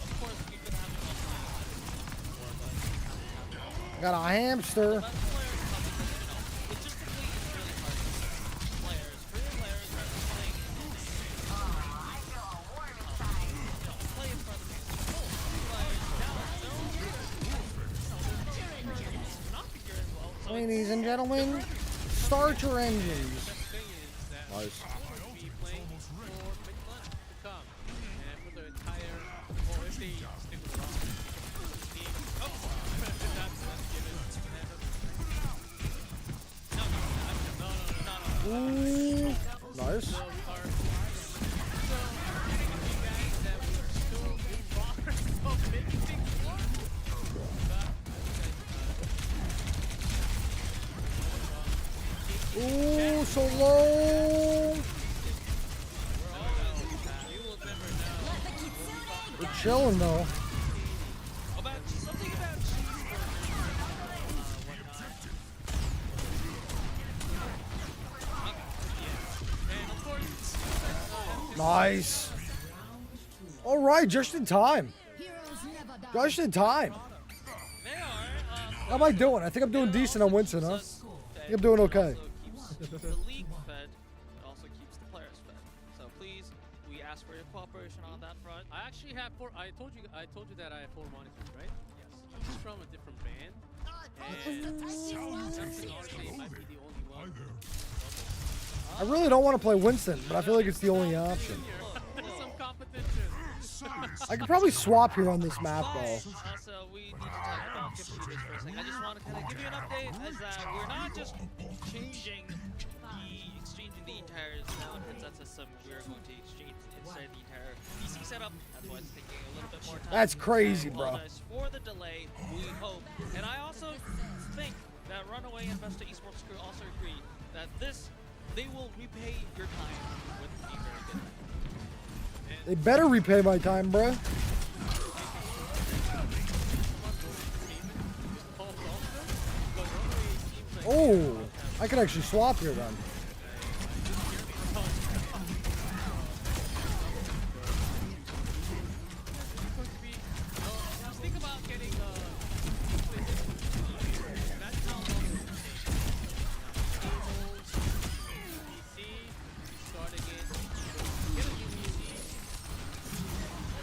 Of course, we could have it offline. Got a hamster. Ladies and gentlemen, start your engines. Nice. Ooh, nice. So we are you guys that we are still in progress of making things work. Ooh, so low. We're chilling though. Nice. All right, just in time. Just in time. How am I doing? I think I'm doing decent on Winston, huh? I think I'm doing okay. The league fed, it also keeps the players fed. So please, we ask for your cooperation on that front. I actually have 4. I told you that I have 4 monitors, right? Yes. Each from a different brand. And Samsung honestly might be the only one. I really don't want to play Winston, but I feel like it's the only option. Some competition. I could probably swap here on this map, though. Also, we need to talk about chip shooters for a second. I just want to kind of give you an update as that we're not just exchanging the entire headset system. We're going to exchange instead the entire PC setup. That's why it's taking a little bit more time. That's crazy, bro. For the delay, we hope. And I also think that Runaway and Best Esports crew also agree that they will repay your time with the very good. They better repay my time, bro. Oh, I can actually swap here then.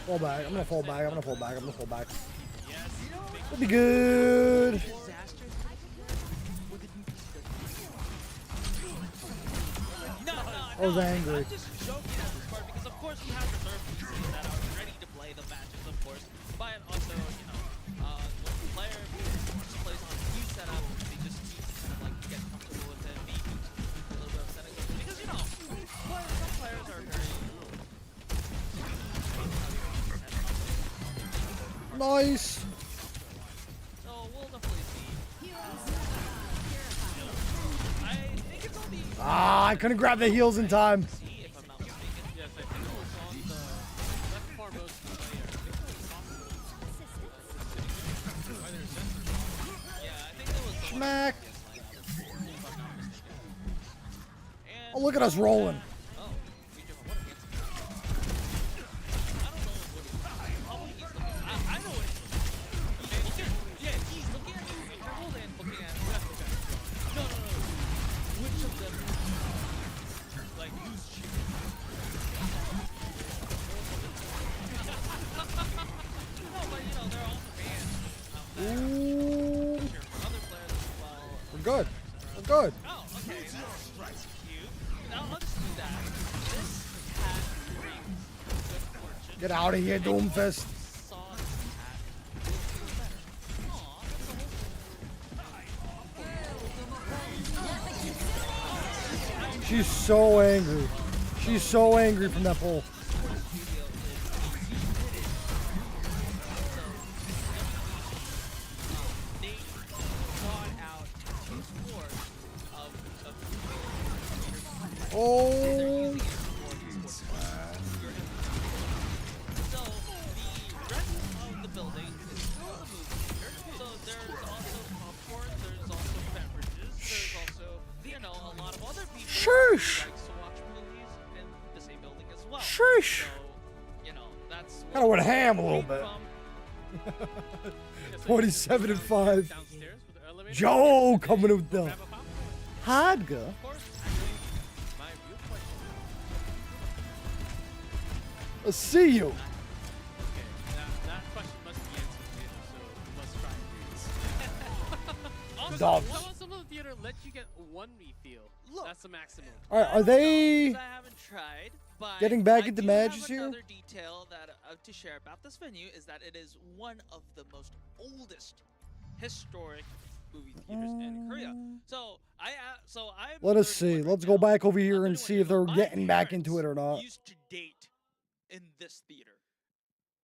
Fall back. I'm gonna fall back. I'm gonna fall back. I'm gonna fall back. It'll be good. I was angry. I'm just joking at this part because, of course, we have reserve PCs that are ready to play the matches, of course. But also, you know, when the player plays on a new setup, they just need to kind of like get comfortable with it, being a little bit upsetting. Because, you know, some players are very. Nice. So we'll definitely see. I think it's on the. Ah, I couldn't grab the heels in time. If I'm not mistaken. Yes, I think it was on the left foremost player. Yeah, I think it was. Smack. If I'm not mistaken. Oh, look at us rolling. Oh, we do. What a handsome. I don't know what he's probably he's looking. I know what he's looking. Yeah, he's looking at you. If you're holding, looking at you. No. Which of them? Like who's cheating? No, but you know they're also fans out there. Ooh, Other players as well. we're good. We're good. Oh, okay. That's cute. Now let's do that. This hat brings good fortune. Get out of here, Doomfist. Saw this hat. Will feel better. Aw, that's the whole. She's so angry. She's so angry from that pole. They brought out two scores of Oh, So the rest of the building is still the movie theater. So there's also popcorn, there's also beverages, there's also, you know, a lot of other people Shush. who likes to watch movies in the same building as well. Shush. So, you know, that's Kinda went ham a where little it bit. came from. 47 and 5. Downstairs with the elevator. Joe coming with the Grab a popcorn. Hadga. Of course, actually, my real question. Let's see you. Okay, that question must be answered, so we must try this. Also, Dogs. how about some of the theater let you get one refill? Look. That's the maximum. All right, I are don't know, they 'cause I haven't tried, but getting back I into do matches have here? Another detail that to share about this venue is that it is one of the most oldest historic movie theaters in Korea. So I'm. Let us the third see. one right Let's go now. back over I'm here the and new one see here. if they're My getting back into it or parents not. Used to date in this theater.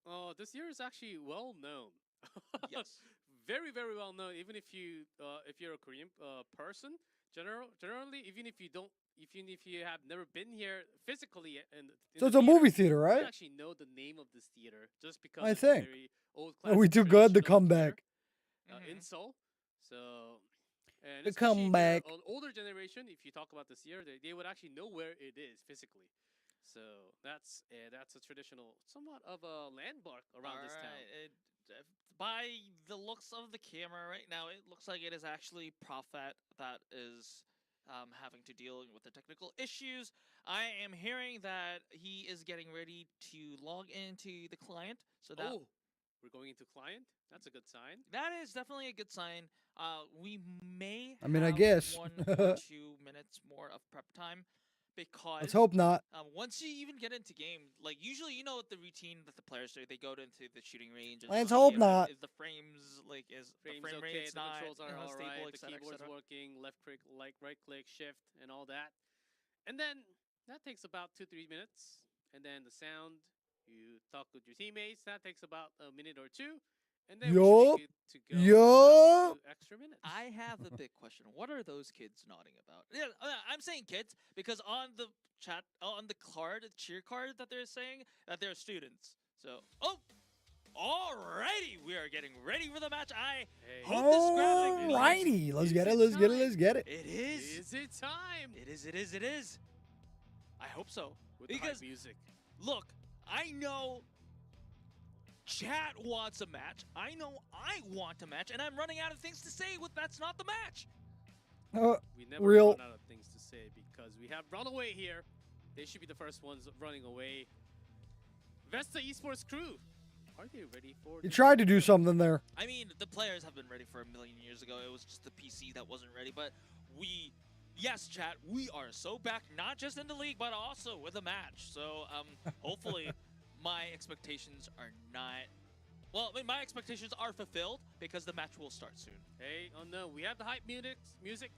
Oh, this year is actually well known. Yes. Very, very well known. Even if you're a Korean person, generally, even if you have never been here physically, So it's a movie theater, you right? actually know the name of this theater just because I it's think. a very old. Are we too good to traditional come theater, back? in Seoul. So, and To especially come if you're back. an older generation, if you talk about this year, they would actually know where it is physically. So that's a traditional, somewhat of a landmark around this town. By the looks of the camera right now, it looks like it is actually Prophet that is having to deal with the technical issues. I am hearing that he is getting ready to log into the client. So that we're going into client. That's a good sign. that is definitely a good sign. We may. I mean, I have guess. 1 or 2 minutes more of prep time. Because Let's hope not. once you even get into game, like usually you know what the routine that the players do. They go into the shooting range. And Let's see hope if not. Is the frames like is Frames the frame okay, rate's the not controls are all stable, right, the etc., keyboard's etc. working, left click, right click, shift, and all that. And then that takes about 2-3 minutes. And then the sound, you talk with your teammates. That takes about a minute or two. And then we should be good to go. Yup. 2 extra minutes. I have a big question. What are those kids nodding about? Yeah, I'm saying kids because on the chat, on the card, the cheer card that they're saying that they're students. So, alrighty, we are getting ready for the match. I hope this graphic means Alrighty. Let's get it. Let's get it. Let's get it. it is. Is it time? It is. It is. It is. I hope so. With the hype Because music. look, I know chat wants a match. I know I want a match, and I'm running out of things to say with that's not the match. We never Real. run out of things to say because we have RUNAWAY here. They should be the first ones running away. Vesta Esports crew. Are they ready for You this? tried to do something there. I mean, the players have been ready for a million years ago. It was just the PC that wasn't ready. But yes, chat, we are so back, not just in the league, but also with a match. So hopefully my expectations are not... Well, I mean, my expectations are fulfilled because the match will start soon. Hey, oh no, we have the hype music.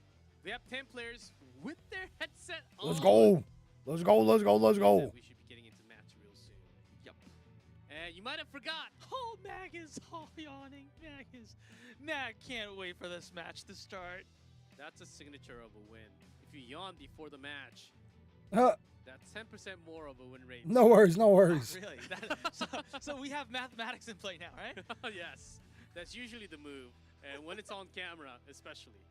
We have 10 players with their headset on. Let's go. Let's go. Let's go. Let's go. We should be getting into match real soon. Yep. And you might have forgot. Oh, Mag is yawning. Mag can't wait for this match to start. That's a signature of a win. If you yawn before the match, that's 10% more of a win rate. No worries. No worries. Really? So we have mathematics in play now, right? Yes. That's usually the move. And when it's on camera, especially.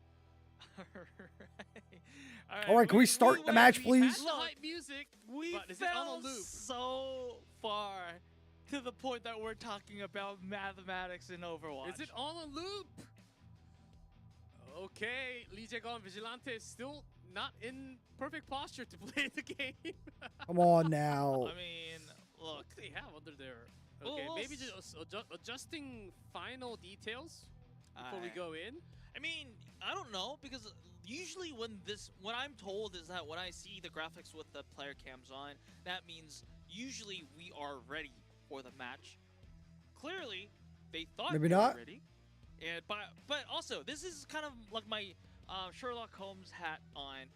All right, can we start the match, please? Had the hype music, We but is it on a fell loop? so far to the point that we're talking about mathematics in Overwatch. Is it on a loop? Okay, Lee Jae-gon Vigilante is still not in perfect posture to play the game. Come on now. I mean, look. What do they have under there? Well, Okay, we'll maybe just adjusting final details before we go in. I mean, I don't know because usually what I'm told is that when I see the graphics with the player cams on, that means usually we are ready for the match. Clearly, they thought Maybe they were not. ready. And but also this is kind of like my Sherlock Holmes hat on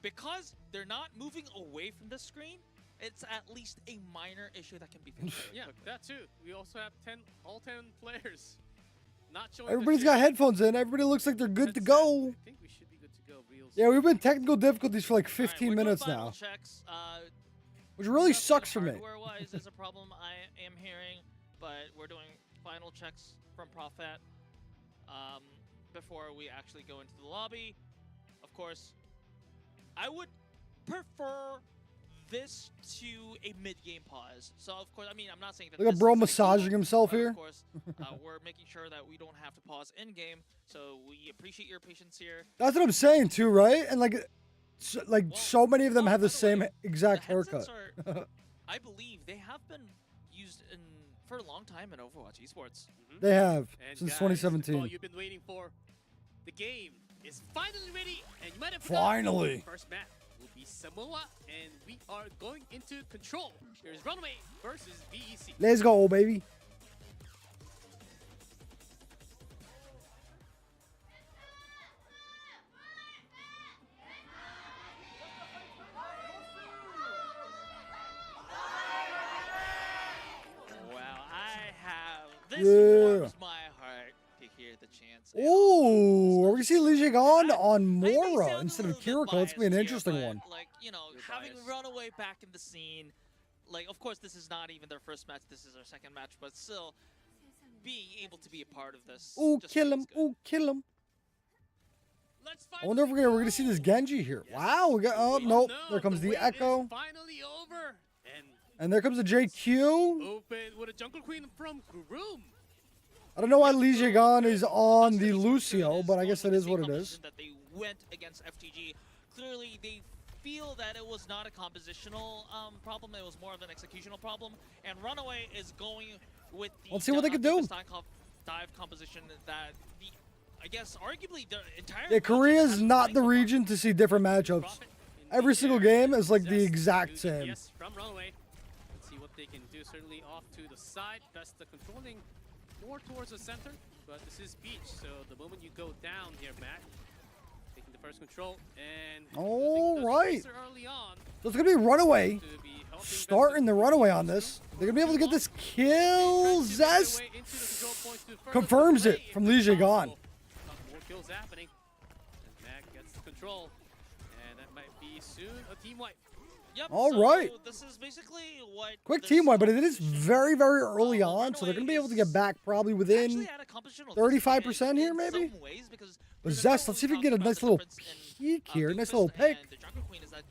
because they're not moving away from the screen. It's at least a minor issue that can be fixed. Yeah, that too. We also have all 10 players. Not showing. Everybody's got headphones in. Everybody looks like they're good to go. I think we should be good to go. Real Yeah, we've been technical difficulties for like All right, 15 we're doing minutes final now, Checks. which really Stuff sucks for me. Hardware-wise is a problem I am hearing, but we're doing final checks from Prophet before we actually go into the lobby. Of course, I would prefer this to a mid-game pause. So, of course, I mean, I'm not saying that Look at this bro is massaging illegal, himself but here. Of course, we're making sure that we don't have to pause in-game. So we appreciate your patience here. That's what I'm saying too, right? And like Well, so many of them have by the same way, exact the headsets haircut. are, I believe they have been used for a long time in Overwatch Esports. They have And since guys, 2017. all you've been waiting for. The game is finally ready, and you might have forgotten. Finally. The first map will be Samoa, and we are going into control. Here's RUNAWAY versus VEC. Let's go, baby. This warms my heart to hear the chants. Ooh, are we gonna see Lee Jae-gon on I may Mora sound a instead of little bit Kiriko? It's gonna be an biased here, interesting but, one. Like, you know, You're having biased. Runaway back in the scene, like, of course, this is not even their first match. This is their second match, but still, being able to be a part of this. Ooh, just kill feels him! good. Ooh, kill him! Let's I wonder if we're gonna see this Genji here. Wow, we got. Oh nope! No, There comes the wait Echo, is finally over. and there comes the JQ. Open with a jungle queen from Groom. I don't know why Lee Jae-gon is on That's the what Lucio, but I guess that the is what it composition is. That they went against FTG. Clearly, they feel that it was not a compositional problem. It was more of an executional problem. And Runaway is going with the Let's see what they can do. Dive composition that the, I guess, arguably the entire. Yeah, Korea is region not has the played so region to see different matchups. Every single game is like the exact same. Yes, from Runaway. Let's see what they can do. Certainly off to the side. Best the controlling more towards the center. But this is Beach, so the moment you go down here, Mac, taking the first control and All right. early on So it's gonna be Runaway to be helping starting the Runaway on this. They're gonna be able to get this kill. Zest confirms it from Lee Jae-gon. More kills happening. And Mac gets the control. And that might be soon a team wipe. Yep, All so right. This is basically what. Quick this team wipe, but it is competition, very, very early on, Runaway so they're gonna be able to is get back probably within. actually at a compositional 35% here, in maybe? some ways, because But remember Zest, when let's see if we we can get a talked nice about the little difference in, peek here, nice little Doofus pick. and the Jungle Queen is that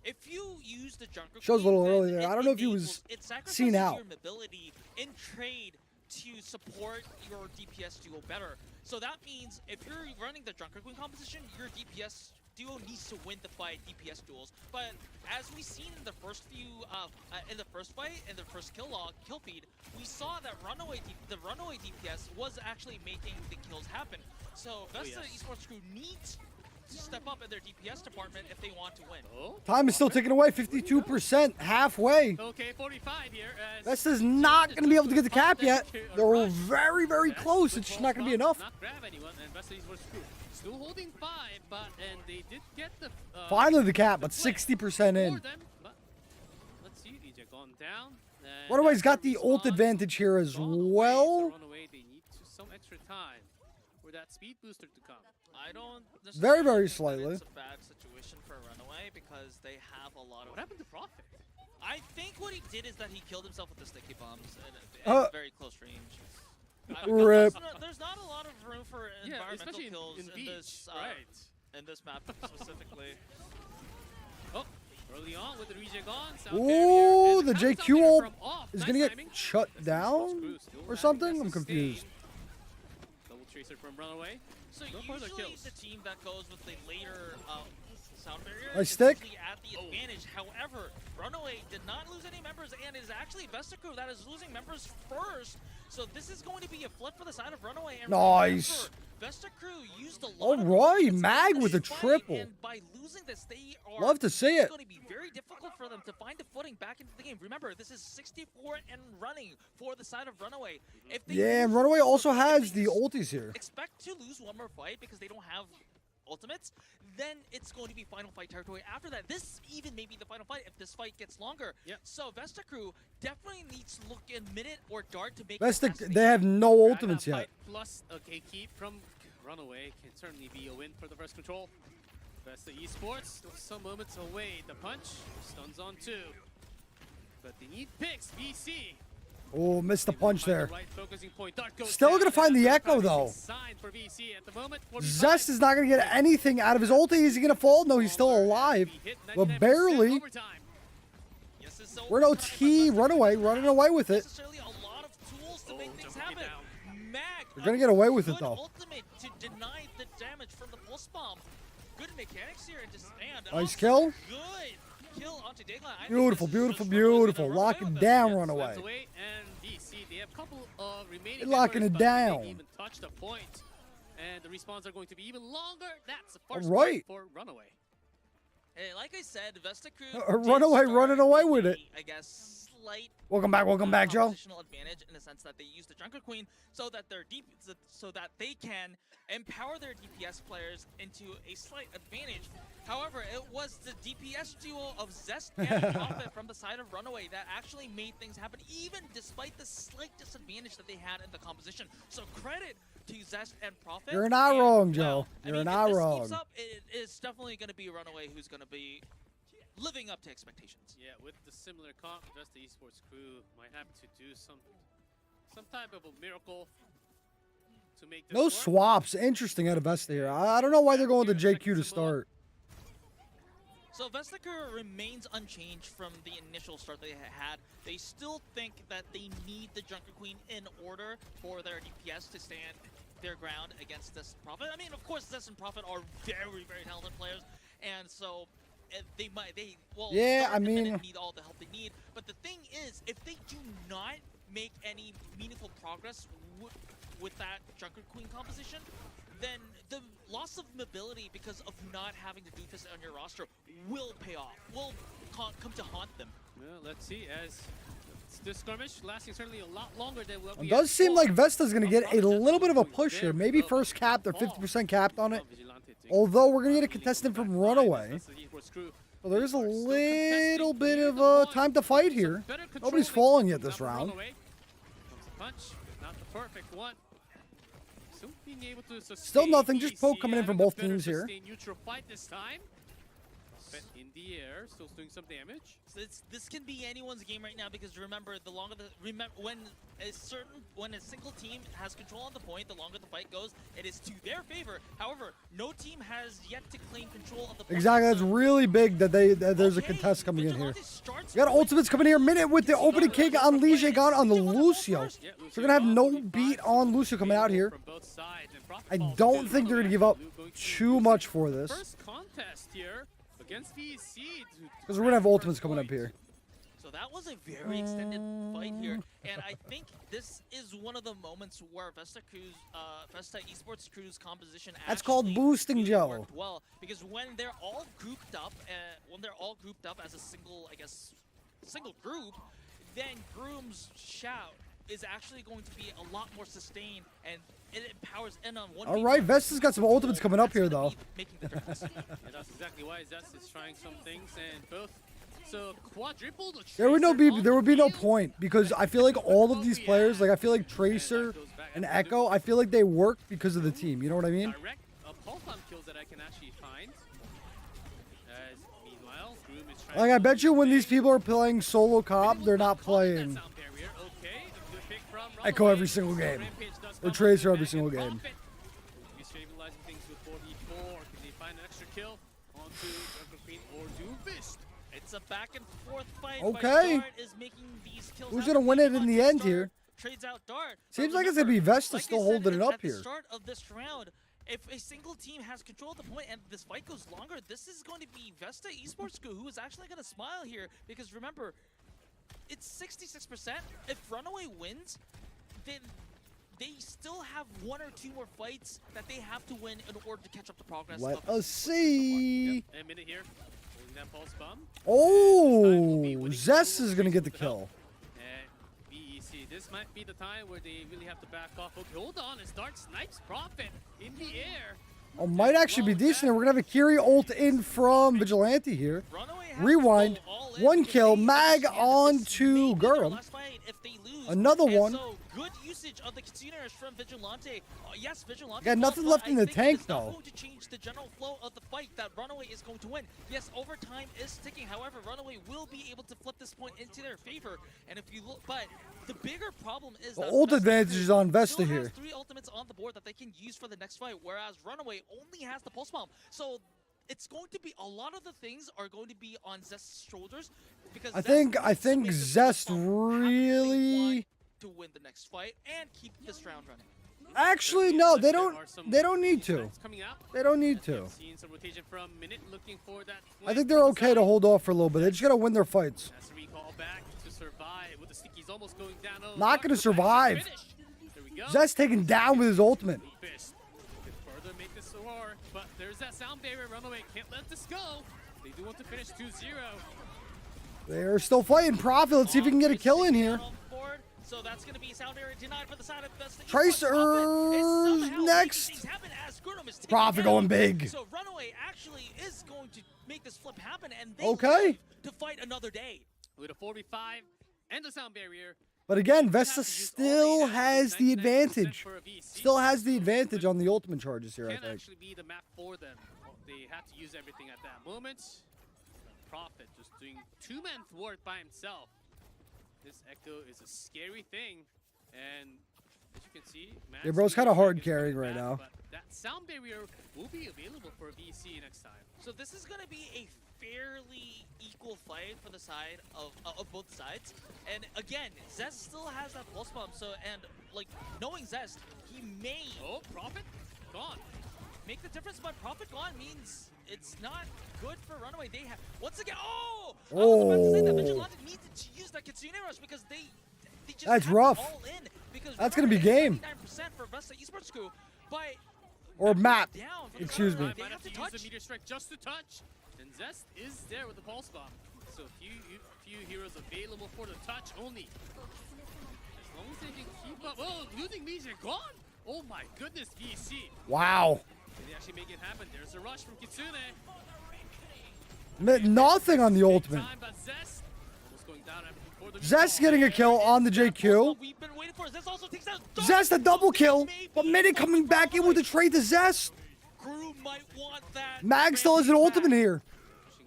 if you use the Jungle Shows a Queen, little then early there. it I don't know if he enables- was it sacrifices seen out. your mobility in trade to support your DPS duo better. So that means if you're running the Jungle Queen composition, your DPS duo needs to win the fight DPS duels. But as we seen in the first few, in the first fight, in the first kill feed, we saw that the Runaway DPS was actually making the kills happen. So Vesta Esports crew needs to step up in their DPS department if they want to win. Time is still ticking away, 52%, halfway. Okay, 45 here. Vesta's not going to be able to get the cap yet. They're very, very close. It's just not going to be enough. Not grab anyone, and Vesta Esports crew still holding 5, and they did get the Finally the cap, but 60% in. for them, but let's see, DJ gone down. and Runaway's got that's the ult respawn. advantage here as Gone away, so well. Runaway, they need some extra time for that speed booster to come. I don't. Very, very necessarily think that slightly. It's a bad situation for Runaway because they have a lot of. What happened to Prophet? I think what he did is that he killed himself with the sticky bombs at very close range. Rip. There's not a lot of room for environmental especially kills in Beach, this right? in this map specifically. Oh, early on with the reject on. Ooh, the JQ ult is going to get shut down or something? I'm confused. Double tracer from Runaway. So No further usually kills. the team that goes with the later sound barrier Nice is stick. usually at the advantage. However, Runaway did not lose any members, and it is actually Vesta crew that is losing members first. So this is going to be a flip for the side of Runaway. And Nice. remember, Vesta crew used a lot All of right, offense in Mag this with a fight, triple. And by losing this, they are Love to see it. It's going to be very difficult for them to find a footing back into the game. Remember, this is 64 and running for the side of Runaway. If they Yeah, and lose Runaway this, also if has they the ultis here. expect to lose one more fight because they don't have ultimates, then it's going to be final fight territory after that. This even may be the final fight if this fight gets longer. Yep. So Vesta crew definitely needs to look in minute or dart to make Vesta, it past they have no Grab ultimates that yet. fight Plus a gatekeep from Runaway can certainly be a win for the first control. Vesta Esports still some moments away. The punch stuns on 2, but they need picks. VC. Oh, missed the punch there. Right focusing point. Dart goes Still down, gonna find and the that's Echo, a though. sign for VC at the moment. 45. Zest is not going to get anything out of his ulti. Is he going to fall? No, he's still alive. We hit But 99% barely. overtime. Yes, it's We're in overtime, but OT, Vesta Runaway, crew running have away with it. necessarily a lot of tools to make things jumping happen. down. Mag, They're gonna get away with it, good though. ultimate to deny the damage from the pulse bomb. Good mechanics here and just and Nice also kill. Good kill onto Dagline. I think Beautiful, this is beautiful, just Runaway beautiful. gonna run away Locking with it. down Yes, Runaway. that's away, and VC, they have a couple of remaining They're locking members, it but down. they didn't even touch the point. And the respawns are going to be even longer. That's the first right. point for Runaway. Hey, like I said, Vesta crew. Runaway did running start away with with it. I guess slight Welcome back, Joe. positional advantage in the sense that they use the Junker Queen so that they can empower their DPS players into a slight advantage. However, it was the DPS duo of Zest and Prophet from the side of Runaway that actually made things happen, even despite the slight disadvantage that they had in the composition. So credit to Zest and Prophet. You're not wrong, Joe. Well, You're not wrong. Keeps up, it is definitely going to be Runaway who's going to be living up to expectations. Yeah, with the similar comp, just the Esports crew might have to do some type of a miracle to make this No work. swaps. Interesting out of Vesta here. I don't know why they're going to JQ to start. So Vestager remains unchanged from the initial start they had. They still think that they need the Junker Queen in order for their DPS to stand their ground against this Prophet. I mean, of course, Zest and Prophet are very, very talented players, and so they need all the help they need. But the thing is, if they do not make any meaningful progress with that Junker Queen composition, then the loss of mobility because of not having the Doofus on your roster will pay off, will come to haunt them. Well, let's see, as this skirmish lasting certainly a lot longer than what we It does seem like Vesta's going to get a little bit of a push here. Very Maybe well. first capped or 50% capped on it. Vigilante doing Although we're going to get a contestant from Runaway. That's the Esports crew. So there's a Are still little contesting bit near of the point. time to fight Some here. better Nobody's controlling falling yet comes this out from round. Runaway. Comes a punch, not the perfect one. Still being able to sustain Still nothing, just EC, poke coming in from having a both better teams here. sustained neutral fight this time. Spent in the air, still doing some damage. So this can be anyone's game right now, because remember, when a single team has control on the point, the longer the fight goes, it is to their favor. However, no team has yet to claim control of the point. Exactly, that's So- really big that there's a Okay, contest coming in here. Vigilante starts We got ultimates coming here. Minute with the opening kick on Lige Gon on the Lucio. Yeah, So we're going to have no beat on Lucio coming out here. From both sides, and Prophet I falls don't to think they're going to give up Blue going to too use much it. for this. First contest here against VEC. Because we're going to have ultimates coming up here. So that was a very extended fight here, and I think this is one of the moments where Vesta Esports crew's composition That's called actually boosting, really Joe. worked well, because when they're all grouped up, as a single group, then Groom's shout is actually going to be a lot more sustained, and it empowers in on one. All right, Vesta's got some ultimates coming up here, though. Making the difference. And that's exactly why Zest is trying some things, and both. So quadruple the There would be no field. point, because I feel like all of these players, like I feel like Tracer and Echo, I feel like they work because of the team. You know what I mean? Direct pulse on kills that I can actually find. As meanwhile, Groom is trying Like I to bet you when these people are playing solo cop, they're not playing Sound barrier. Okay, a good pick from Echo Runaway. every single game. Rampage does Or come Tracer up every back single and game. Prophet. He's stabilizing things with 4v4. Can they find an extra kill onto Junker Queen or Doofus? It's a back and forth fight. Okay. But Dart is making these kills Who's happen. gonna win it in the Dart end here? Trades out Dart. Seems But like it's gonna be remember, Vesta like I still said holding it up at here. the start of this round, if a single team has control of the point and this fight goes longer, this is going to be Vesta Esports who is actually going to smile here, because remember, it's 66%. If Runaway wins, then they still have one or two more fights that they have to win in order to catch up to progress. Let of us Esports. see. Yep, a minute here. Holding that pulse bomb. Oh, Zest is gonna get the kill. And VEC, this might be the time where they really have to back off. Okay, hold on, as Dart snipes Prophet in the air. Oh, might actually be decent. We're gonna have a Kiri ult in from Vigilante here. Runaway has to Rewind. go all in One because kill. they Mag understand that on this to may be their Gurren. last fight if they lose. Another And one. So good usage of the containers from Vigilante. Yes, Vigilante. Got nothing left in the tank, though. It's not going to change the general flow of the fight that Runaway is going to win. Yes, overtime is ticking. However, Runaway will be able to flip this point into their favor. And if you look, but the bigger problem is The that ult Vesta advantage is on Vesta still here. has 3 ultimates on the board that they can use for the next fight, whereas Runaway only has the pulse bomb. So it's going to be a lot of the things are going to be on Zest's shoulders, because I Zest think needs to make this Zest pulse bomb happen if they really. want to win the next fight and keep this round running. Actually, no, they There don't. are some They don't need to. snipes coming out. They don't need to. Seeing some rotation from Minute, looking for that. I think they're okay to hold off for a little bit. They just gotta win their fights. That's a recall back to survive with the stickies almost going down. Oh, Not gonna Dart survive. finish. There we go. Zest taken down with his ultimate. Fist. Could further make this roar, but there's that sound barrier. Runaway can't let this go. They do want to finish 2-0. They're still fighting. Profit. Let's see if we can get a kill in here. So that's going to be sound area denied for the side of the Tracer's next. Profit going big. So Runaway actually is going to make this flip happen, and they Okay. to fight another day. With a 45 and the sound barrier. But again, Vesta still has the advantage. Still has the advantage on the ultimate charges here, I Can think. actually be the map for them. They had to use everything at that moment. Profit just doing two-man thwart by himself. This Echo is a scary thing, and as you can see, Yeah, bro's kind of hard carrying right now. But that sound barrier will be available for VC next time. So this is going to be a fairly equal fight for the side of both sides. And again, Zest still has that pulse bomb. So, and like knowing Zest, he may Profit gone. make the difference, but Profit gone means it's not good for Runaway. They have once again. I was about to say that Vigilante needed to use that Kitsune Rush because they just That's have rough. all in because That's gonna be Runaway is game. 99% for Vesta Esports crew, but Or map. down for the Excuse Runaway. me. They Might have to use touch. the meteor strike just to touch, and Zest is there with the pulse bomb. So few heroes available for the touch only. As long as they can keep up. Oh, losing meteor gone. Oh my goodness, VC. Wow. Did they actually make it happen? There's a rush from Kitsune. Nothing on the ultimate. Time, but Zest almost going down before the Zest getting a kill on the JQ. We've been waiting for it. Zest also takes out Zest a double kill, but Minute coming back in with a trade to Zest. Crew might want that. Mag still has an ultimate here.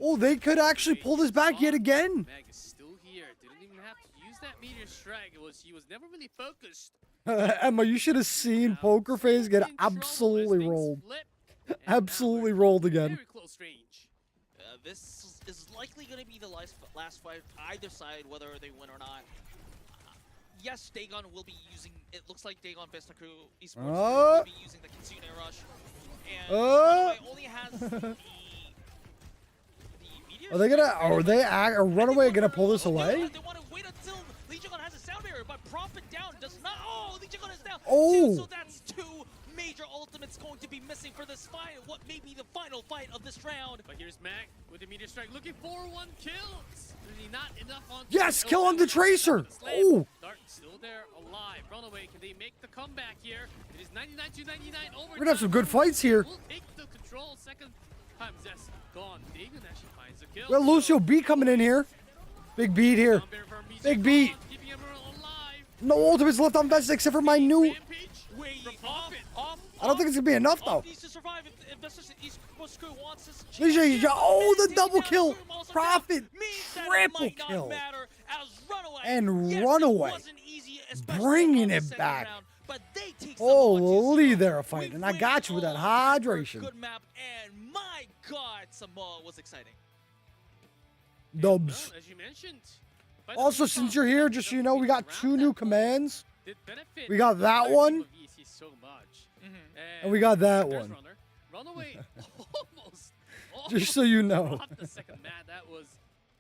Oh, they could actually pull this back yet again. Mag is still here. Didn't even have to use that meteor strike. He was never really focused. Emma, you should have seen Poker Face get absolutely rolled. Absolutely rolled again. Very close range. This is likely going to be the last fight either side, whether they win or not. Yes, Dagon will be using. It looks like Dagon Vesta Crew Esports will be using the Kitsune Rush, and Runaway only has the meteor. Are they gonna? Are Runaway gonna pull this away? They want to wait until Legion has a sound barrier, but Profit down does not. Oh, Legion is down. Oh. So that's two major ultimates going to be missing for this fight. What may be the final fight of this round. But here's Mag with the meteor strike, looking for one kill. Really not enough on. Yes, kill on the Tracer. Oh. Dark still there, alive. Runaway, can they make the comeback here? It is 99 to 99 over. We're gonna have some good fights here. We'll take the control. Second time, Zest gone. Dagon actually finds a kill. We got Lucio B coming in here. Big beat here. Big beat. Keeping him alive. No ultimates left on Vesta except for my new. Rampage. I don't think it's gonna be enough though. Needs to survive if Vesta Esports Crew wants this. Oh, the double kill. Profit. Triple kill. And Runaway. Bringing it back. Holy, they're fighting. And I got you with that hydration. Good map, and my God, Samoa was exciting. Dubs. Well, as you mentioned. Also, since you're here, just so you know, we got 2 new commands. Did benefit We got that one. VC so much. And we got that there's one. Runaway almost. Just so you know. Dropped the second man. That was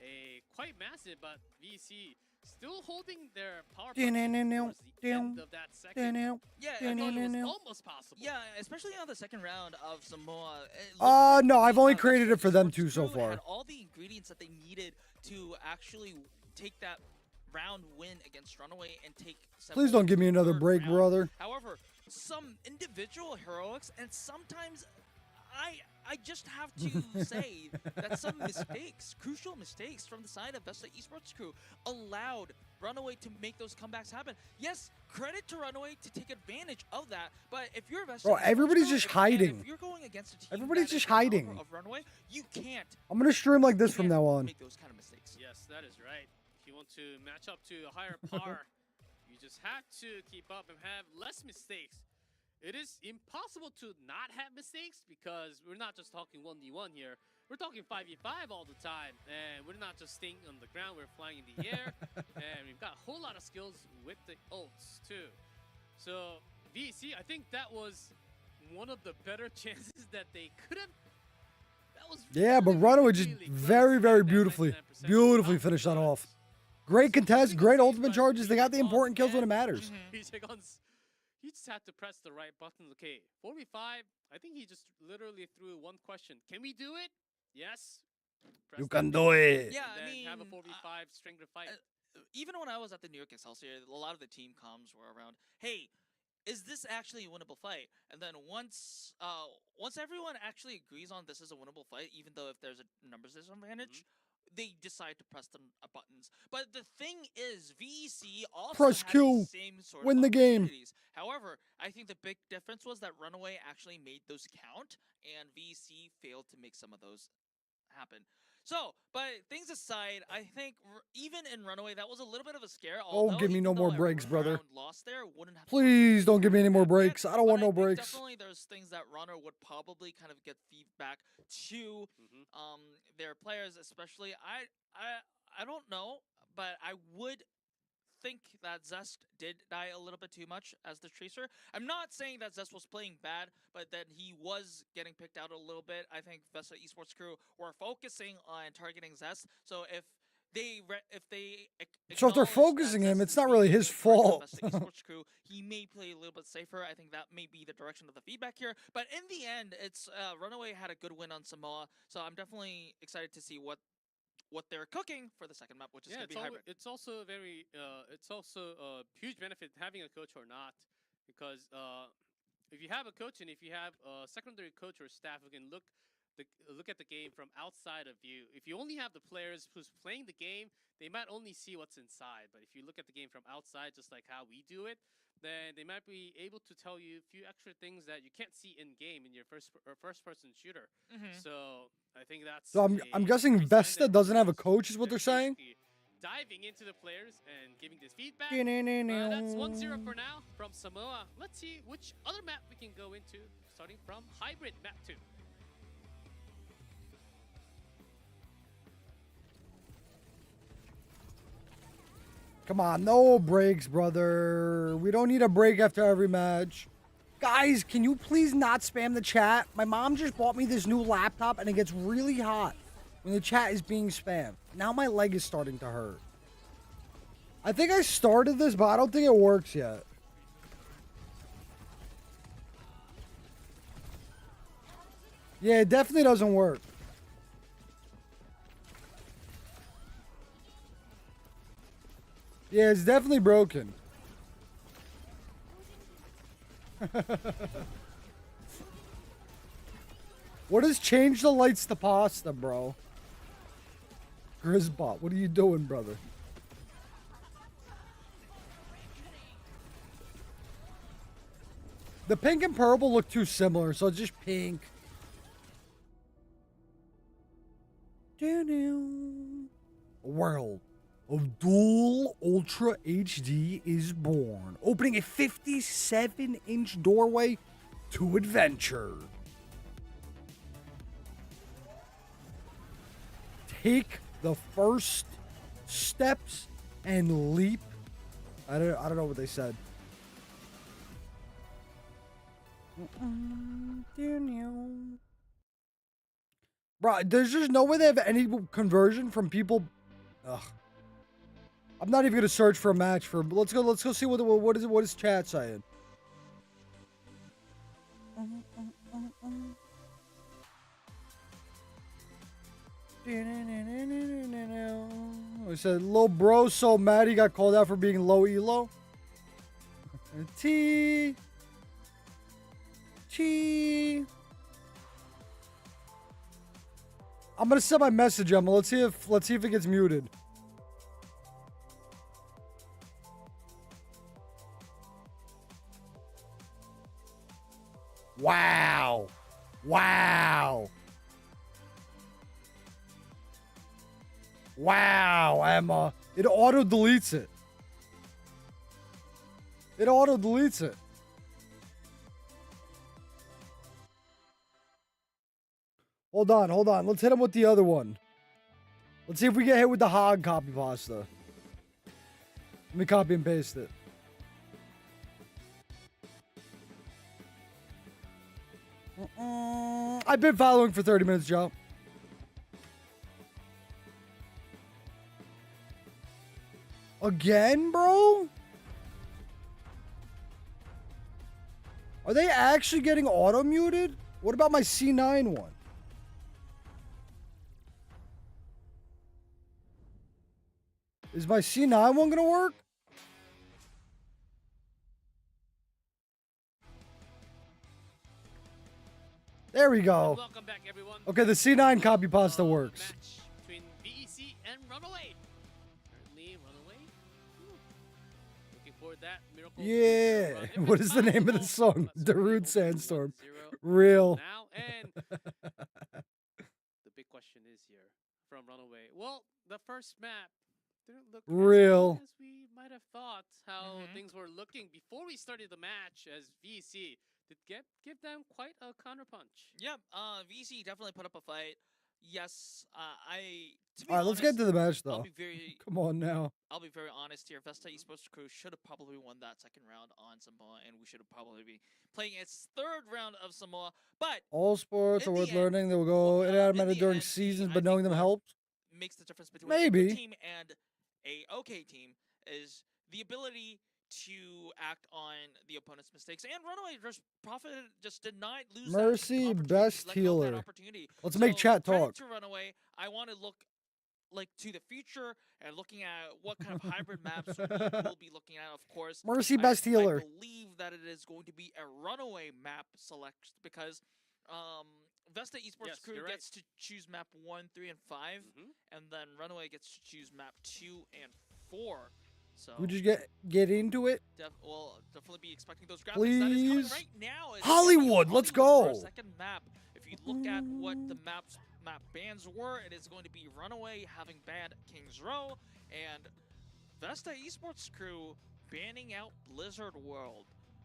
a quite massive, but VC still holding their power play towards the end of that second. Yeah, I thought it was almost possible. yeah, especially on the second round of Samoa. It No, I've only looked created it for them Esports too so Crew far. Had all the ingredients that they needed to actually take that round win against Runaway and take. Please don't give me another third break, round. brother. However, some individual heroics and sometimes I just have to say that some mistakes, crucial mistakes from the side of Vesta Esports Crew allowed Runaway to make those comebacks happen. Yes, credit to Runaway to take advantage of that, but if you're Vesta Bro, Esports everybody's Crew, just and hiding. if you're going against a team Everybody's that is just the caliber hiding. of Runaway, you can't I'm gonna stream like this from now on. make those kind of mistakes. Yes, that is right. If you want to match up to a higher par, you just have to keep up and have less mistakes. It is impossible to not have mistakes because we're not just talking 1v1 here. We're talking 5v5 all the time. And we're not just staying on the ground, we're flying in the air. And we've got a whole lot of skills with the ults too. So VC, I think that was one of the better chances that they could have. That was Yeah, but really, Runaway just really close very, to very that beautifully 99% finished that confidence. off. Great contest, great ultimate charges. They got the important kills when it matters. He just had to press the right button. Okay, 45. I think he just literally threw one question. Can we do it? Yes. Press You that can thing. do it. Yeah, And I then mean, have a 4v5 strength fight. Even when I was at the New York Excelsior, a lot of the team comms were around, hey, is this actually a winnable fight? And then once everyone actually agrees on this is a winnable fight, even though if there's a numbers disadvantage, they decide to press the buttons. But the thing is, VEC also Press had Q, the same sort win of the game. opportunities. However, I think the big difference was that Runaway actually made those count, and VEC failed to make some of those happen. So, but things aside, I think even in Runaway, that was a little bit of a scare. Don't give me no more breaks, brother. Lost there, wouldn't have Please don't give me any more breaks. I don't want no breaks. Definitely, there's things that Runner would probably kind of get feedback to their players, especially. I don't know, but I would think that Zest did die a little bit too much as the Tracer. I'm not saying that Zest was playing bad, but that he was getting picked out a little bit. I think Vesta Esports crew were focusing on targeting Zest. So if they're focusing him, it's not really his fault. Vesta Esports crew, he may play a little bit safer. I think that may be the direction of the feedback here. But in the end, it's Runaway had a good win on Samoa, so I'm definitely excited to see what they're cooking for the second map, which is going to be hybrid. It's also a huge benefit having a coach or not, because if you have a coach and if you have a secondary coach or staff who can look at the game from outside of you, if you only have the players who's playing the game, they might only see what's inside. But if you look at the game from outside, just like how we do it, then they might be able to tell you a few extra things that you can't see in game in your first person shooter. So I think that's. So I'm guessing Vesta doesn't have a coach, is what they're saying. Diving into the players and giving this feedback. That's 1-0 for now from Samoa. Let's see which other map we can go into, starting from hybrid map 2. Come on, no breaks, brother. We don't need a break after every match. Guys, can you please not spam the chat? My mom just bought me this new laptop, and it gets really hot when the chat is being spammed. Now my leg is starting to hurt. I think I started this, but I don't think it works yet. Yeah, it definitely doesn't work. Yeah, it's definitely broken. What has changed the lights to pasta, bro? Grizzbot, what are you doing, brother? The pink and purple look too similar, so it's just pink. A world of dual Ultra HD is born, opening a 57-inch doorway to adventure. Take the first steps and leap. I don't know what they said. Bro, there's just no way they have any conversion from people. Ugh. I'm not even gonna search for a match for. Let's go see what is chat saying. I said, "Lil bro, so mad he got called out for being low elo." T. I'm gonna send my message, Emma. Let's see if it gets muted. Wow. Wow. Wow, Emma. It auto deletes it. It auto deletes it. Hold on. Let's hit him with the other one. Let's see if we get hit with the hog copy pasta. Let me copy and paste it. I've been following for 30 minutes, Joe. Again, bro? Are they actually getting auto-muted? What about my C9 one? Is my C9 one gonna work? There we go. Welcome back, everyone. Okay, the C9 copy pasta works. Match between VEC and Runaway. Currently, Runaway. Looking for that miracle. Yeah. What is the name of the song? Darude Sandstorm. 1-0 Real. now, and the big question is here from Runaway. Well, the first map didn't look Real. as we might have thought how things were looking before we started the match, as VEC did give them quite a counterpunch. Yeah, VC definitely put up a fight. Yes, to be All right, let's get honest, to the match, I'll though. be very Come on now. I'll be very honest here. Vesta Esports crew should have probably won that second round on Samoa, and we should have probably be playing its third round of Samoa. But All sports in are the worth end- learning. They will go in and out of in meta the during end, seasons, I but knowing think them what helps. makes the difference between a Maybe. good team and a okay team is the ability to act on the opponent's mistakes. And Runaway just did not lose Mercy, that opportunity, best let go of that healer. opportunity. Let's make chat credit talk. to Runaway. I want to look like to the future and looking at what kind of hybrid maps we will be looking at. Of course, Mercy, best healer. I believe that it is going to be a Runaway map select because Vesta Esports Yes, crew you're right. gets to choose map 1, 3, and 5, and then Runaway gets to choose map 2 and 4. So We just get into it. we'll definitely be expecting those graphics. That is coming Please. right now. It's Hollywood, let's Hollywood for go. a second map. If you look at what the map bans were, it is going to be Runaway having banned King's Row and Vesta Esports crew banning out Blizzard World.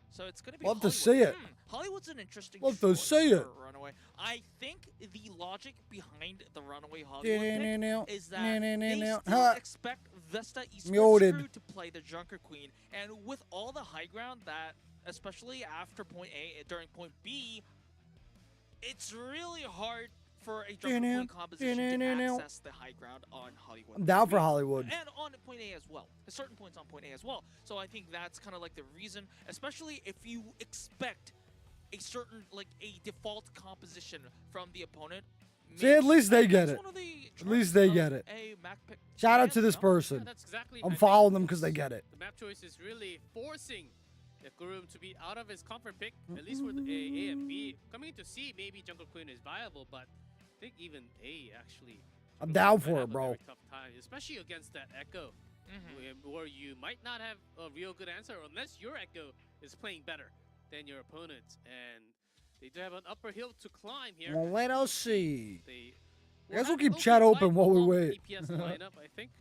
So it's going to be Love to Hollywood. see it. Hollywood's an interesting Love to choice see it. for Runaway. I think the logic behind the Runaway Hollywood pick is that they still expect Vesta Esports Muted. crew to play the Junker Queen. And with all the high ground that, especially after point A, during point B, it's really hard for a Junker Queen composition to access the high ground on Hollywood. I'm down for Hollywood. And on point A as well. At certain points on point A as well. So I think that's kind of like the reason, especially if you expect a certain, like, a default composition from the opponent. See, at least they get that's it. one of the At least they trends get of it. a map pick. Shout out to Yeah, this no? person. Yeah, that's exactly. I I'm think following them because they get it. the map choice is really forcing Gurum to be out of his comfort pick, at least for the A and B. Coming into C, maybe Jungle Queen is viable, but I think even A actually. I'm down might for have it, a bro. very tough time, especially against that Echo, where you might not have a real good answer unless your Echo is playing better than your opponent, and they do have an upper hill to climb here. Well, let us see. They I guess we'll have an keep chat fight open while we along the wait. DPS lineup, I think.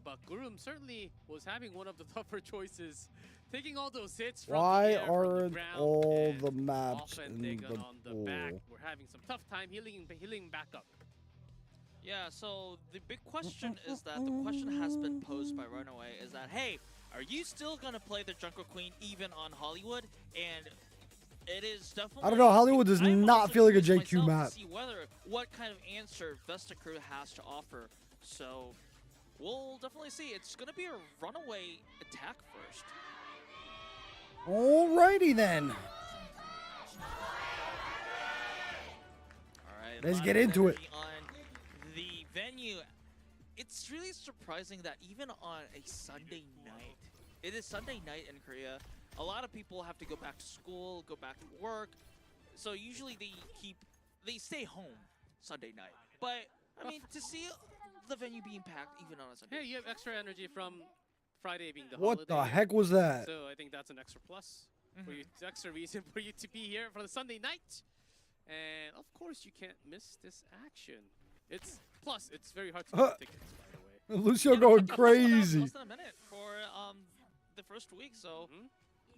But Gurum certainly was having one of the tougher choices, taking all those hits from Why the air, from the aren't ground, all and the maps often in they the got on the back. pool? We're having some tough time healing back up. Yeah, so the big question is that the question has been posed by Runaway is that, hey, are you still going to play the Junker Queen even on Hollywood? And it is definitely... I don't know, Hollywood does I'm not also feel like a curious JQ myself map. to see what kind of answer Vesta Crew has to offer. So we'll definitely see. It's going to be a Runaway attack first. Alrighty then. Alright, Let's lot get of into it. energy on the venue. It's really surprising that even on a Sunday night, it is Sunday night in Korea, a lot of people have to go back to school, go back to work, so usually they stay home Sunday night. But, I mean, to see the venue being packed even on a Sunday. Hey, you have extra energy from Friday being the What holiday. the heck was that? So I think that's an extra plus for you, extra reason for you to be here for the Sunday night. And of course, you can't miss this action. It's very hard to get tickets, by the way. Lucio Yeah, going less crazy. than a minute for the first week, so...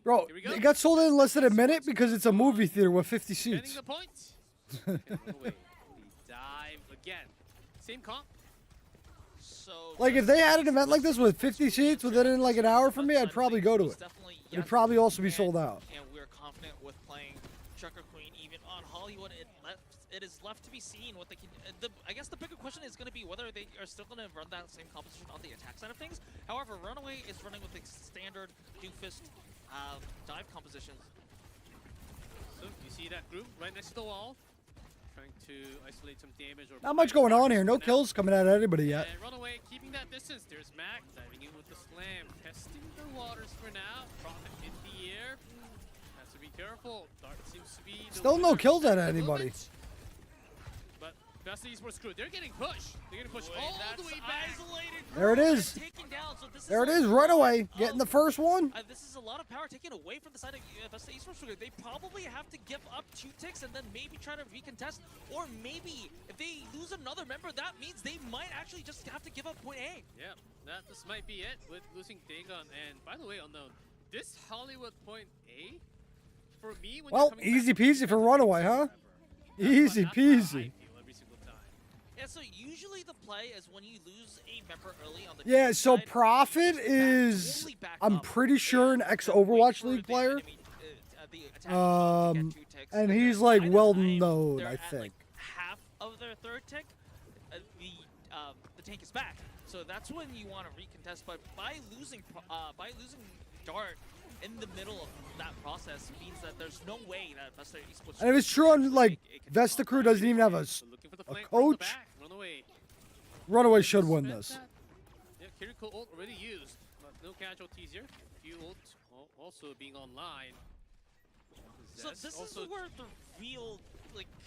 Bro, Here we go. it got sold in less than a minute because it's a movie theater with 50 Getting seats. the point. And Runaway, we dive again. Same comp. So Like, if they had an event like this with 50 seats within like an hour from me, I'd probably go to it. It'd probably also be sold out. And we're confident with playing Junker Queen even on Hollywood. It is left to be seen what they can. I guess the bigger question is going to be whether they are still going to run that same composition on the attack side of things. However, Runaway is running with the standard doofus dive compositions. So you see that group right next to the wall, trying to isolate some damage. Or Not much going on here. No kills coming out of anybody yet. And Runaway keeping that short distance. There's Mac diving in with the slam, testing the waters for now. Prophet in the air. Has to be careful. Dart seems to be the Still no winner kills at at the anybody. moment. But that's the Esports crew. They're getting pushed. They're getting pushed all the way back. There it is. There it is. Runaway getting the first one. This is a lot of power taken away from the side of Vesta Esports. They probably have to give up 2 ticks and then maybe try to recontest. Or maybe if they lose another member, that means they might actually just have to give up point A. Yeah, this might be it with losing Dagon. And by the way, unknown, this Hollywood point A, for me, when Well, you're coming easy back peasy for Runaway, huh? Easy that's how I peasy. feel every single time. Yeah, so usually the play is when you lose a member early on the Yeah, team so side, Prophet just is, totally back I'm up pretty sure, an and ex-Overwatch wait League for the player. enemy, the attacking team to get 2 ticks, And then he's like by the well time known, they're I at, think. like, half of their 3rd tick, the tank is back. So that's when you want to recontest. But by losing Dart in the middle of that process means that there's no way that Vesta Esports. And if it's true on, like, it can Vesta Crew doesn't even have a Looking for the a flank from the coach. back. Runaway. Runaway should win Spent this. that. Yeah, Kiriko ult already used, but no casualties here. Few ults also being online. So Zest this also is where the real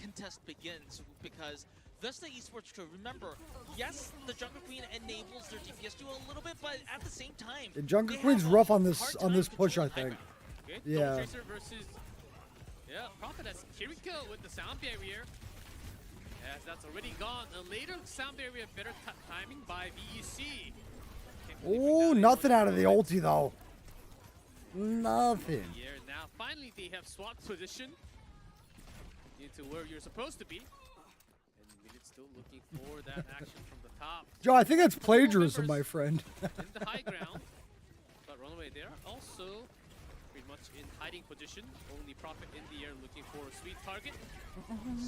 contest begins, because Vesta Esports Crew, remember, yes, the Jungle Queen enables their DPS to a little bit, but at the same time, The Jungle they Queen's have a rough on hard this time push, I controlling high think. ground. okay. Yeah. Double Tracer versus Prophet as Kiriko with the sound barrier. As that's already gone. A later sound barrier, better timing by VEC. Oh, nothing out of the ulti though. Nothing. Yeah, now finally they have swapped position into where you're supposed to be. And Minute still looking for that action from the top. Joe, I think that's plagiarism, my friend. In the high ground. But Runaway there also pretty much in hiding position. Only Prophet in the air looking for a sweet target.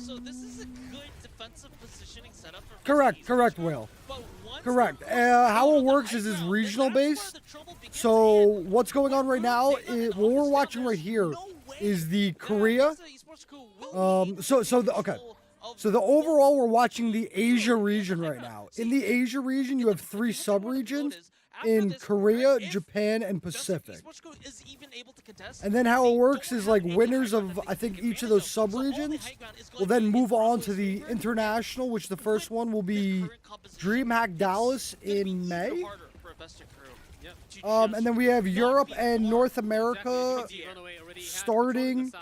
So this is a good defensive positioning setup for Vesta Correct, Esports correct, Crew, Will. but once Correct. they're forced How out it of the works high is it's ground, regional then that's where based. the trouble begins So again. what's going on right now What is what we're watching right here is the Korea. So the overall we're watching the Asia region right now. In the Asia region, you have 3 sub-regions in Korea, Japan, and Pacific. And then how it works is like winners of, I think, each of those sub-regions will then move on to the international, which the first one will be DreamHack Dallas in May. And then we have Europe and North America starting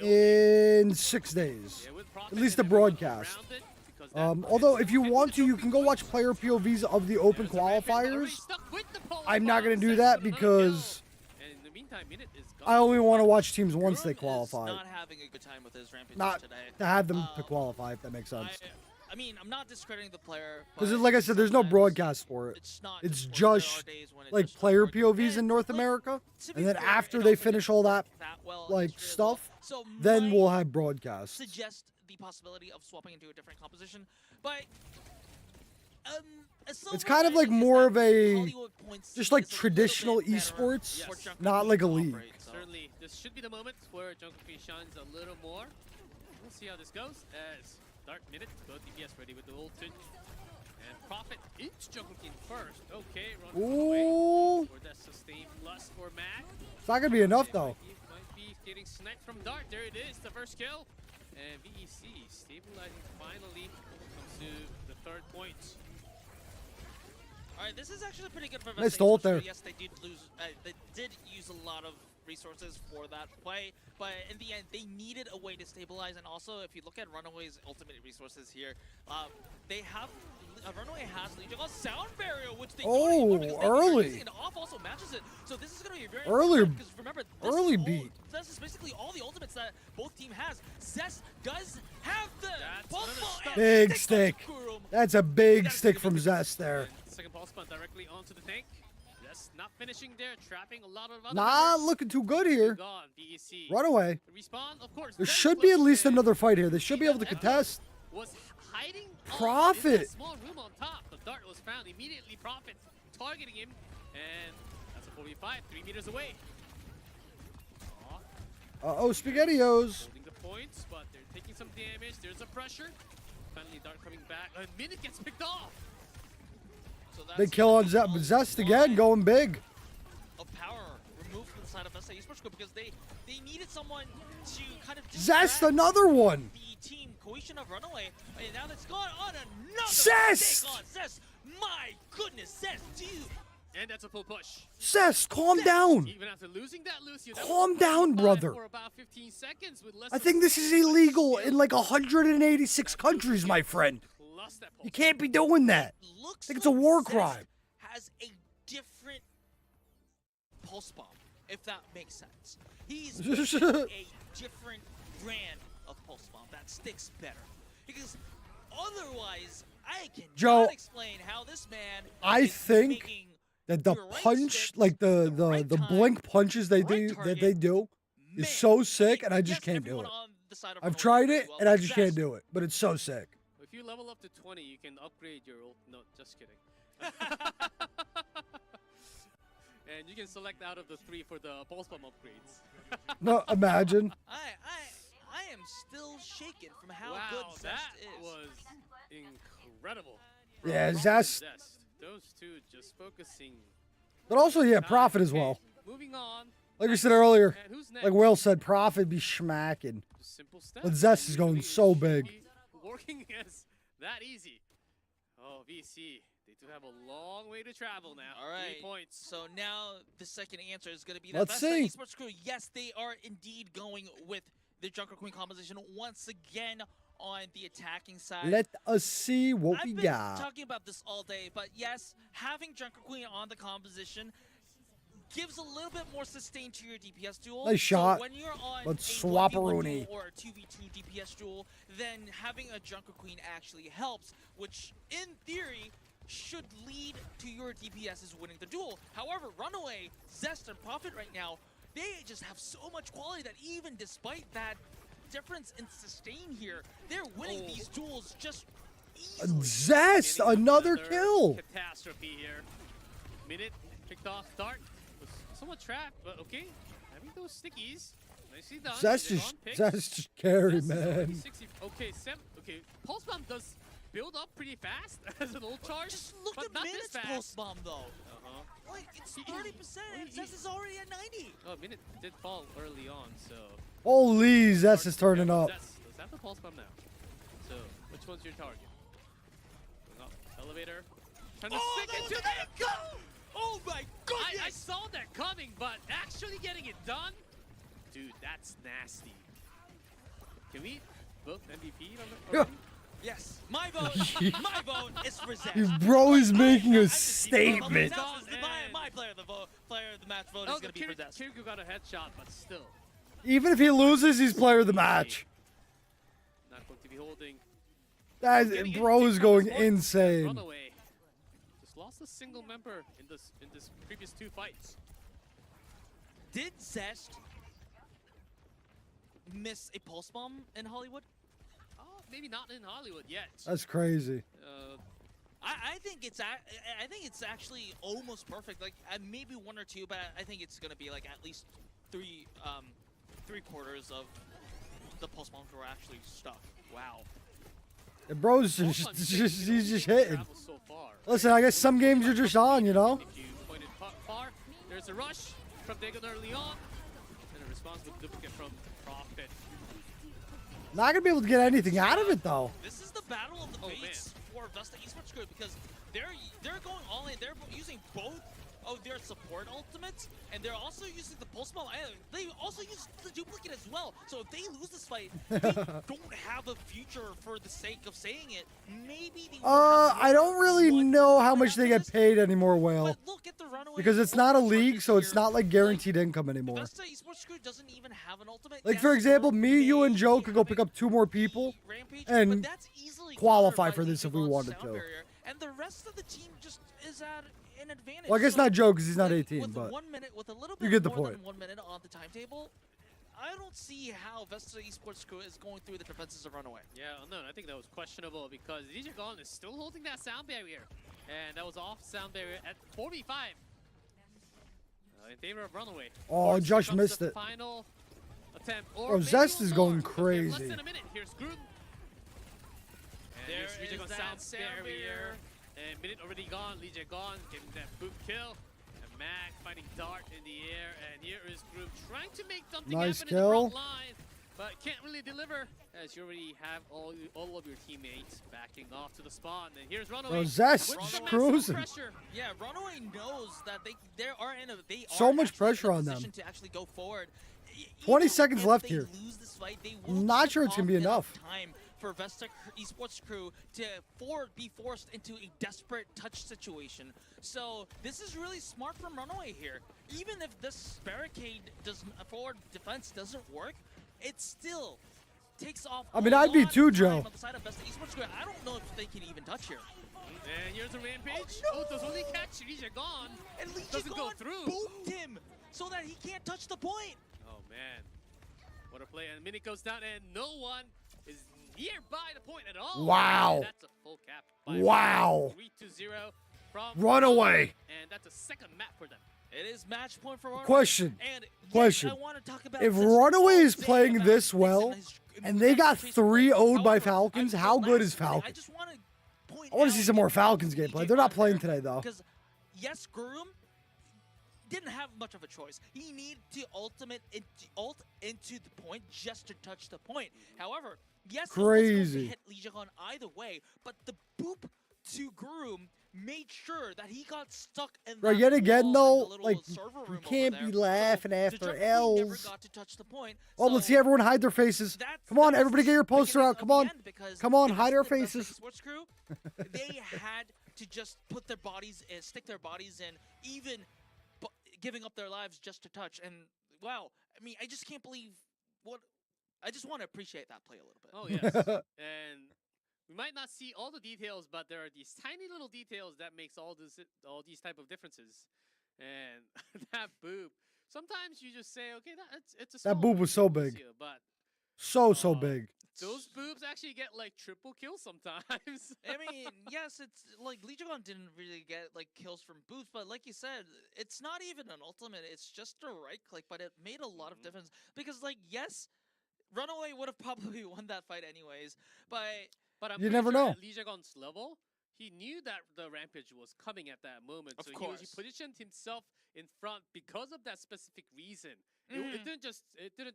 in 6 days. At least the broadcast. Although if you want to, you can go watch player POVs of the open qualifiers. I'm not going to do that because I only want to watch teams once they qualify. Not having a good time with his rampage Not today. to have them to qualify, if that makes sense. I mean, I'm not discrediting the player. Because but like I said, there's no sometimes broadcast for it. It's not It's discourse. just There are days when it like just player doesn't work. POVs in North Like, America. to be And then fair, after it they also finish didn't all work that well like yesterday as well. stuff, So then might we'll have broadcasts. suggest the possibility of swapping into a different composition, but It's kind of like more of a just like is a little traditional bit better esports, for Jungle not Queen like a to league. operate, so. Certainly, this should be the moment where Jungle Queen shines a little more. We'll see how this goes as Dark Minute, both DPS ready with the ultimate. And Prophet into Jungle Queen first. Okay, run away. Ooh, For that sustain plus for Mac. it's not gonna be enough though. Might be getting sniped from Dart. There it is, the first kill. And VEC stabilizing finally comes to the 3rd point. All right, this is actually pretty good for Nice Vesta ult Esports Crew. there. Yes, they did lose. They did use a lot of resources for that play, but in the end, they needed a way to stabilize. And also, if you look at Runaway's ultimate resources here, they have. Runaway has Legion Sound Barrier, which they don't anymore because they early. using, and off also matches it. So this is going to be very Early- because remember, this early is all, beat. This is basically all the ultimates that both team has. Zest does have the That's pulse another ball stun. and Big stick stick. on Kurum. That's a big stick from Zest there. Second pulse spun directly onto the tank. Yes, not finishing there, trapping a lot of other Not members. looking too good here. Gone, VEC. Runaway. Respawn, of course. There very should be at close, least and another fight here. They should be able to contest. Was hiding in Prophet. that small room on top. The dart was found immediately. Prophet targeting him, and that's a 4v5, 3 meters away. Uh-oh, SpaghettiOs. Holding the points, but they're taking some damage. There's a pressure. Finally, Dart coming back. A minute gets picked off. So Big kill on Zest again, going big. Of power removed from the side of SA Esports Group because they needed someone to kind of Zest, another one. The team cohesion of Runaway, and now that's gone on another Zest! mistake on Zest. My goodness, Zest, dude. And that's a full push. Zest, calm down. Even after losing that, Lucio, that Calm was down, brother. For about 15 seconds with less I than think this is 6 illegal seconds. in like 186 countries, my friend. Plus that You pulse. can't be doing that. Looks I think it's a like war Zest crime. has a different pulse bomb, if that makes sense. He's making a different brand of pulse bomb that sticks better. Because otherwise, I cannot Joe, explain how this man I is think making that the the right punch, stick, like the right time, blink punches they right do that target. they do is Man, so sick, and I just yes, can't do everyone it. on the side of I've Runaway tried did it, very well, and I but just can't Zest- do it. But it's so sick. If you level up to 20, you can upgrade your ult. No, just kidding. And you can select out of the 3 for the pulse bomb upgrades. No, imagine. I am still shaken from how wow, good Zest that is. was incredible. Yeah, From Zest. Those two just focusing. But also, yeah, time. Profit as Okay, well. Moving on. Like we said earlier, And who's next? like Will said, Profit be schmacking. Just simple steps. But Zest is going Usually so it should big. be Working as that easy. Oh, VC. They do have a long way to travel now. All right. 3 points. So now the second answer is going to be that Let's see. Esports Crew. Yes, they are indeed going with the Junker Queen composition once again on the attacking side. Let us see what I've we been got. talking about this all day, but yes, having Junker Queen on the composition gives a little bit more sustain to your DPS duel. Nice shot. So when you're on Let's a swap a 1v1 Rooney. duel or a 2v2 DPS duel, then having a Junker Queen actually helps, which in theory should lead to your DPSs winning the duel. However, Runaway, Zest, and Profit right now, they just have so much quality that even despite that difference in sustain here, they're winning these duels just easily. Zest, Getting another kill. Catastrophe here. Minute kicked off start. Was somewhat trapped, but okay. Having those stickies. Nicely done. Zest They're just, on pick. Zest just carry, Zest is already man. 60. Okay, okay. Pulse bomb does build up pretty fast as an ult charge. Just look but at not Minute's this fast. pulse bomb though. Like, it's 30%, and he- Zest is already at 90. Oh, Minute did fall early on, so. Holy, Zest is turning up. Zest does have the pulse bomb now. So, which one's your target? Going up, elevator. Trying to stick it to that. Go! Oh my goodness! I saw that coming, but actually getting it done? Dude, that's nasty. Can we vote MVP on the already? Yes, my vote is for Zest. Bro is making a I'm just keeping it. statement. My player of the match vote is going to be for Zest. Kirikou got a headshot, but still. Even if he loses, he's player of the match. Not going to be holding. That bro is going insane. Runaway. Just lost a single member in this previous 2 fights. Did Zest miss a pulse bomb in Hollywood? Maybe not in Hollywood yet. That's crazy. I think it's actually almost perfect. Like maybe 1 or 2, but I think it's gonna be like at least 3/4 of the pulse bombs were actually stuck. Wow. And bro's just he's just hitting. Travel so far. Listen, I guess some games you're just on, you know. If you pointed far, there's a rush from Dagon early on, and a response with duplicate from Profit. Not gonna be able to get anything out of it though. This is the battle of the fates for Vesta Esports Group because they're going all in. They're using both of their support ultimates, and they're also using the pulse bomb. They also use the duplicate as well. So if they lose this fight, they don't have a future for the sake of saying it. Maybe they I don't really know how much they get paid anymore, Whale. But look at the Runaway. Because it's not a Overwatch league, targets so it's here. not like guaranteed income anymore. Vesta Esports Group doesn't even have an ultimate. Like Yes, for example, they me, you, and Joe could go have pick up 2 more people Rampage, and but that's easily qualify countered for by this the if we Devon wanted sound to. barrier, and the rest of the team just is at an advantage. Well, I guess So, not Joe because he's not with- 18, with but 1 minute, with a little you bit get the more point. than 1 minute on the timetable, I don't see how Vesta Esports Crew is going through the defenses of Runaway. Yeah, no, I think that was questionable because DJ Gone is still holding that sound barrier, and that was off sound barrier at 4v5 in favor of Runaway. Oh, Of course, Josh here comes missed the it. Final attempt. Or Bro, maybe Zest one is going more. Okay, less crazy. than a minute. Here's Gruden. And There here's DJ is Gone's that sound sound barrier. And minute already gone. Lijiang gone, getting that boot kill. And Mag fighting Dart in the air. And here is Groom trying to make something Nice happen in the kill. front line. But can't really deliver, as you already have all of your teammates backing off to the spawn. And here's Runaway. Bro, Zest with some cruising. massive pressure. Yeah, Runaway knows that they are So much actually pressure in a on them. position to actually go forward. 20 Even seconds if left they here. lose this fight, they will I'm not keep sure it's gonna be off enough. Time for Vesta Esports crew to be forced into a desperate touch situation. So this is really smart from Runaway here. Even if this barricade forward defense doesn't work, it still takes off. I mean, I'd be too, Joe. On the side of Vesta Esports crew. I don't know if they can even touch here. And here's a rampage. Oh, does only catch Lijiang gone. And Doesn't go Lijiang through. booped him so that he can't touch the point. Oh man, what a play! And a minute goes down, and no one is nearby the point at all. Wow. And that's a full cap. Wow. 3-2-0 from Runaway. and that's a second map for them. It is match point for Runaway. Question. And yes, Question. I want to talk about If this Runaway is all day playing about this Nixon well, his and they got chase 3-0'd by However, Falcons, I- how the good last is thing, I Falcons? just want to point I want to see out some more that Falcons DJ gameplay. They're not out playing there, today, though. Because yes, Gurum didn't have much of a choice. He needed to ult into the point just to touch the point. However, yes, he was going Crazy. to hit Lijiang either way, but the boop to Gurum made sure that he got stuck in Bro, that yet again, wall though, in the little like, server you room over can't there. be laughing So after the jungle queen never L's. got to touch the point. Oh, let's So see everyone hide their faces. Come on, everybody get your poster out. Come on. Come on, hide our faces. Sports crew, they had to just put their bodies in, stick their bodies in, even giving up their lives just to touch. And wow, I mean, I just can't believe what. I just want to appreciate that play a little bit. Oh yes, and we might not see all the details, but there are these tiny little details that makes all these type of differences. And that boob. Sometimes you just say, okay, it's a small That boob was so big. but So big. those boobs actually get like triple kills sometimes. I mean, yes, it's like Lijiang didn't really get like kills from boots, but like you said, it's not even an ultimate. It's just a right click, but it made a lot of difference because, like, yes, Runaway would have probably won that fight anyways, but I'm You pretty never sure know. At Lijiang's level, he knew that the rampage was coming at that moment, Of so he course. positioned himself in front because of that specific reason. It didn't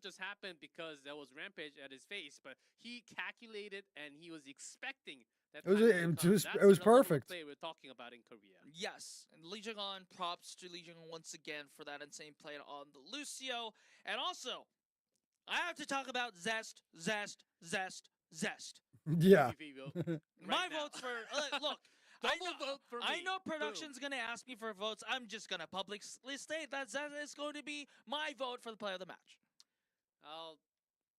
just happen because there was rampage at his face, but he calculated and he was expecting that. It was- time to it come. was- That's it was the level of perfect. play we're talking about in Korea. yes, and Lijiang, props to Lijiang once again for that insane play on the Lucio, and also I have to talk about Zest. Yeah. TV vote My right now. votes for look. Double vote for I me. know Boom. production's gonna ask me for votes. I'm just gonna publicly state that Zest is going to be my vote for the player of the match. I'll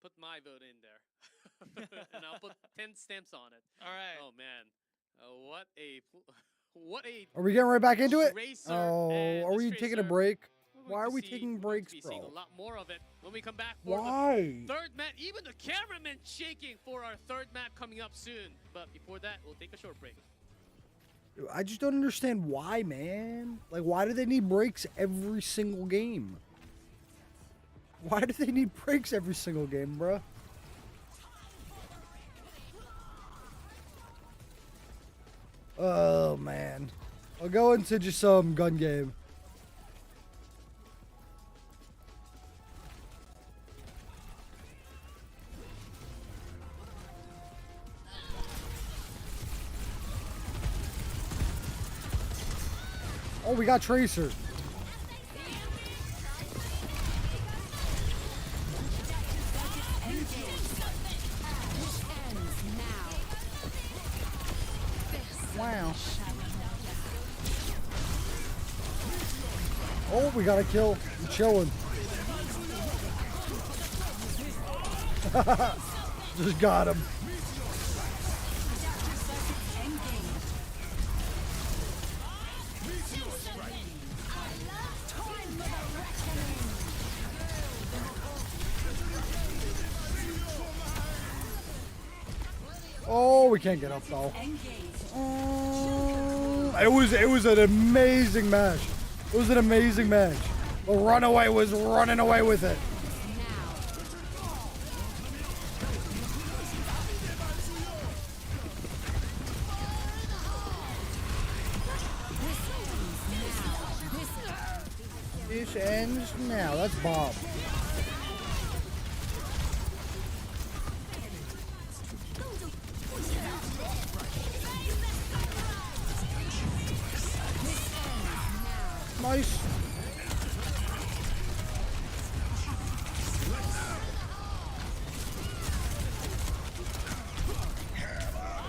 put my vote in there, and I'll put 10 stamps on it. All right. Oh man, what a Are we getting right back into it? Tracer, Oh, and are this we taking a Tracer, break? we're Why going are to we see- taking we're going to breaks, be seeing bro? a lot more of it when we come back for Why? the third map. Even the cameraman shaking for our third map coming up soon. But before that, we'll take a short break. I just don't understand why, man. Like, why do they need breaks every single game? Why do they need breaks every single game, bruh? Oh, man. I'll go into just some gun game. Oh, we got Tracer. Wow. Oh, we got a kill. I'm chilling. Just got him. Oh, we can't get up though. It was an amazing match. It was an amazing match. The Runaway was running away with it. This ends now. That's Bob. Nice.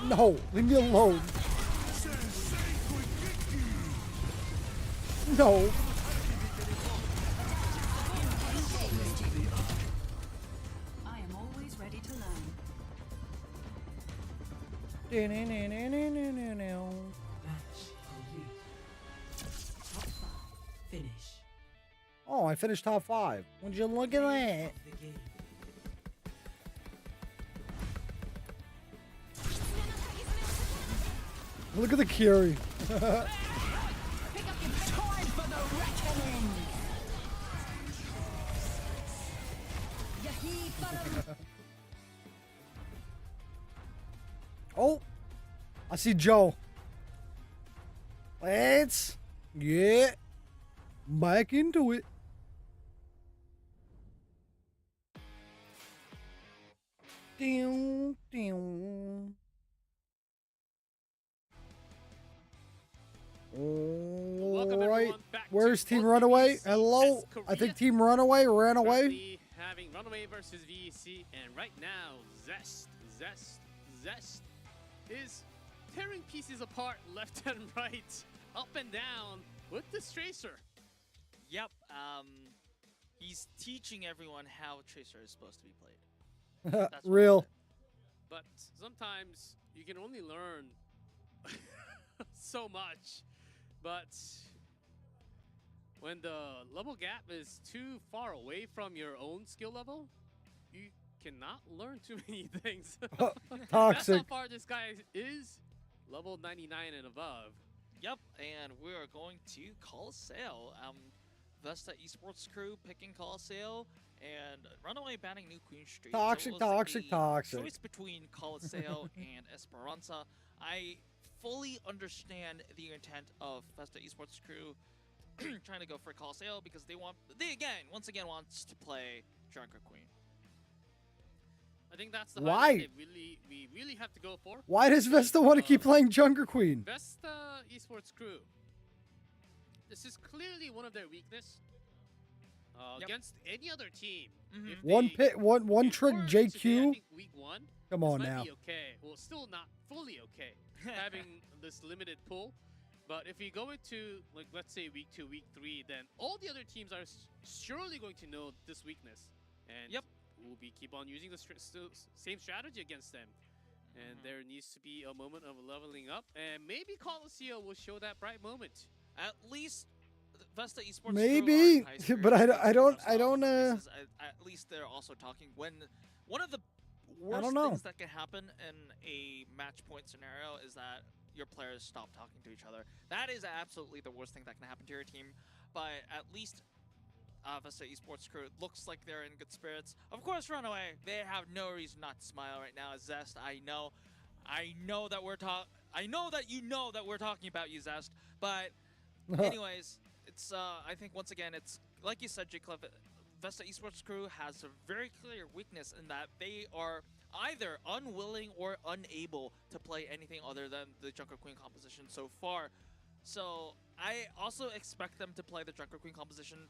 No, leave me alone. No. I am always ready to learn. Finish. Oh, I finished top 5. Would you look at that? Look at the Curie. Oh, I see Joe. Let's get back into it. Down, down. Welcome All right, everyone back where's to Team Runaway? OWCS Hello, I think Team Runaway ran away. Currently having Runaway versus VEC, and right now, Zest is tearing pieces apart left and right, up and down with this Tracer. Yep. He's teaching everyone how Tracer is supposed to be played. That's what Real. I said. But sometimes you can only learn so much. But when the level gap is too far away from your own skill level, you cannot learn too many things. That's Toxic. how far this guy is. Level 99 and above. Yep, and we are going to Colossal. Vesta Esports crew picking Colossal, and Runaway banning New Queen Street. Toxic, So it was toxic, a toxic. choice between Colossal and Esperanza. I fully understand the intent of Vesta Esports crew trying to go for Colossal because they once again wants to play Junker Queen. I think that's the Why? highlight we really have to go for. Why does Vesta want to keep playing Junker Queen? Vesta Esports crew. This is clearly one of their weakness against any other team. Mhm. If One they- pit, one if trick for JQ. today, I think week 1. Come This on might now. be okay. Well, still not fully okay having this limited pool. But if we go into, like, let's say week 2, week 3, then all the other teams are surely going to know this weakness. And Yep. we'll be keep on using the same strategy against them. And there needs to be a moment of leveling up. And maybe Colossal will show that bright moment. At least Vesta Esports Maybe, crew are in high but I spirits don't- based I on don't, places. At least they're also talking when one of the worst don't know. things that can happen in a match point scenario is that your players stop talking to each other. That is absolutely the worst thing that can happen to your team. But at least Vesta Esports crew looks like they're in good spirits. Of course, Runaway, they have no reason not to smile right now. Zest, I know that I know that you know that we're talking about you, Zest. But anyways, it's I think once again it's like you said, J-Cliff, Vesta Esports crew has a very clear weakness in that they are either unwilling or unable to play anything other than the Junker Queen composition so far. So I also expect them to play the Junker Queen composition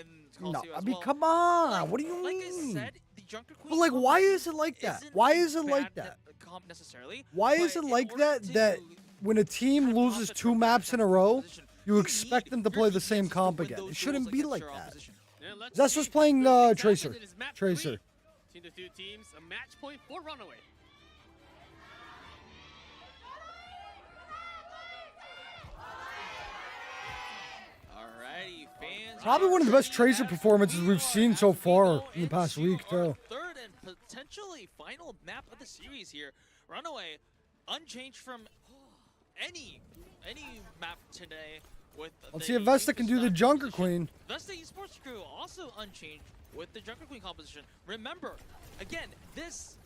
in No, Colossal I as mean, well. come on. Like- What do you like mean? I said, the Junker Queen But like, why composition is it like that? isn't Why a is it like bad that? comp necessarily. Why is but it in like order that? to That when a team kind of loses profit 2 from that maps in a Junker row, composition, you need expect them to your play the DPS same to comp win again. those It shouldn't duels be against like your that. opposition. And let's Zest see was playing, what exactly Tracer. it is. Map Tracer. 3. Between the 2 teams, a match point for Runaway. Alrighty, fans. Probably one of the best Tracer performances we've seen so far in the past week, too. Third and potentially final map of the series here. Runaway, unchanged from any map today. With Let's the see if Vesta can do the Junker Junker composition. Queen. Vesta Esports crew also unchanged with the Junker Queen composition. Remember, again, this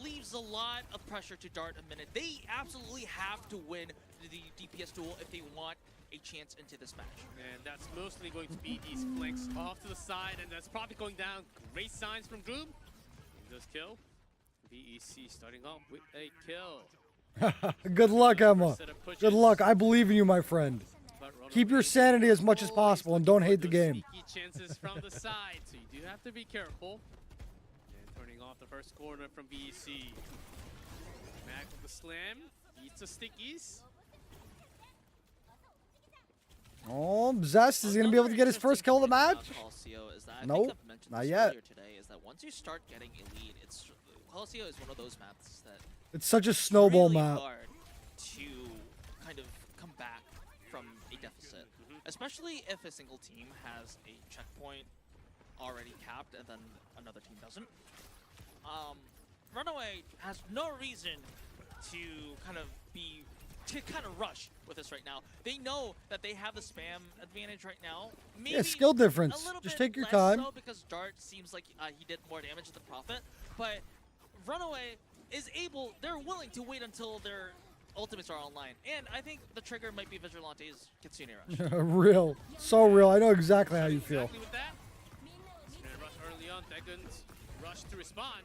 leaves a lot of pressure to Dart a minute. They absolutely have to win the DPS duel if they want a chance into this match. And that's mostly going to be these flanks off to the side, and that's probably going down. Great signs from Groom. He does kill. VEC starting off with a kill. Good luck, Emma. Good luck. I believe in you, my friend. Keep your sanity as much as possible and don't hate the game. Sneaky chances from the side, so you do have to be careful. And turning off the first corner from VEC. Back with the slam. Eats the stickies. Oh, Zest is he gonna be able to get his first kill of the match? Nope, not yet. Today is that once you start getting a lead, Coloseo is one of those maps that It's such a snowball really map. hard to kind of come back from a deficit, especially if a single team has a checkpoint already capped and then another team doesn't. Runaway has no reason to kind of rush with this right now. They know that they have the spam advantage right now. Maybe Yeah, skill difference. a little Just bit take your less time. So because Dart seems like he did more damage to the Prophet, but Runaway is able. They're willing to wait until their ultimates are online, and I think the trigger might be Vigilante's Kitsune Rush. Real, so real. I know exactly how you feel. Exactly with that. Rush early on. Second rush to respond.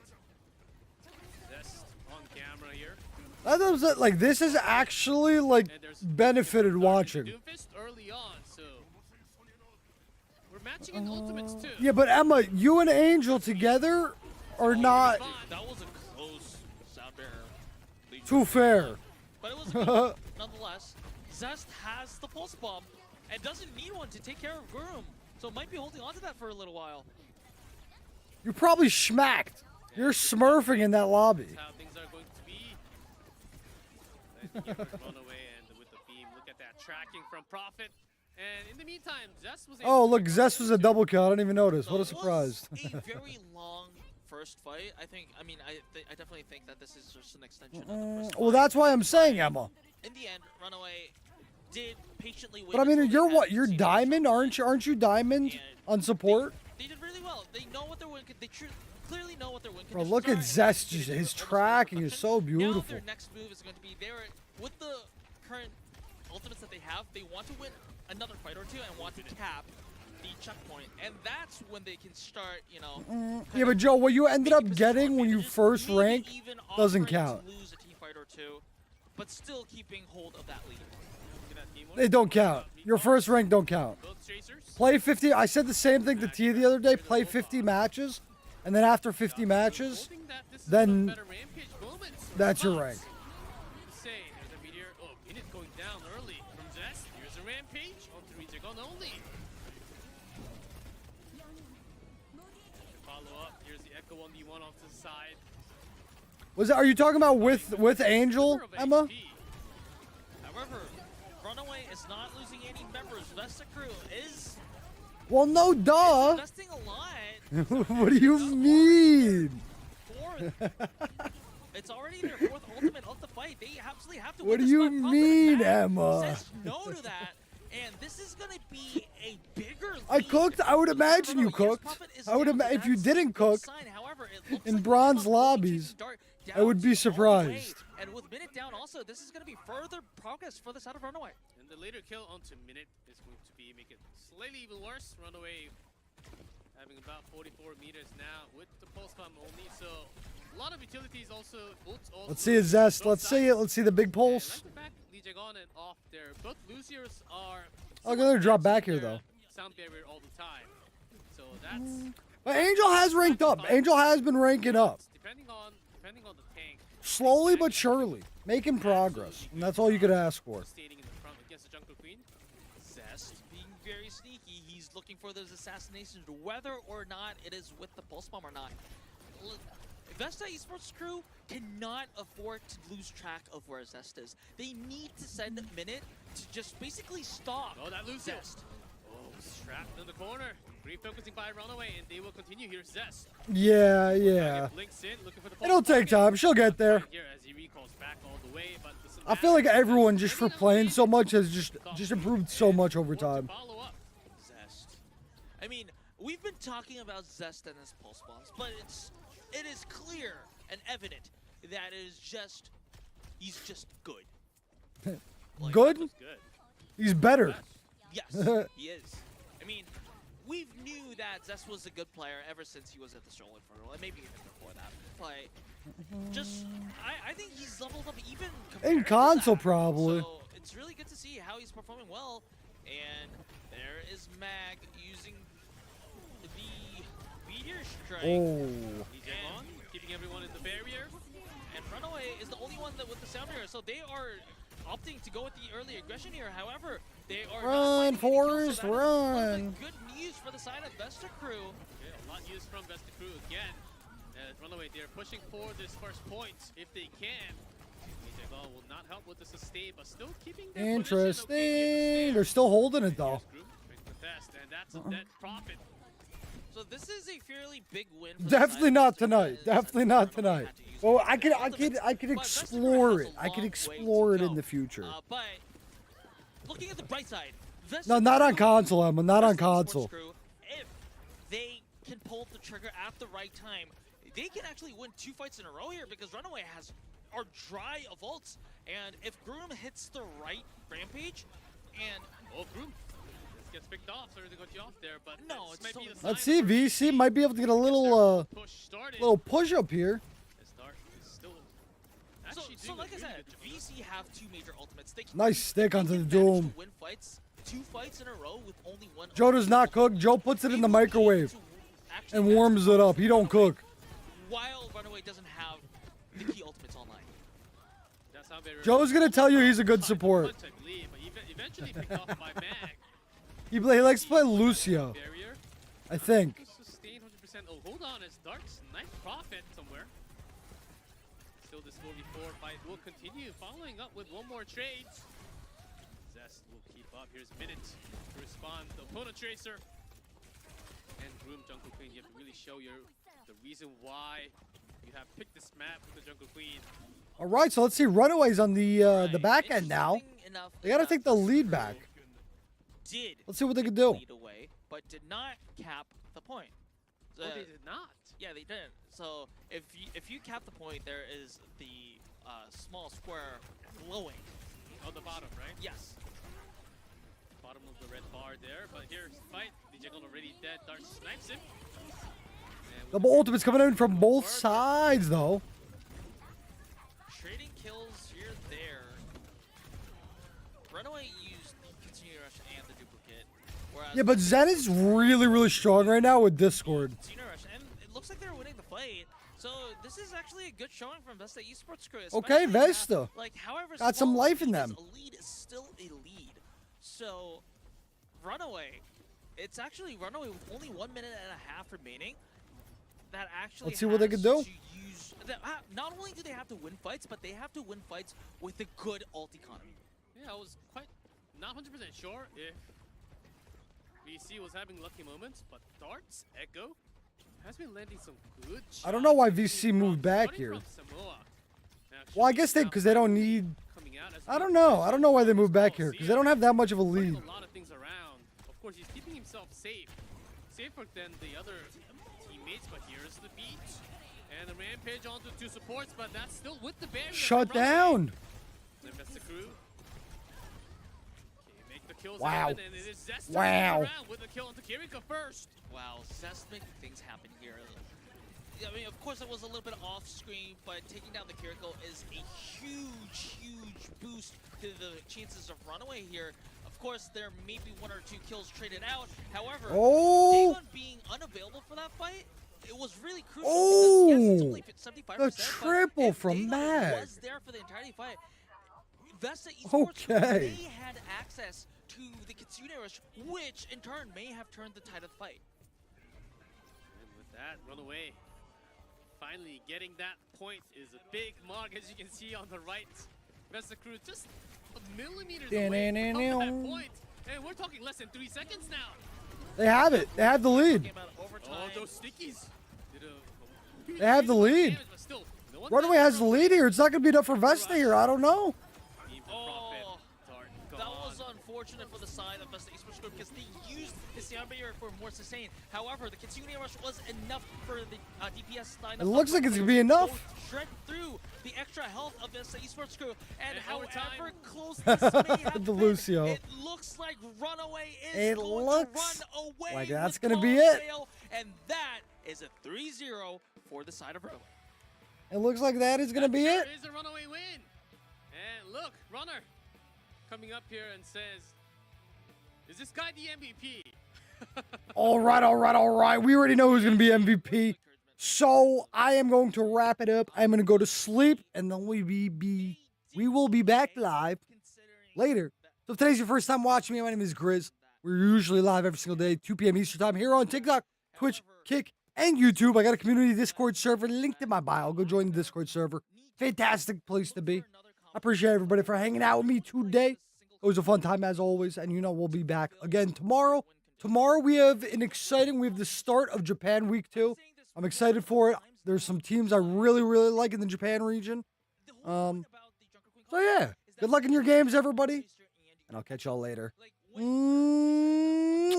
Zest on camera here. That was it. Like this is actually like benefited watching. Doomfist early on, so we're matching in ultimates too. Yeah, but Emma, you and Angel together are not That was a close sound bearer. too fair. But it was good. Nonetheless, Zest has the pulse bomb and doesn't need one to take care of Groom, so might be holding on to that for a little while. You're probably schmacked. You're smurfing in that lobby. That's how things are going to be. I think Runaway and with the beam. Look at that tracking from Prophet. And in the meantime, Zest was able Oh, to look, recover Zest was a too. double kill. I didn't even notice. What a It was surprise. a very long first fight. I definitely think that this is just an extension of the first Well, fight. that's why I'm saying, Emma. In the end, Runaway did patiently wait. But I mean, until you're they what? had You're seen diamond, themselves aren't you diamond and on support? They did really well. They know what their win. They clearly know what their win Bro, conditions look are, at and Zest. they did His almost tracking is perfection. so Now beautiful. their next move is going to be there with the current ultimates that they have. They want to win another fight or two and want to cap the checkpoint, and that's when they can start, you know. Yeah, but Joe, what you ended up making getting when you advantages, first maybe rank even doesn't offering count. to lose a team fight or two, but still keeping hold of that lead. Look at that team. They don't count. Your first rank don't count. Both chasers. Play 50. I said the same thing to T the other day. Play 50 matches, and then after 50 matches, Hoping that this is then a better Rampage moment. that's your Response. rank. Say, there's a meteor. Oh, Minute going down early from Zest. Here's a Rampage onto reject on only. Follow up. Here's the Echo 1v1 off to the side. Are you talking about with Angel, Number of Emma? HP. However, Runaway is not losing any members. Vesta crew is Well, no, duh. investing a lot. What do you mean? Fourth. It's already their fourth ultimate of the fight. They absolutely have to What win do this you fight. Prophet mean, Matt Emma? Says no to that, and this is gonna be a bigger lead. I cooked. I would imagine you Runaway. Yes, cooked. Prophet is I would down, so if you that's didn't a good cook sign. However, it looks in like bronze Prophet will be lobbies, chasing Dart I would be down all the way. surprised. And with Minute down also, this is gonna be further progress for the side of Runaway. And the later kill onto Minute is going to be make it slightly even worse. Runaway having about 44 meters now with the pulse bomb only. So a lot of utilities also. Let's see his Zest. both Let's see it. Let's see the big pulse. And back, Lee on and off there. Both losers are. Oh, they're gonna drop back here, their though. Sound barrier all the time. So that's But Angel has ranked up. Angel has been ranking up. depending on the tank. Slowly but surely. Making progress. And that's all you could ask for. Standing in the front against the Jungle Queen. Zest being very sneaky. He's looking for those assassinations, whether or not it is with the pulse bomb or not. Vesta Esports crew cannot afford to lose track of where Zest is. They need to send Minute to just basically stop Oh, that Lucio. Zest. Oh, trapped in the corner. Refocusing by Runaway, and they will continue here. Zest. Yeah. Blinks in, looking for the It'll take time. She'll get there. Here as he recalls back all the way, but doesn't I feel like matter. everyone just for playing so much has just improved so much over Want to time. follow up. Zest. I mean, we've been talking about Zest and his pulse bombs, but it is clear and evident that it is just he's just good. Good? Good. He's better. Yes, he is. I mean, we've knew that Zest was a good player ever since he was at the Stolen Fertile, and maybe even before that. But just, I think he's leveled up even compared In to console, that. probably. So it's really good to see how he's performing well. And there is Mag using the Meteor Strike. Oh. And keeping everyone in the barrier. And Runaway is the only one that with the sound barrier, so they are opting to go with the early aggression here. However, they are Run, not finding any kills, Forrest, so that is run. good news for the side of Vesta Crew. Yeah, a lot used from Vesta Crew again. Runaway, they're pushing for this first point if they can. DJ Ball will not help with the sustain, but still keeping their Interesting. position. They're still holding it though. And that's a net profit. So this is a fairly big win. For Definitely the side of not Vesta Crew, tonight. as Definitely not Runaway tonight. had to use Well, it. I could But Vesta explore Crew it. has a I could long way explore to it in go. the future. But looking at the bright side, Vesta No, not on Crew- console, Emma. Not on Vesta Esports console. Crew, if they can pull the trigger at the right time, they can actually win 2 fights in a row here because Runaway are dry of ults. And if Groom hits the right rampage, and Groom. This gets picked off. Sorry to cut you off there, but No, this it's might still be the the sign Let's see. for VC might be able to get a little push started. push up here. As Dart is still so actually doing like I a said, really good job. VC have 2 major ultimates. They can, Nice stick they onto can the manage Doom. to win fights, 2 fights in a row with only 1 Joe does not cook. Joe puts it in the microwave and warms it up. He don't cook. While Runaway doesn't have the key ultimates online. That's how very Joe's gonna tell you he's a good support. I believe, but eventually picked off by Mag. He likes to play Lucio, Barrier. I think. Sustain 100%. Oh, hold on. It's Dart's nice profit somewhere. Still, this 4v4 fight will continue. Following up with one more trade. Zest will keep up. Here's Minute to respond. The opponent tracer. And Groom Jungle Queen. You have to really show the reason why you have picked this map with the Jungle Queen. All right, so let's see. Runaways on the back end now. Interesting enough They gotta that take the lead Crew back. Did Let's see what they can do. lead away, but did not cap the point. Oh, they did not. Yeah, they didn't. So if you cap the point, there is the small square glowing. On the bottom, right? Yes. Bottom of the red bar there. But here's the fight. DJ Gon already dead. Dart snipes him. And Double ultimates coming in from both sides, though. Trading kills here, there. Runaway used the Continue Rush and the duplicate. Whereas Yeah, but Zen is really, really strong right now with Discord. Continue Rush, and it looks like they're winning the fight. So this is actually a good showing from Vesta Esports Crew. Okay, especially Vesta. Like, however Got some small life in it them. is, a lead is still a lead. So Runaway, it's actually Runaway with only 1 minute and a half remaining. That actually Let's see what they has can do. to use not only do they have to win fights, but they have to win fights with a good ult economy. yeah, I was quite not 100% sure if VC was having lucky moments, but Dart's Echo has been landing some good shots. I don't know why coming VC moved back starting here. from Samoa. Well, I Actually, guess now because they don't need. coming out as I we don't know. I don't know why they moved back Oh, here see because they it. don't have that much of a Putting lead. a lot of things around. Of course, he's keeping himself safe, safer than the other teammates. But here's the beat and the rampage onto 2 supports, but that's still with the barrier. Shut from Runaway. down. The Vesta Crew. Okay, make the kills Wow. happen, and it is Zest Wow. turning around with the kill onto Kiriko first. Wow, Zest making things happen here. I mean, of course, it was a little bit off screen, but taking down the Kiriko is a huge, huge boost to the chances of Runaway here. Of course, there may be 1 or 2 kills traded out. However, Oh. Dagon being unavailable for that fight, it was really crucial Oh. because yes, it's only 75%. The but triple if from Dagon Mag. was there for the entirety fight, Vesta Esports Okay. may had access to the Kitsune Rush, which in turn may have turned the tide of the fight. And with that, Runaway finally getting that point is a big mark, as you can see on the right. Vesta Crew just a millimeters away from that point. And we're talking less than 3 seconds now. They have it. They have the lead. Came out of overtime. Oh, those stickies. Did They have the lead. damage, but still, no one Runaway died has the from lead here. It's not going to be enough for Vesta here. I don't know. Even Oh, profit. Dart that gone. was unfortunate for the side of Vesta Esports Group because they used the sound barrier for more sustain. However, the Kitsune Rush was enough for the DPS line. It looks like it's going to be enough. Shred through the extra health of this Esports crew. And however overtime. close this may have The been, Lucio. it looks like Runaway is going to looks run away like that's with gonna be Calm it. Sail, and that is a 3-0 for the side of Runaway. It looks like that is gonna be There it. is a Runaway win. And look, Runner coming up here and says, is this guy the MVP? All right. We already know who's gonna be MVP. So I am going to wrap it up. I'm gonna go to sleep, and then we will be back live later. So if today's your first time watching me, my name is Grizz. We're usually live every single day, 2 p.m. Eastern time, here on TikTok, Twitch, Kick, and YouTube. I got a community Discord server linked in my bio. Go join the Discord server. Fantastic place to be. I appreciate everybody for hanging out with me today. It was a fun time as always, and you know we'll be back again tomorrow. Tomorrow we have the start of Japan Week 2. I'm excited for it. There's some teams I really like in the Japan region. So yeah, good luck in your games, everybody. And I'll catch y'all later. Mwah.